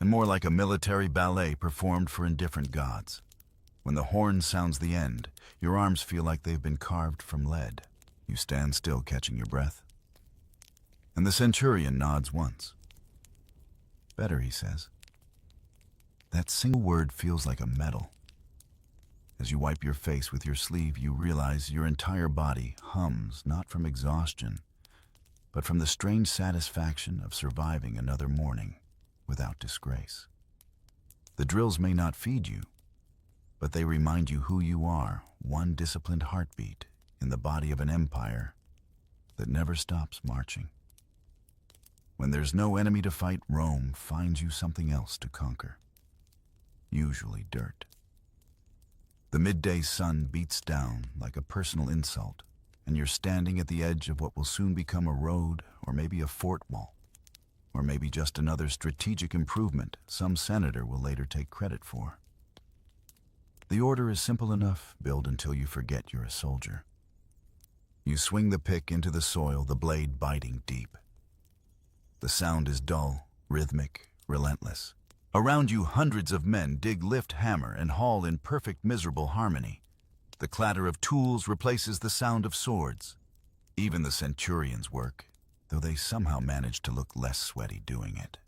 and more like a military ballet performed for indifferent gods. When the horn sounds the end, your arms feel like they've been carved from lead. You stand still, catching your breath. And the centurion nods once. Better, he says. That single word feels like a medal. As you wipe your face with your sleeve, you realize your entire body hums, not from exhaustion, but from the strange satisfaction of surviving another morning without disgrace. The drills may not feed you, but they remind you who you are, one disciplined heartbeat in the body of an empire that never stops marching. When there's no enemy to fight, Rome finds you something else to conquer. Usually dirt. The midday sun beats down like a personal insult, and you're standing at the edge of what will soon become a road, or maybe a fort wall, or maybe just another strategic improvement some senator will later take credit for. The order is simple enough: build until you forget you're a soldier. You swing the pick into the soil, the blade biting deep. The sound is dull, rhythmic, relentless. Around you, hundreds of men dig, lift, hammer, and haul in perfect, miserable harmony. The clatter of tools replaces the sound of swords. Even the centurions work, though they somehow manage to look less sweaty doing it.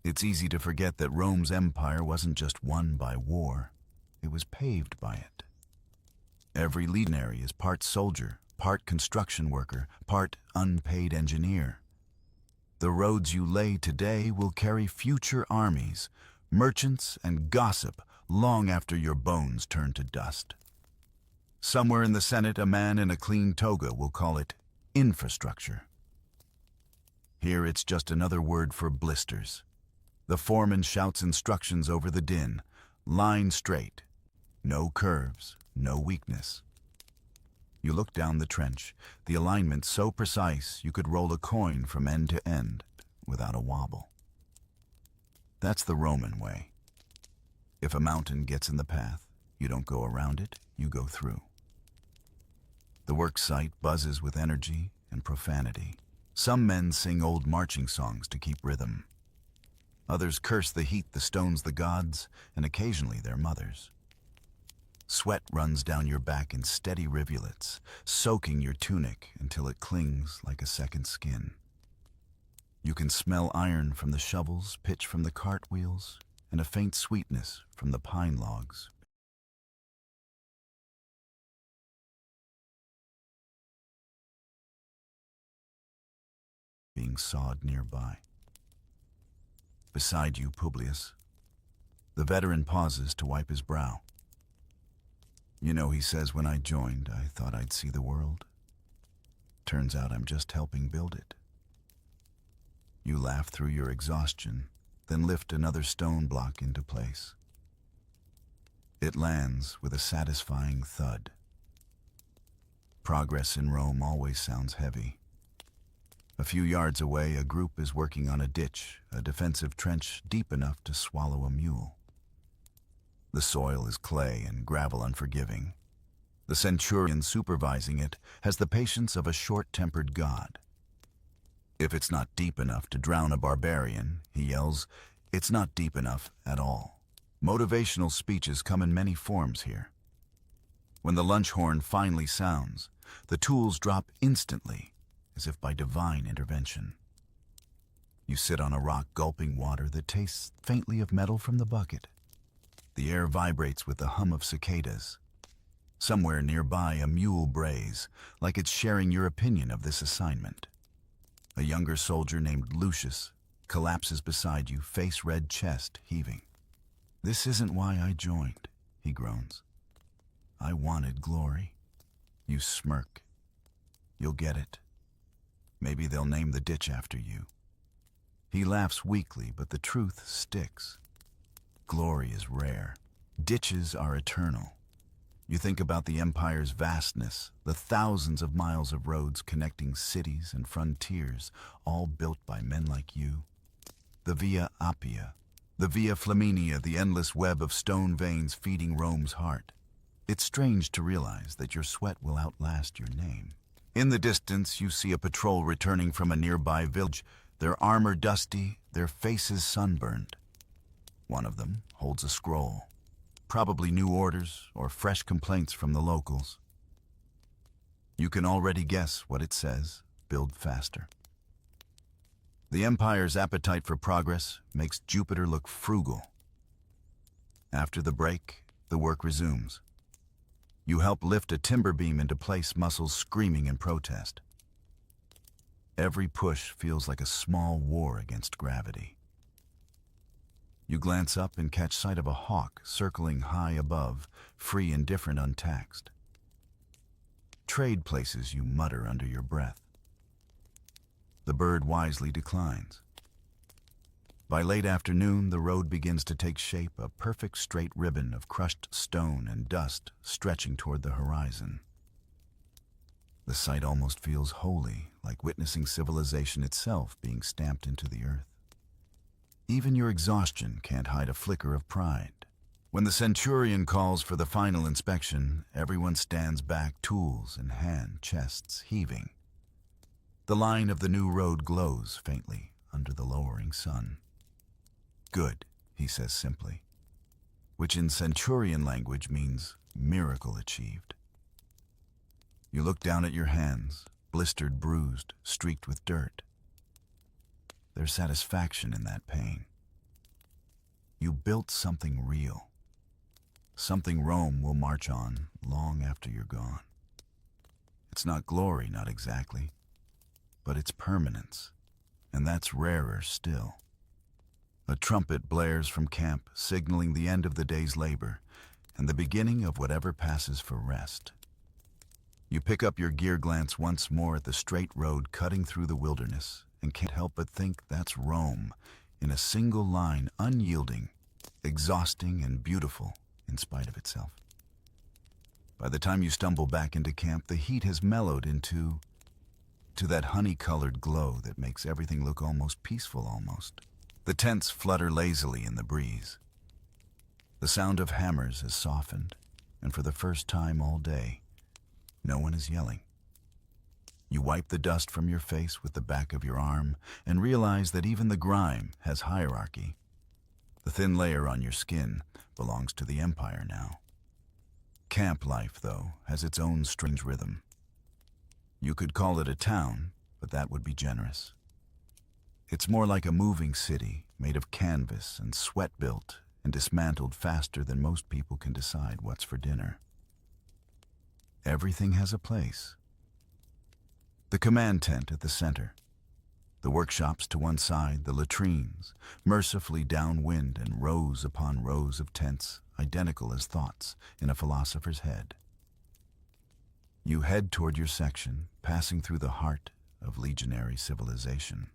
It's easy to forget that Rome's empire wasn't just won by war, it was paved by it. Every legionary is part soldier, part construction worker, part unpaid engineer. The roads you lay today will carry future armies, merchants and gossip, long after your bones turn to dust. Somewhere in the Senate, a man in a clean toga will call it infrastructure. Here it's just another word for blisters. The foreman shouts instructions over the din. Line straight. No curves, no weakness. You look down the trench, the alignment so precise you could roll a coin from end to end without a wobble. That's the Roman way. If a mountain gets in the path, you don't go around it, you go through. The work site buzzes with energy and profanity. Some men sing old marching songs to keep rhythm. Others curse the heat, the stones, the gods, and occasionally their mothers. Sweat runs down your back in steady rivulets, soaking your tunic until it clings like a second skin. You can smell iron from the shovels, pitch from the cartwheels, and a faint sweetness from the pine logs being sawed nearby. Beside you, Publius. The veteran pauses to wipe his brow. You know, he says, when I joined, I thought I'd see the world. Turns out I'm just helping build it. You laugh through your exhaustion, then lift another stone block into place. It lands with a satisfying thud. Progress in Rome always sounds heavy. A few yards away, a group is working on a ditch, a defensive trench deep enough to swallow a mule. The soil is clay and gravel unforgiving. The centurion supervising it has the patience of a short-tempered god. If it's not deep enough to drown a barbarian, he yells, it's not deep enough at all. Motivational speeches come in many forms here. When the lunch horn finally sounds, the tools drop instantly, as if by divine intervention. You sit on a rock gulping water that tastes faintly of metal from the bucket. The air vibrates with the hum of cicadas. Somewhere nearby, a mule brays, like it's sharing your opinion of this assignment. A younger soldier named Lucius collapses beside you, face red, chest heaving. This isn't why I joined, he groans. I wanted glory. You smirk. You'll get it. Maybe they'll name the ditch after you. He laughs weakly, but the truth sticks. Glory is rare. Ditches are eternal. You think about the empire's vastness, the thousands of miles of roads connecting cities and frontiers, all built by men like you. The Via Appia, the Via Flaminia, the endless web of stone veins feeding Rome's heart. It's strange to realize that your sweat will outlast your name. In the distance, you see a patrol returning from a nearby village, their armor dusty, their faces sunburned. One of them holds a scroll, probably new orders or fresh complaints from the locals. You can already guess what it says: build faster. The Empire's appetite for progress makes Jupiter look frugal. After the break, the work resumes. You help lift a timber beam into place, muscles screaming in protest. Every push feels like a small war against gravity. You glance up and catch sight of a hawk circling high above, free, indifferent, untaxed. Trade places, you mutter under your breath. The bird wisely declines. By late afternoon, the road begins to take shape, a perfect straight ribbon of crushed stone and dust stretching toward the horizon. The sight almost feels holy, like witnessing civilization itself being stamped into the earth. Even your exhaustion can't hide a flicker of pride. When the centurion calls for the final inspection, everyone stands back, tools in hand, chests heaving. The line of the new road glows faintly under the lowering sun. Good, he says simply, which in centurion language means miracle achieved. You look down at your hands, blistered, bruised, streaked with dirt. There's satisfaction in that pain. You built something real, something Rome will march on long after you're gone. It's not glory, not exactly, but it's permanence, and that's rarer still. A trumpet blares from camp, signaling the end of the day's labor and the beginning of whatever passes for rest. You pick up your gear, glance once more at the straight road cutting through the wilderness, and can't help but think that's Rome, in a single line, unyielding, exhausting, and beautiful in spite of itself. By the time you stumble back into camp, the heat has mellowed into that honey-colored glow that makes everything look almost peaceful almost. The tents flutter lazily in the breeze. The sound of hammers has softened, and for the first time all day, no one is yelling. You wipe the dust from your face with the back of your arm and realize that even the grime has hierarchy. The thin layer on your skin belongs to the Empire now. Camp life, though, has its own strange rhythm. You could call it a town, but that would be generous. It's more like a moving city made of canvas and sweat-built and dismantled faster than most people can decide what's for dinner. Everything has a place. The command tent at the center, the workshops to one side, the latrines, mercifully downwind, and rows upon rows of tents, identical as thoughts in a philosopher's head. You head toward your section, passing through the heart of legionary civilization.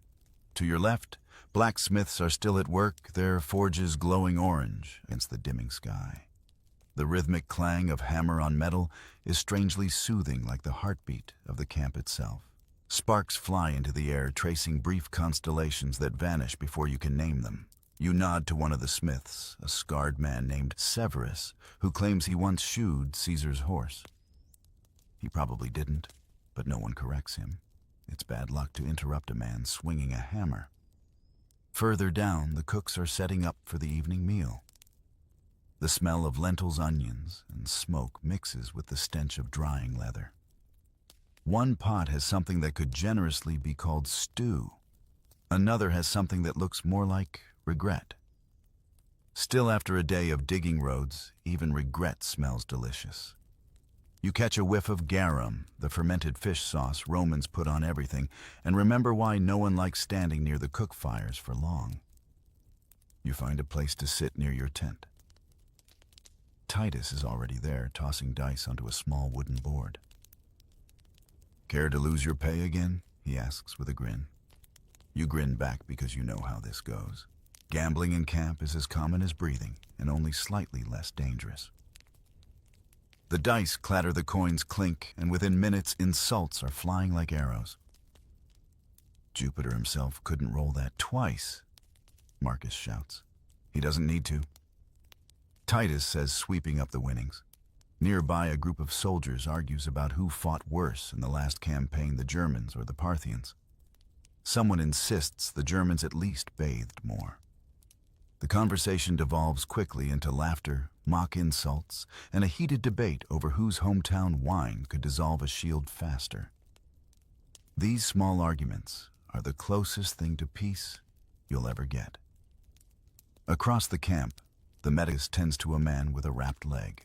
To your left, blacksmiths are still at work, their forges glowing orange against the dimming sky. The rhythmic clang of hammer on metal is strangely soothing, like the heartbeat of the camp itself. Sparks fly into the air, tracing brief constellations that vanish before you can name them. You nod to one of the smiths, a scarred man named Severus, who claims he once shoed Caesar's horse. He probably didn't, but no one corrects him. It's bad luck to interrupt a man swinging a hammer. Further down, the cooks are setting up for the evening meal. The smell of lentils, onions, and smoke mixes with the stench of drying leather. One pot has something that could generously be called stew. Another has something that looks more like regret. Still, after a day of digging roads, even regret smells delicious. You catch a whiff of garum, the fermented fish sauce Romans put on everything, and remember why no one likes standing near the cook fires for long. You find a place to sit near your tent. Titus is already there, tossing dice onto a small wooden board. "Care to lose your pay again?" he asks with a grin. You grin back because you know how this goes. Gambling in camp is as common as breathing, and only slightly less dangerous. The dice clatter, the coins clink, and within minutes insults are flying like arrows. "Jupiter himself couldn't roll that twice," Marcus shouts. "He doesn't need to," Titus says, sweeping up the winnings. Nearby, a group of soldiers argues about who fought worse in the last campaign, the Germans or the Parthians. Someone insists the Germans at least bathed more. The conversation devolves quickly into laughter, mock insults, and a heated debate over whose hometown wine could dissolve a shield faster. These small arguments are the closest thing to peace you'll ever get. Across the camp, the medic tends to a man with a wrapped leg.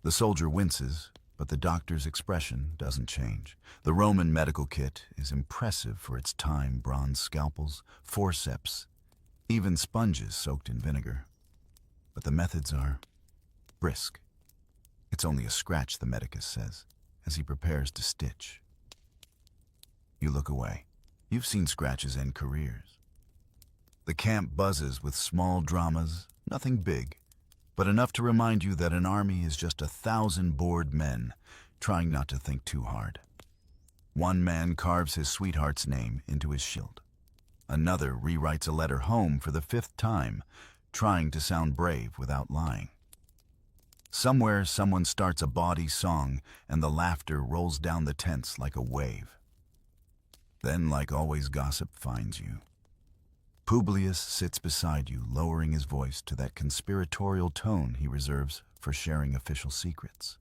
The soldier winces, but the doctor's expression doesn't change. The Roman medical kit is impressive for its time: bronze scalpels, forceps, even sponges soaked in vinegar. But the methods are brisk. "It's only a scratch," the medicus says, as he prepares to stitch. You look away. You've seen scratches end careers. The camp buzzes with small dramas, nothing big, but enough to remind you that an army is just 1,000 bored men trying not to think too hard. One man carves his sweetheart's name into his shield. Another rewrites a letter home for the 5th time, trying to sound brave without lying. Somewhere, someone starts a bawdy song, and the laughter rolls down the tents like a wave. Then, like always, gossip finds you. Publius sits beside you, lowering his voice to that conspiratorial tone he reserves for sharing official secrets.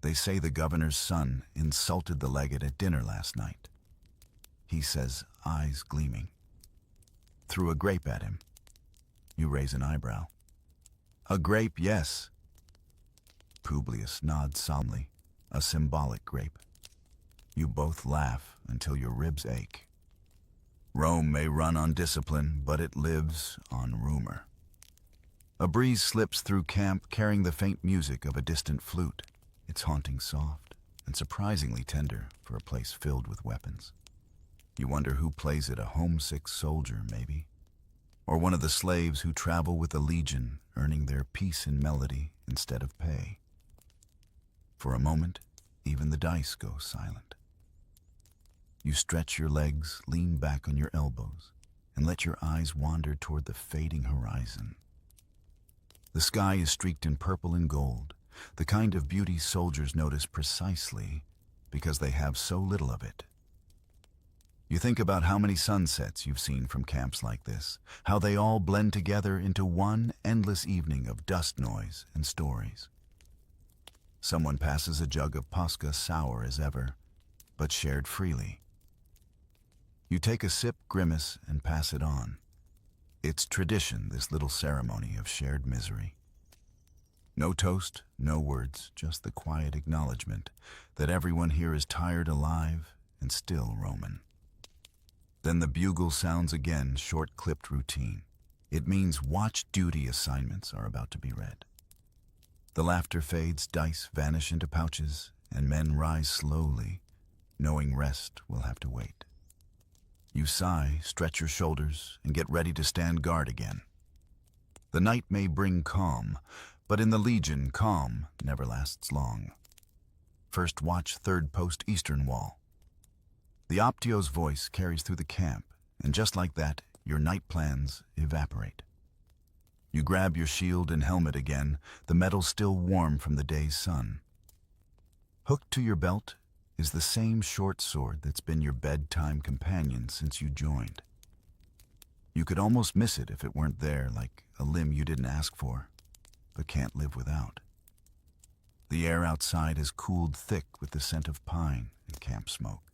"They say the governor's son insulted the legate at dinner last night," he says, eyes gleaming. "Threw a grape at him." You raise an eyebrow. "A grape, yes." Publius nods solemnly. "A symbolic grape." You both laugh until your ribs ache. Rome may run on discipline, but it lives on rumor. A breeze slips through camp carrying the faint music of a distant flute. It's haunting soft and surprisingly tender for a place filled with weapons. You wonder who plays it, a homesick soldier, maybe? Or one of the slaves who travel with the legion, earning their peace in melody instead of pay. For a moment, even the dice go silent. You stretch your legs, lean back on your elbows, and let your eyes wander toward the fading horizon. The sky is streaked in purple and gold, the kind of beauty soldiers notice precisely because they have so little of it. You think about how many sunsets you've seen from camps like this, how they all blend together into one endless evening of dust noise and stories. Someone passes a jug of Posca, sour as ever, but shared freely. You take a sip, grimace, and pass it on. It's tradition, this little ceremony of shared misery. No toast, no words, just the quiet acknowledgement that everyone here is tired, alive, and still Roman. Then the bugle sounds again, short-clipped routine. It means watch duty assignments are about to be read. The laughter fades, dice vanish into pouches, and men rise slowly, knowing rest will have to wait. You sigh, stretch your shoulders, and get ready to stand guard again. The night may bring calm, but in the Legion, calm never lasts long. First watch, third post, eastern wall. The Optio's voice carries through the camp, and just like that, your night plans evaporate. You grab your shield and helmet again, the metal still warm from the day's sun. Hooked to your belt is the same short sword that's been your bedtime companion since you joined. You could almost miss it if it weren't there, like a limb you didn't ask for, but can't live without. The air outside has cooled thick with the scent of pine and camp smoke.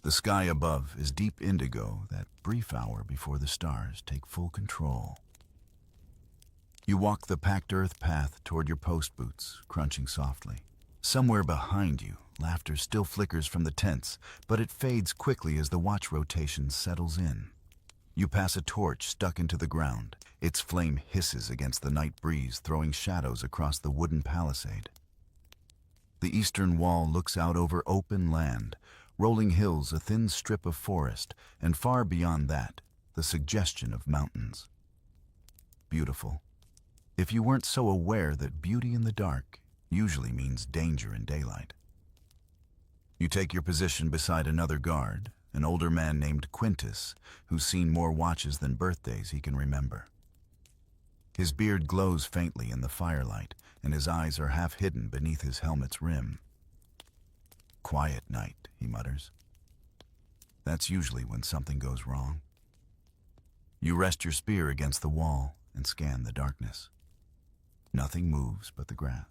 The sky above is deep indigo, that brief hour before the stars take full control. You walk the packed earth path toward your post boots, crunching softly. Somewhere behind you, laughter still flickers from the tents, but it fades quickly as the watch rotation settles in. You pass a torch stuck into the ground. Its flame hisses against the night breeze, throwing shadows across the wooden palisade. The eastern wall looks out over open land, rolling hills, a thin strip of forest, and far beyond that, the suggestion of mountains. Beautiful, if you weren't so aware that beauty in the dark usually means danger in daylight. You take your position beside another guard, an older man named Quintus, who's seen more watches than birthdays he can remember. His beard glows faintly in the firelight, and his eyes are half hidden beneath his helmet's rim. Quiet night, he mutters. That's usually when something goes wrong. You rest your spear against the wall and scan the darkness. Nothing moves but the grass.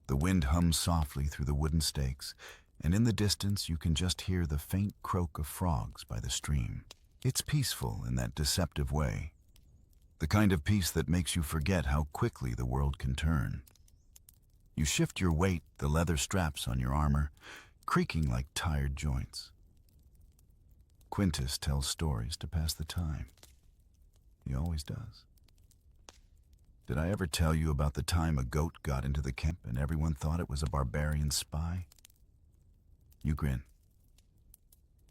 The wind hums softly through the wooden stakes, and in the distance you can just hear the faint croak of frogs by the stream. It's peaceful in that deceptive way, the kind of peace that makes you forget how quickly the world can turn. You shift your weight, the leather straps on your armor, creaking like tired joints. Quintus tells stories to pass the time. He always does. Did I ever tell you about the time a goat got into the camp and everyone thought it was a barbarian spy? You grin.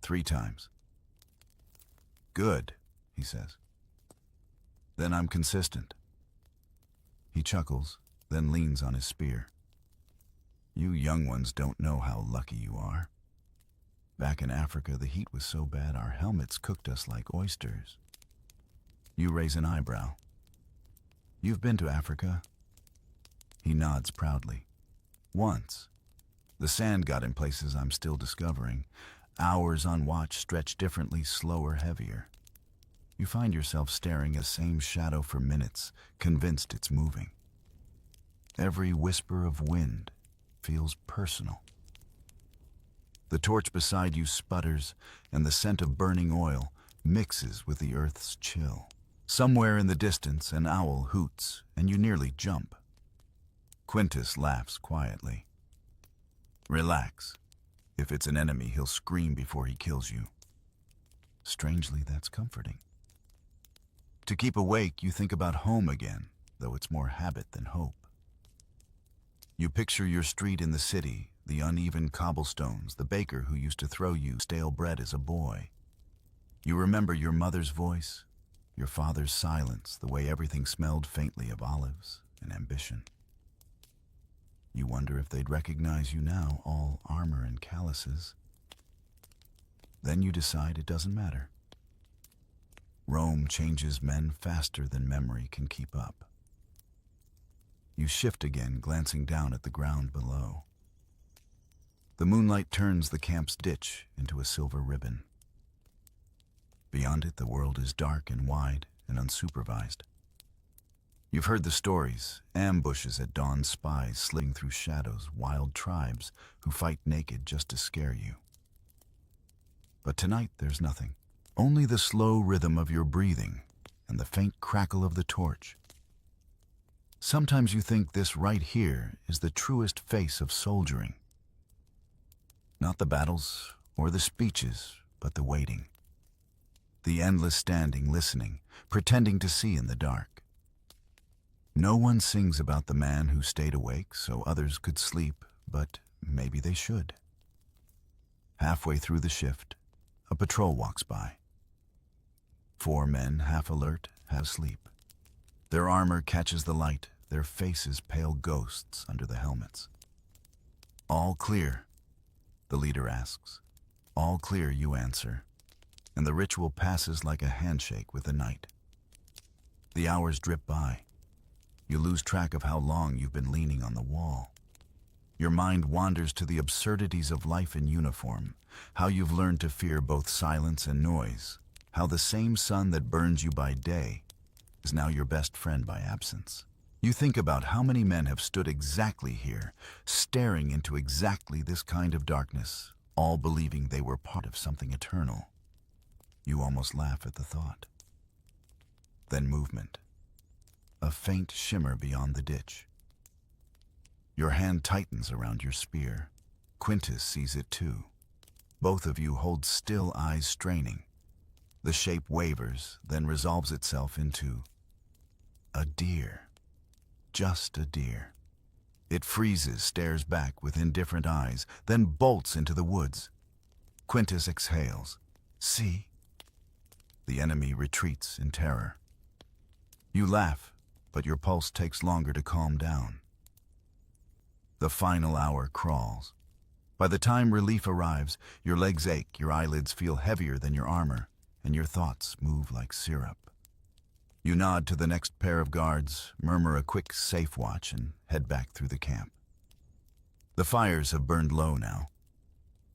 3 times. Good, he says. Then I'm consistent. He chuckles, then leans on his spear. You young ones don't know how lucky you are. Back in Africa, the heat was so bad our helmets cooked us like oysters. You raise an eyebrow. You've been to Africa? He nods proudly. Once. The sand got in places I'm still discovering. Hours on watch stretch differently, slower, heavier. You find yourself staring at the same shadow for minutes, convinced it's moving. Every whisper of wind feels personal. The torch beside you sputters, and the scent of burning oil mixes with the earth's chill. Somewhere in the distance, an owl hoots, and you nearly jump. Quintus laughs quietly. Relax. If it's an enemy, he'll scream before he kills you. Strangely, that's comforting. To keep awake, you think about home again, though it's more habit than hope. You picture your street in the city, the uneven cobblestones, the baker who used to throw you stale bread as a boy. You remember your mother's voice, your father's silence, the way everything smelled faintly of olives and ambition. You wonder if they'd recognize you now, all armor and calluses. Then you decide it doesn't matter. Rome changes men faster than memory can keep up. You shift again, glancing down at the ground below. The moonlight turns the camp's ditch into a silver ribbon. Beyond it, the world is dark and wide and unsupervised. You've heard the stories, ambushes at dawn, spies slithering through shadows, wild tribes who fight naked just to scare you. But tonight there's nothing. Only the slow rhythm of your breathing and the faint crackle of the torch. Sometimes you think this right here is the truest face of soldiering. Not the battles or the speeches, but the waiting. The endless standing, listening, pretending to see in the dark. No one sings about the man who stayed awake so others could sleep, but maybe they should. Halfway through the shift, a patrol walks by. 4 men, half alert, half asleep. Their armor catches the light, their faces pale ghosts under the helmets. "All clear?" the leader asks. "All clear," you answer, and the ritual passes like a handshake with the night. The hours drip by. You lose track of how long you've been leaning on the wall. Your mind wanders to the absurdities of life in uniform, how you've learned to fear both silence and noise, how the same sun that burns you by day is now your best friend by absence. You think about how many men have stood exactly here, staring into exactly this kind of darkness, all believing they were part of something eternal. You almost laugh at the thought. Then movement. A faint shimmer beyond the ditch. Your hand tightens around your spear. Quintus sees it too. Both of you hold still, eyes straining. The shape wavers, then resolves itself into a deer. Just a deer. It freezes, stares back with indifferent eyes, then bolts into the woods. Quintus exhales. "See?" The enemy retreats in terror. You laugh, but your pulse takes longer to calm down. The final hour crawls. By the time relief arrives, your legs ache, your eyelids feel heavier than your armor, and your thoughts move like syrup. You nod to the next pair of guards, murmur a quick safe watch, and head back through the camp. The fires have burned low now.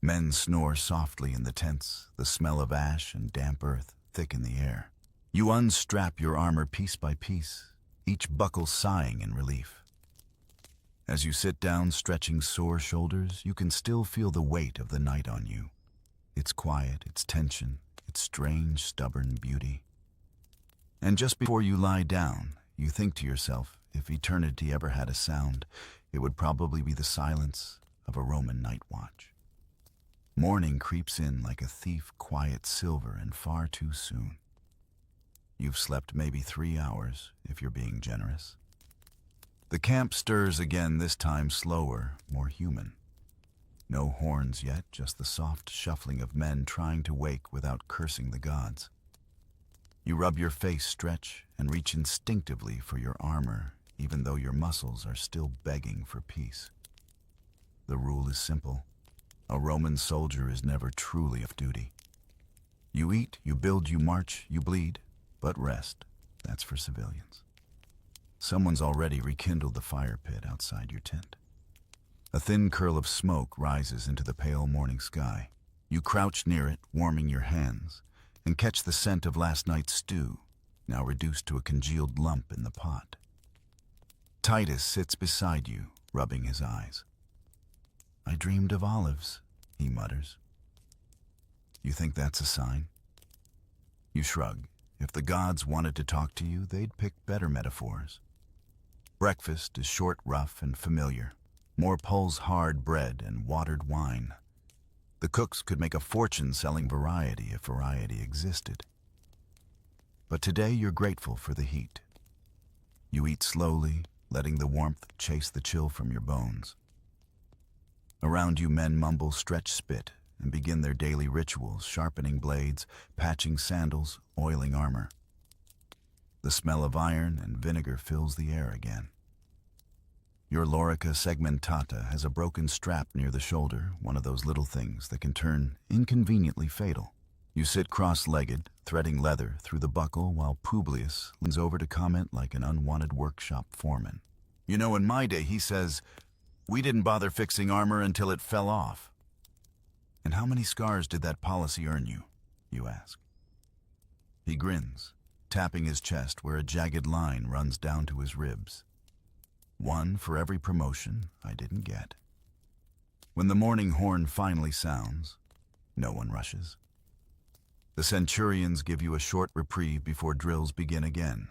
Men snore softly in the tents, the smell of ash and damp earth thick in the air. You unstrap your armor piece by piece, each buckle sighing in relief. As you sit down, stretching sore shoulders, you can still feel the weight of the night on you. Its quiet, its tension, its strange, stubborn beauty. And just before you lie down, you think to yourself, if eternity ever had a sound, it would probably be the silence of a Roman night watch. Morning creeps in like a thief, quiet silver, and far too soon. You've slept maybe 3 hours, if you're being generous. The camp stirs again, this time slower, more human. No horns yet, just the soft shuffling of men trying to wake without cursing the gods. You rub your face, stretch, and reach instinctively for your armor, even though your muscles are still begging for peace. The rule is simple. A Roman soldier is never truly off duty. You eat, you build, you march, you bleed, but rest, that's for civilians. Someone's already rekindled the fire pit outside your tent. A thin curl of smoke rises into the pale morning sky. You crouch near it, warming your hands, and catch the scent of last night's stew, now reduced to a congealed lump in the pot. Titus sits beside you, rubbing his eyes. "I dreamed of olives," he mutters. You think that's a sign? You shrug. If the gods wanted to talk to you, they'd pick better metaphors. Breakfast is short, rough, and familiar. More pulls hard bread and watered wine. The cooks could make a fortune selling variety if variety existed. But today you're grateful for the heat. You eat slowly, letting the warmth chase the chill from your bones. Around you, men mumble stretch spit and begin their daily rituals, sharpening blades, patching sandals, oiling armor. The smell of iron and vinegar fills the air again. Your lorica segmentata has a broken strap near the shoulder, one of those little things that can turn inconveniently fatal. You sit cross-legged, threading leather through the buckle while Publius leans over to comment like an unwanted workshop foreman. You know, in my day, he says, we didn't bother fixing armor until it fell off. And how many scars did that policy earn you? You ask. He grins, tapping his chest where a jagged line runs down to his ribs. One for every promotion I didn't get. When the morning horn finally sounds, no one rushes. The centurions give you a short reprieve before drills begin again.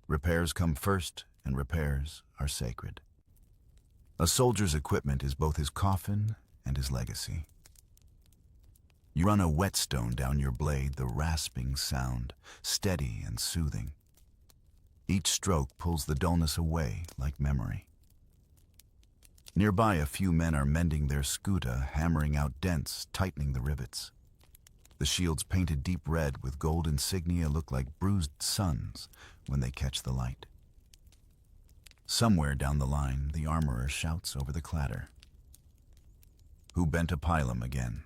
Repairs come first, and repairs are sacred. A soldier's equipment is both his coffin and his legacy. You run a whetstone down your blade, the rasping sound, steady and soothing. Each stroke pulls the dullness away like memory. Nearby, a few men are mending their scuta, hammering out dents, tightening the rivets. The shields painted deep red with gold insignia look like bruised suns when they catch the light. Somewhere down the line, the armorer shouts over the clatter. Who bent a pilum again?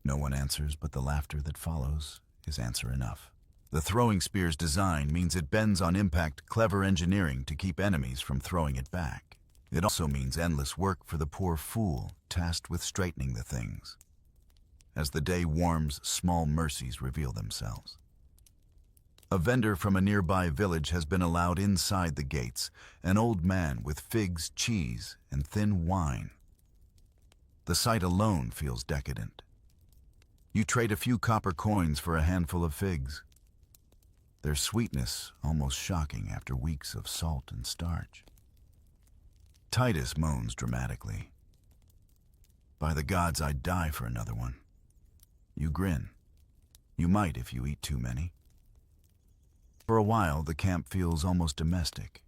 No one answers, but the laughter that follows is answer enough. The throwing spear's design means it bends on impact, clever engineering to keep enemies from throwing it back. It also means endless work for the poor fool tasked with straightening the things. As the day warms, small mercies reveal themselves. A vendor from a nearby village has been allowed inside the gates, an old man with figs, cheese, and thin wine. The sight alone feels decadent. You trade a few copper coins for a handful of figs. Their sweetness almost shocking after weeks of salt and starch. Titus moans dramatically. By the gods, I'd die for another one. You grin. You might if you eat too many. For a while, the camp feels almost domestic.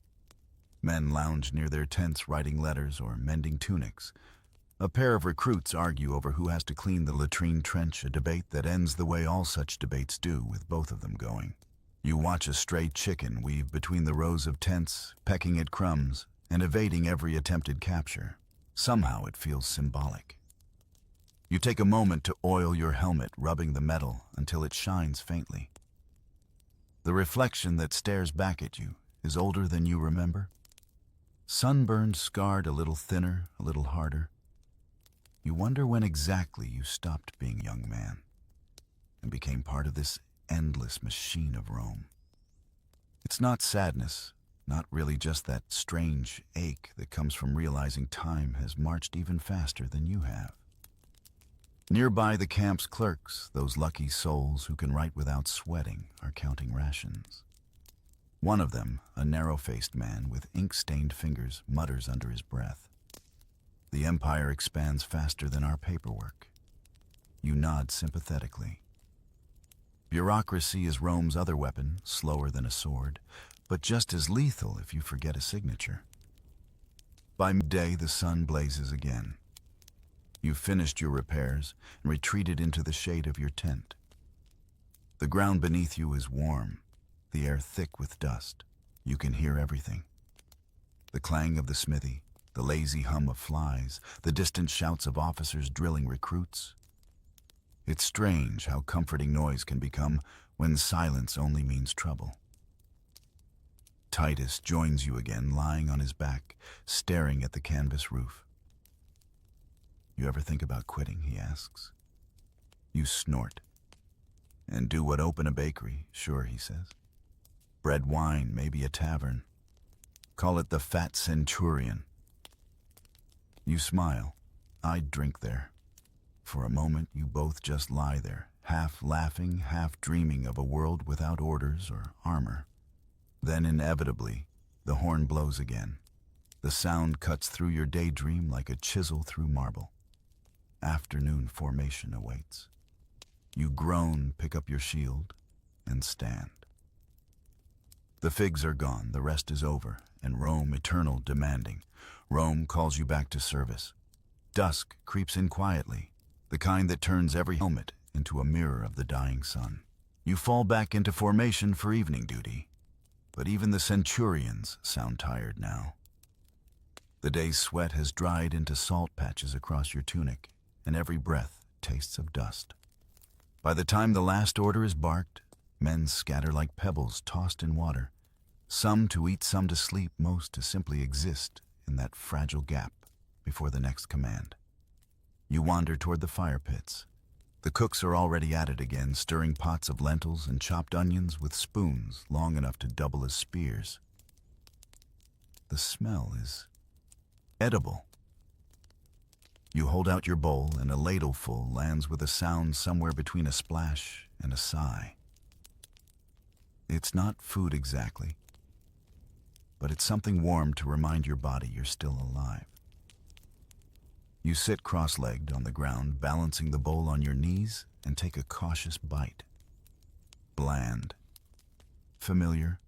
Men lounge near their tents writing letters or mending tunics. A pair of recruits argue over who has to clean the latrine trench, a debate that ends the way all such debates do, with both of them going. You watch a stray chicken weave between the rows of tents, pecking at crumbs and evading every attempted capture. Somehow it feels symbolic. You take a moment to oil your helmet, rubbing the metal until it shines faintly. The reflection that stares back at you is older than you remember. Sunburned, scarred, a little thinner, a little harder. You wonder when exactly you stopped being a young man and became part of this endless machine of Rome. It's not sadness, not really, just that strange ache that comes from realizing time has marched even faster than you have. Nearby, the camp's clerks, those lucky souls who can write without sweating, are counting rations. One of them, a narrow-faced man with ink-stained fingers, mutters under his breath. The empire expands faster than our paperwork. You nod sympathetically. Bureaucracy is Rome's other weapon, slower than a sword, but just as lethal if you forget a signature. By midday, the sun blazes again. You've finished your repairs and retreated into the shade of your tent. The ground beneath you is warm, the air thick with dust. You can hear everything. The clang of the smithy, the lazy hum of flies, the distant shouts of officers drilling recruits. It's strange how comforting noise can become when silence only means trouble. Titus joins you again, lying on his back, staring at the canvas roof. You ever think about quitting, he asks. You snort. And do what? Open a bakery? Sure, he says. Bread, wine, maybe a tavern. Call it the Fat Centurion. You smile. I'd drink there. For a moment, you both just lie there, half laughing, half dreaming of a world without orders or armor. Then, inevitably, the horn blows again. The sound cuts through your daydream like a chisel through marble. afternoon formation awaits. You groan, pick up your shield, and stand. The figs are gone, the rest is over, and Rome eternal demanding. Rome calls you back to service. Dusk creeps in quietly, the kind that turns every helmet into a mirror of the dying sun. You fall back into formation for evening duty, but even the centurions sound tired now. The day's sweat has dried into salt patches across your tunic, and every breath tastes of dust. By the time the last order is barked, men scatter like pebbles tossed in water, some to eat, some to sleep, most to simply exist in that fragile gap before the next command. You wander toward the fire pits. The cooks are already at it again, stirring pots of lentils and chopped onions with spoons long enough to double as spears. The smell is edible. You hold out your bowl, and a ladleful lands with a sound somewhere between a splash and a sigh. It's not food exactly, but it's something warm to remind your body you're still alive. You sit cross-legged on the ground, balancing the bowl on your knees, and take a cautious bite. Bland. Familiar.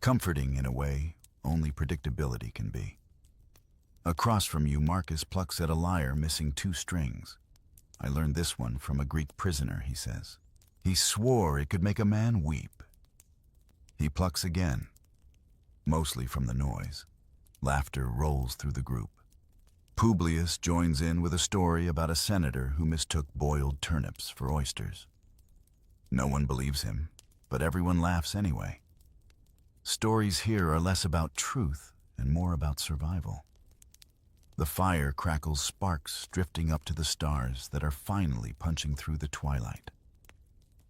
Comforting in a way only predictability can be. Across from you, Marcus plucks at a lyre missing 2 strings. I learned this one from a Greek prisoner, he says. He swore it could make a man weep. He plucks again, mostly from the noise. Laughter rolls through the group. Publius joins in with a story about a senator who mistook boiled turnips for oysters. No one believes him, but everyone laughs anyway. Stories here are less about truth and more about survival. The fire crackles sparks drifting up to the stars that are finally punching through the twilight.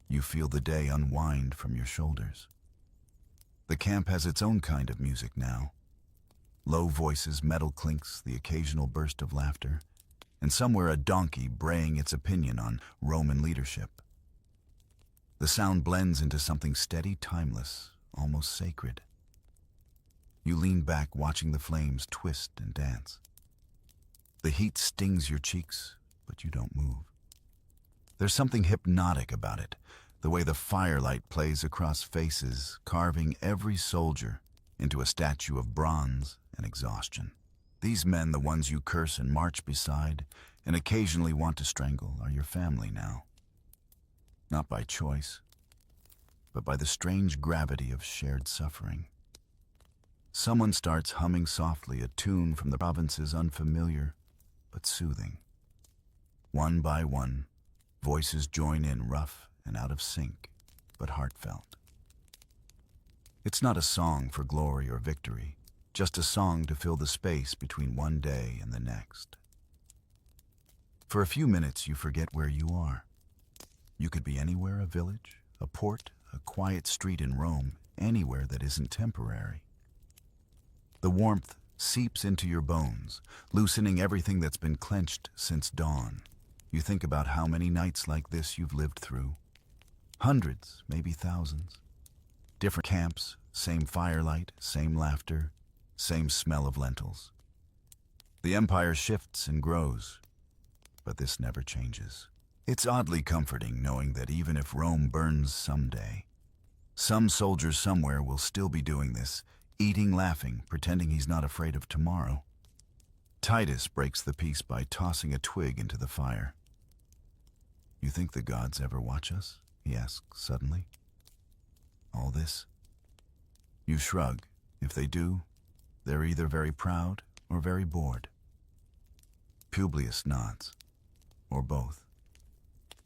You feel the day unwind from your shoulders. The camp has its own kind of music now. Low voices, metal clinks, the occasional burst of laughter, and somewhere a donkey braying its opinion on Roman leadership. The sound blends into something steady, timeless, almost sacred. You lean back, watching the flames twist and dance. The heat stings your cheeks, but you don't move. There's something hypnotic about it, the way the firelight plays across faces, carving every soldier into a statue of bronze and exhaustion. These men, the ones you curse and march beside, and occasionally want to strangle, are your family now. Not by choice, but by the strange gravity of shared suffering. Someone starts humming softly a tune from the province's unfamiliar but soothing. One by one, voices join in, rough and out of sync, but heartfelt. It's not a song for glory or victory, just a song to fill the space between one day and the next. For a few minutes, you forget where you are. You could be anywhere, a village, a port, a quiet street in Rome, anywhere that isn't temporary. The warmth seeps into your bones, loosening everything that's been clenched since dawn. You think about how many nights like this you've lived through. Hundreds, maybe thousands. Different camps, same firelight, same laughter, same smell of lentils. The empire shifts and grows, but this never changes. It's oddly comforting knowing that even if Rome burns someday, some soldier somewhere will still be doing this, eating, laughing, pretending he's not afraid of tomorrow. Titus breaks the peace by tossing a twig into the fire. You think the gods ever watch us? He asks suddenly. All this? You shrug. If they do, they're either very proud or very bored. Publius nods. Or both.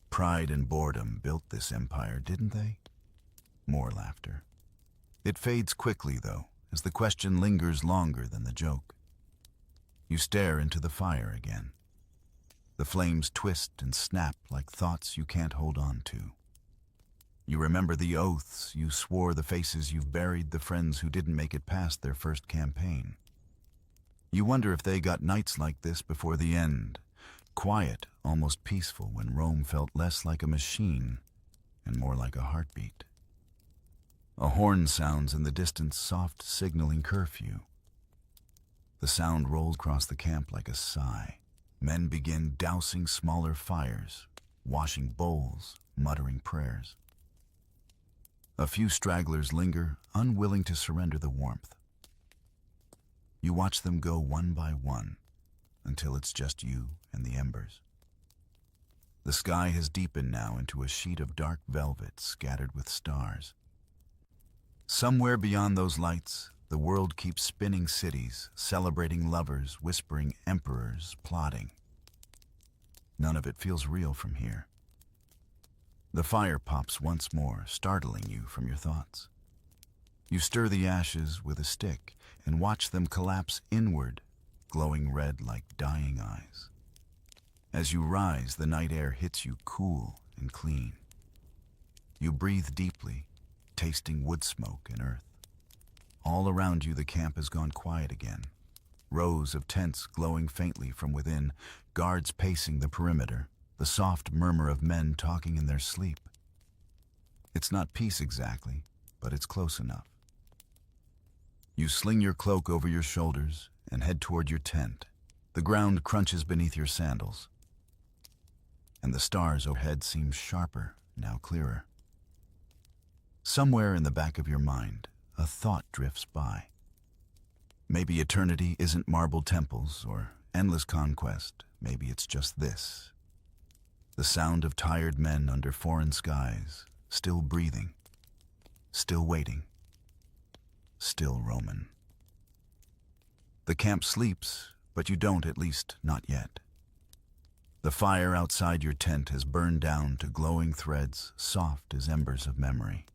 Pride and boredom built this empire, didn't they? More laughter. It fades quickly, though, as the question lingers longer than the joke. You stare into the fire again. The flames twist and snap like thoughts you can't hold on to. You remember the oaths you swore, the faces you've buried, the friends who didn't make it past their first campaign. You wonder if they got nights like this before the end, quiet, almost peaceful, when Rome felt less like a machine and more like a heartbeat. A horn sounds in the distance, soft signaling curfew. The sound rolls across the camp like a sigh. Men begin dousing smaller fires, washing bowls, muttering prayers. A few stragglers linger, unwilling to surrender the warmth. You watch them go one by one, until it's just you and the embers. The sky has deepened now into a sheet of dark velvet scattered with stars. Somewhere beyond those lights, the world keeps spinning cities, celebrating lovers, whispering emperors, plotting. None of it feels real from here. The fire pops once more, startling you from your thoughts. You stir the ashes with a stick and watch them collapse inward, glowing red like dying eyes. As you rise, the night air hits you cool and clean. You breathe deeply, tasting wood smoke and earth. All around you, the camp has gone quiet again. Rows of tents glowing faintly from within, guards pacing the perimeter, the soft murmur of men talking in their sleep. It's not peace exactly, but it's close enough. You sling your cloak over your shoulders and head toward your tent. The ground crunches beneath your sandals, and the stars overhead seem sharper, now clearer. Somewhere in the back of your mind, a thought drifts by. Maybe eternity isn't marble temples or endless conquest. Maybe it's just this. The sound of tired men under foreign skies, still breathing, still waiting, still Roman. The camp sleeps, but you don't, at least not yet. The fire outside your tent has burned down to glowing threads, soft as embers of memory.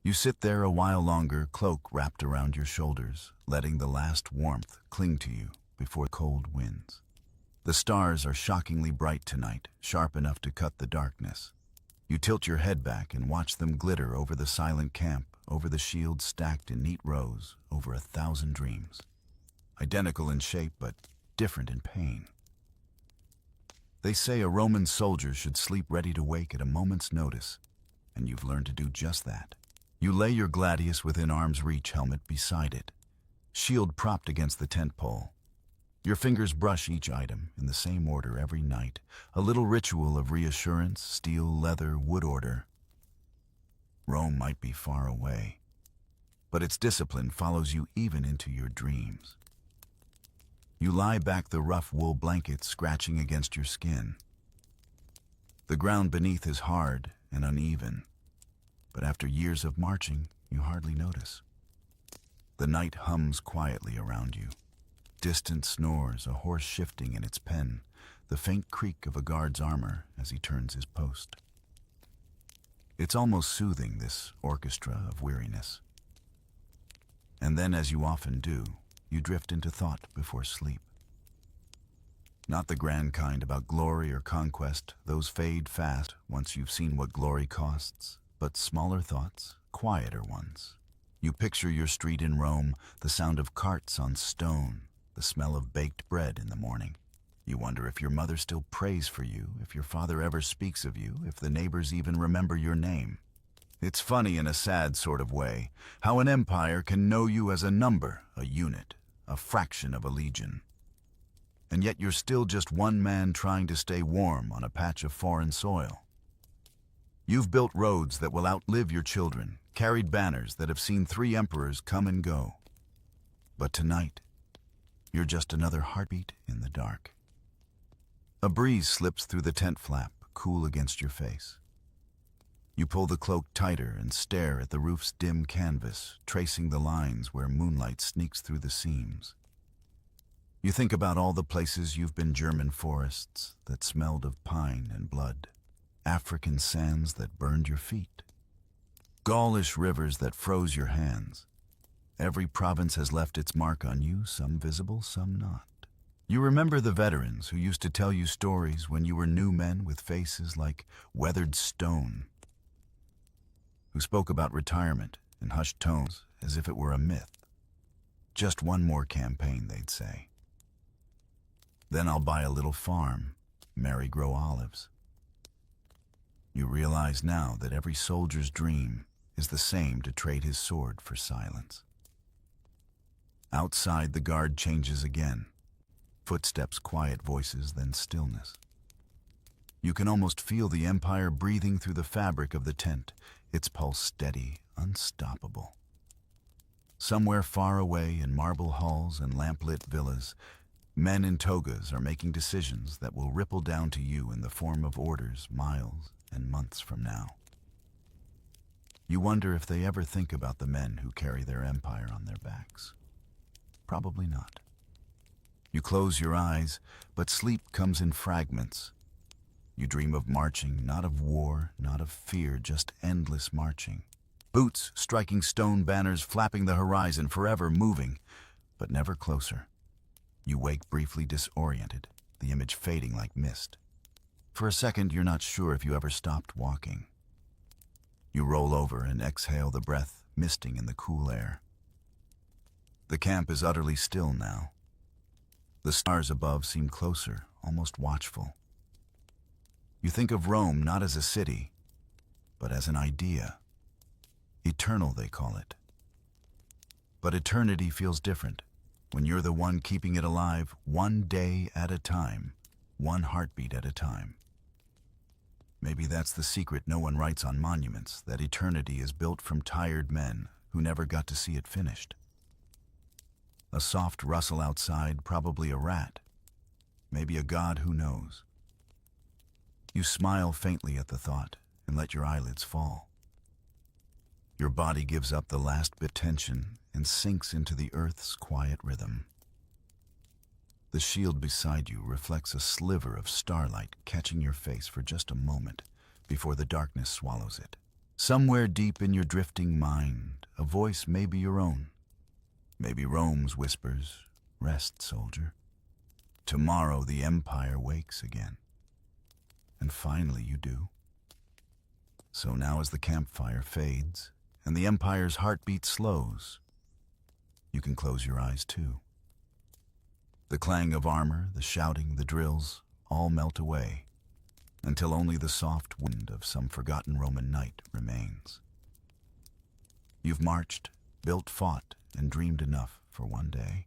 You sit there a while longer, cloak wrapped around your shoulders, letting the last warmth cling to you before cold winds. The stars are shockingly bright tonight, sharp enough to cut the darkness. You tilt your head back and watch them glitter over the silent camp, over the shields stacked in neat rows, over 1,000 dreams. Identical in shape, but different in pain. They say a Roman soldier should sleep ready to wake at a moment's notice, and you've learned to do just that. You lay your gladius within arm's reach, helmet beside it, shield propped against the tent pole. Your fingers brush each item in the same order every night, a little ritual of reassurance, steel, leather, wood order. Rome might be far away, but its discipline follows you even into your dreams. You lie back, the rough wool blanket scratching against your skin. The ground beneath is hard and uneven, but after years of marching, you hardly notice. The night hums quietly around you. Distant snores, a horse shifting in its pen, the faint creak of a guard's armor as he turns his post. It's almost soothing, this orchestra of weariness. And then, as you often do, you drift into thought before sleep. Not the grand kind about glory or conquest, those fade fast once you've seen what glory costs, but smaller thoughts, quieter ones. You picture your street in Rome, the sound of carts on stone, the smell of baked bread in the morning. You wonder if your mother still prays for you, if your father ever speaks of you, if the neighbors even remember your name. It's funny in a sad sort of way, how an empire can know you as a number, a unit, a fraction of a legion. And yet you're still just one man trying to stay warm on a patch of foreign soil. You've built roads that will outlive your children, carried banners that have seen 3 emperors come and go. But tonight, you're just another heartbeat in the dark. A breeze slips through the tent flap, cool against your face. You pull the cloak tighter and stare at the roof's dim canvas, tracing the lines where moonlight sneaks through the seams. You think about all the places you've been, German forests that smelled of pine and blood, African sands that burned your feet, Gaulish rivers that froze your hands. Every province has left its mark on you, some visible, some not. You remember the veterans who used to tell you stories when you were new men with faces like weathered stone, who spoke about retirement in hushed tones as if it were a myth. Just one more campaign, they'd say. Then I'll buy a little farm, marry, grow olives. You realize now that every soldier's dream is the same, to trade his sword for silence. Outside, the guard changes again. Footsteps, quiet voices, then stillness. You can almost feel the empire breathing through the fabric of the tent, its pulse steady, unstoppable. Somewhere far away in marble halls and lamp-lit villas, men in togas are making decisions that will ripple down to you in the form of orders miles and months from now. You wonder if they ever think about the men who carry their empire on their backs. Probably not. You close your eyes, but sleep comes in fragments. You dream of marching, not of war, not of fear, just endless marching. Boots striking stone banners, flapping the horizon, forever moving, but never closer. You wake briefly disoriented, the image fading like mist. For a second, you're not sure if you ever stopped walking. You roll over and exhale the breath, misting in the cool air. The camp is utterly still now. The stars above seem closer, almost watchful. You think of Rome not as a city, but as an idea. Eternal, they call it. But eternity feels different when you're the one keeping it alive, one day at a time, one heartbeat at a time. Maybe that's the secret no one writes on monuments, that eternity is built from tired men who never got to see it finished. A soft rustle outside, probably a rat. Maybe a god, who knows. You smile faintly at the thought and let your eyelids fall. Your body gives up the last bit of tension and sinks into the earth's quiet rhythm. The shield beside you reflects a sliver of starlight catching your face for just a moment before the darkness swallows it. Somewhere deep in your drifting mind, a voice may be your own. Maybe Rome's whispers, "Rest, soldier. Tomorrow the empire wakes again." And finally you do. So now as the campfire fades and the empire's heartbeat slows, you can close your eyes too. The clang of armor, the shouting, the drills, all melt away, until only the soft wind of some forgotten Roman night remains. You've marched, built, fought, and dreamed enough for one day.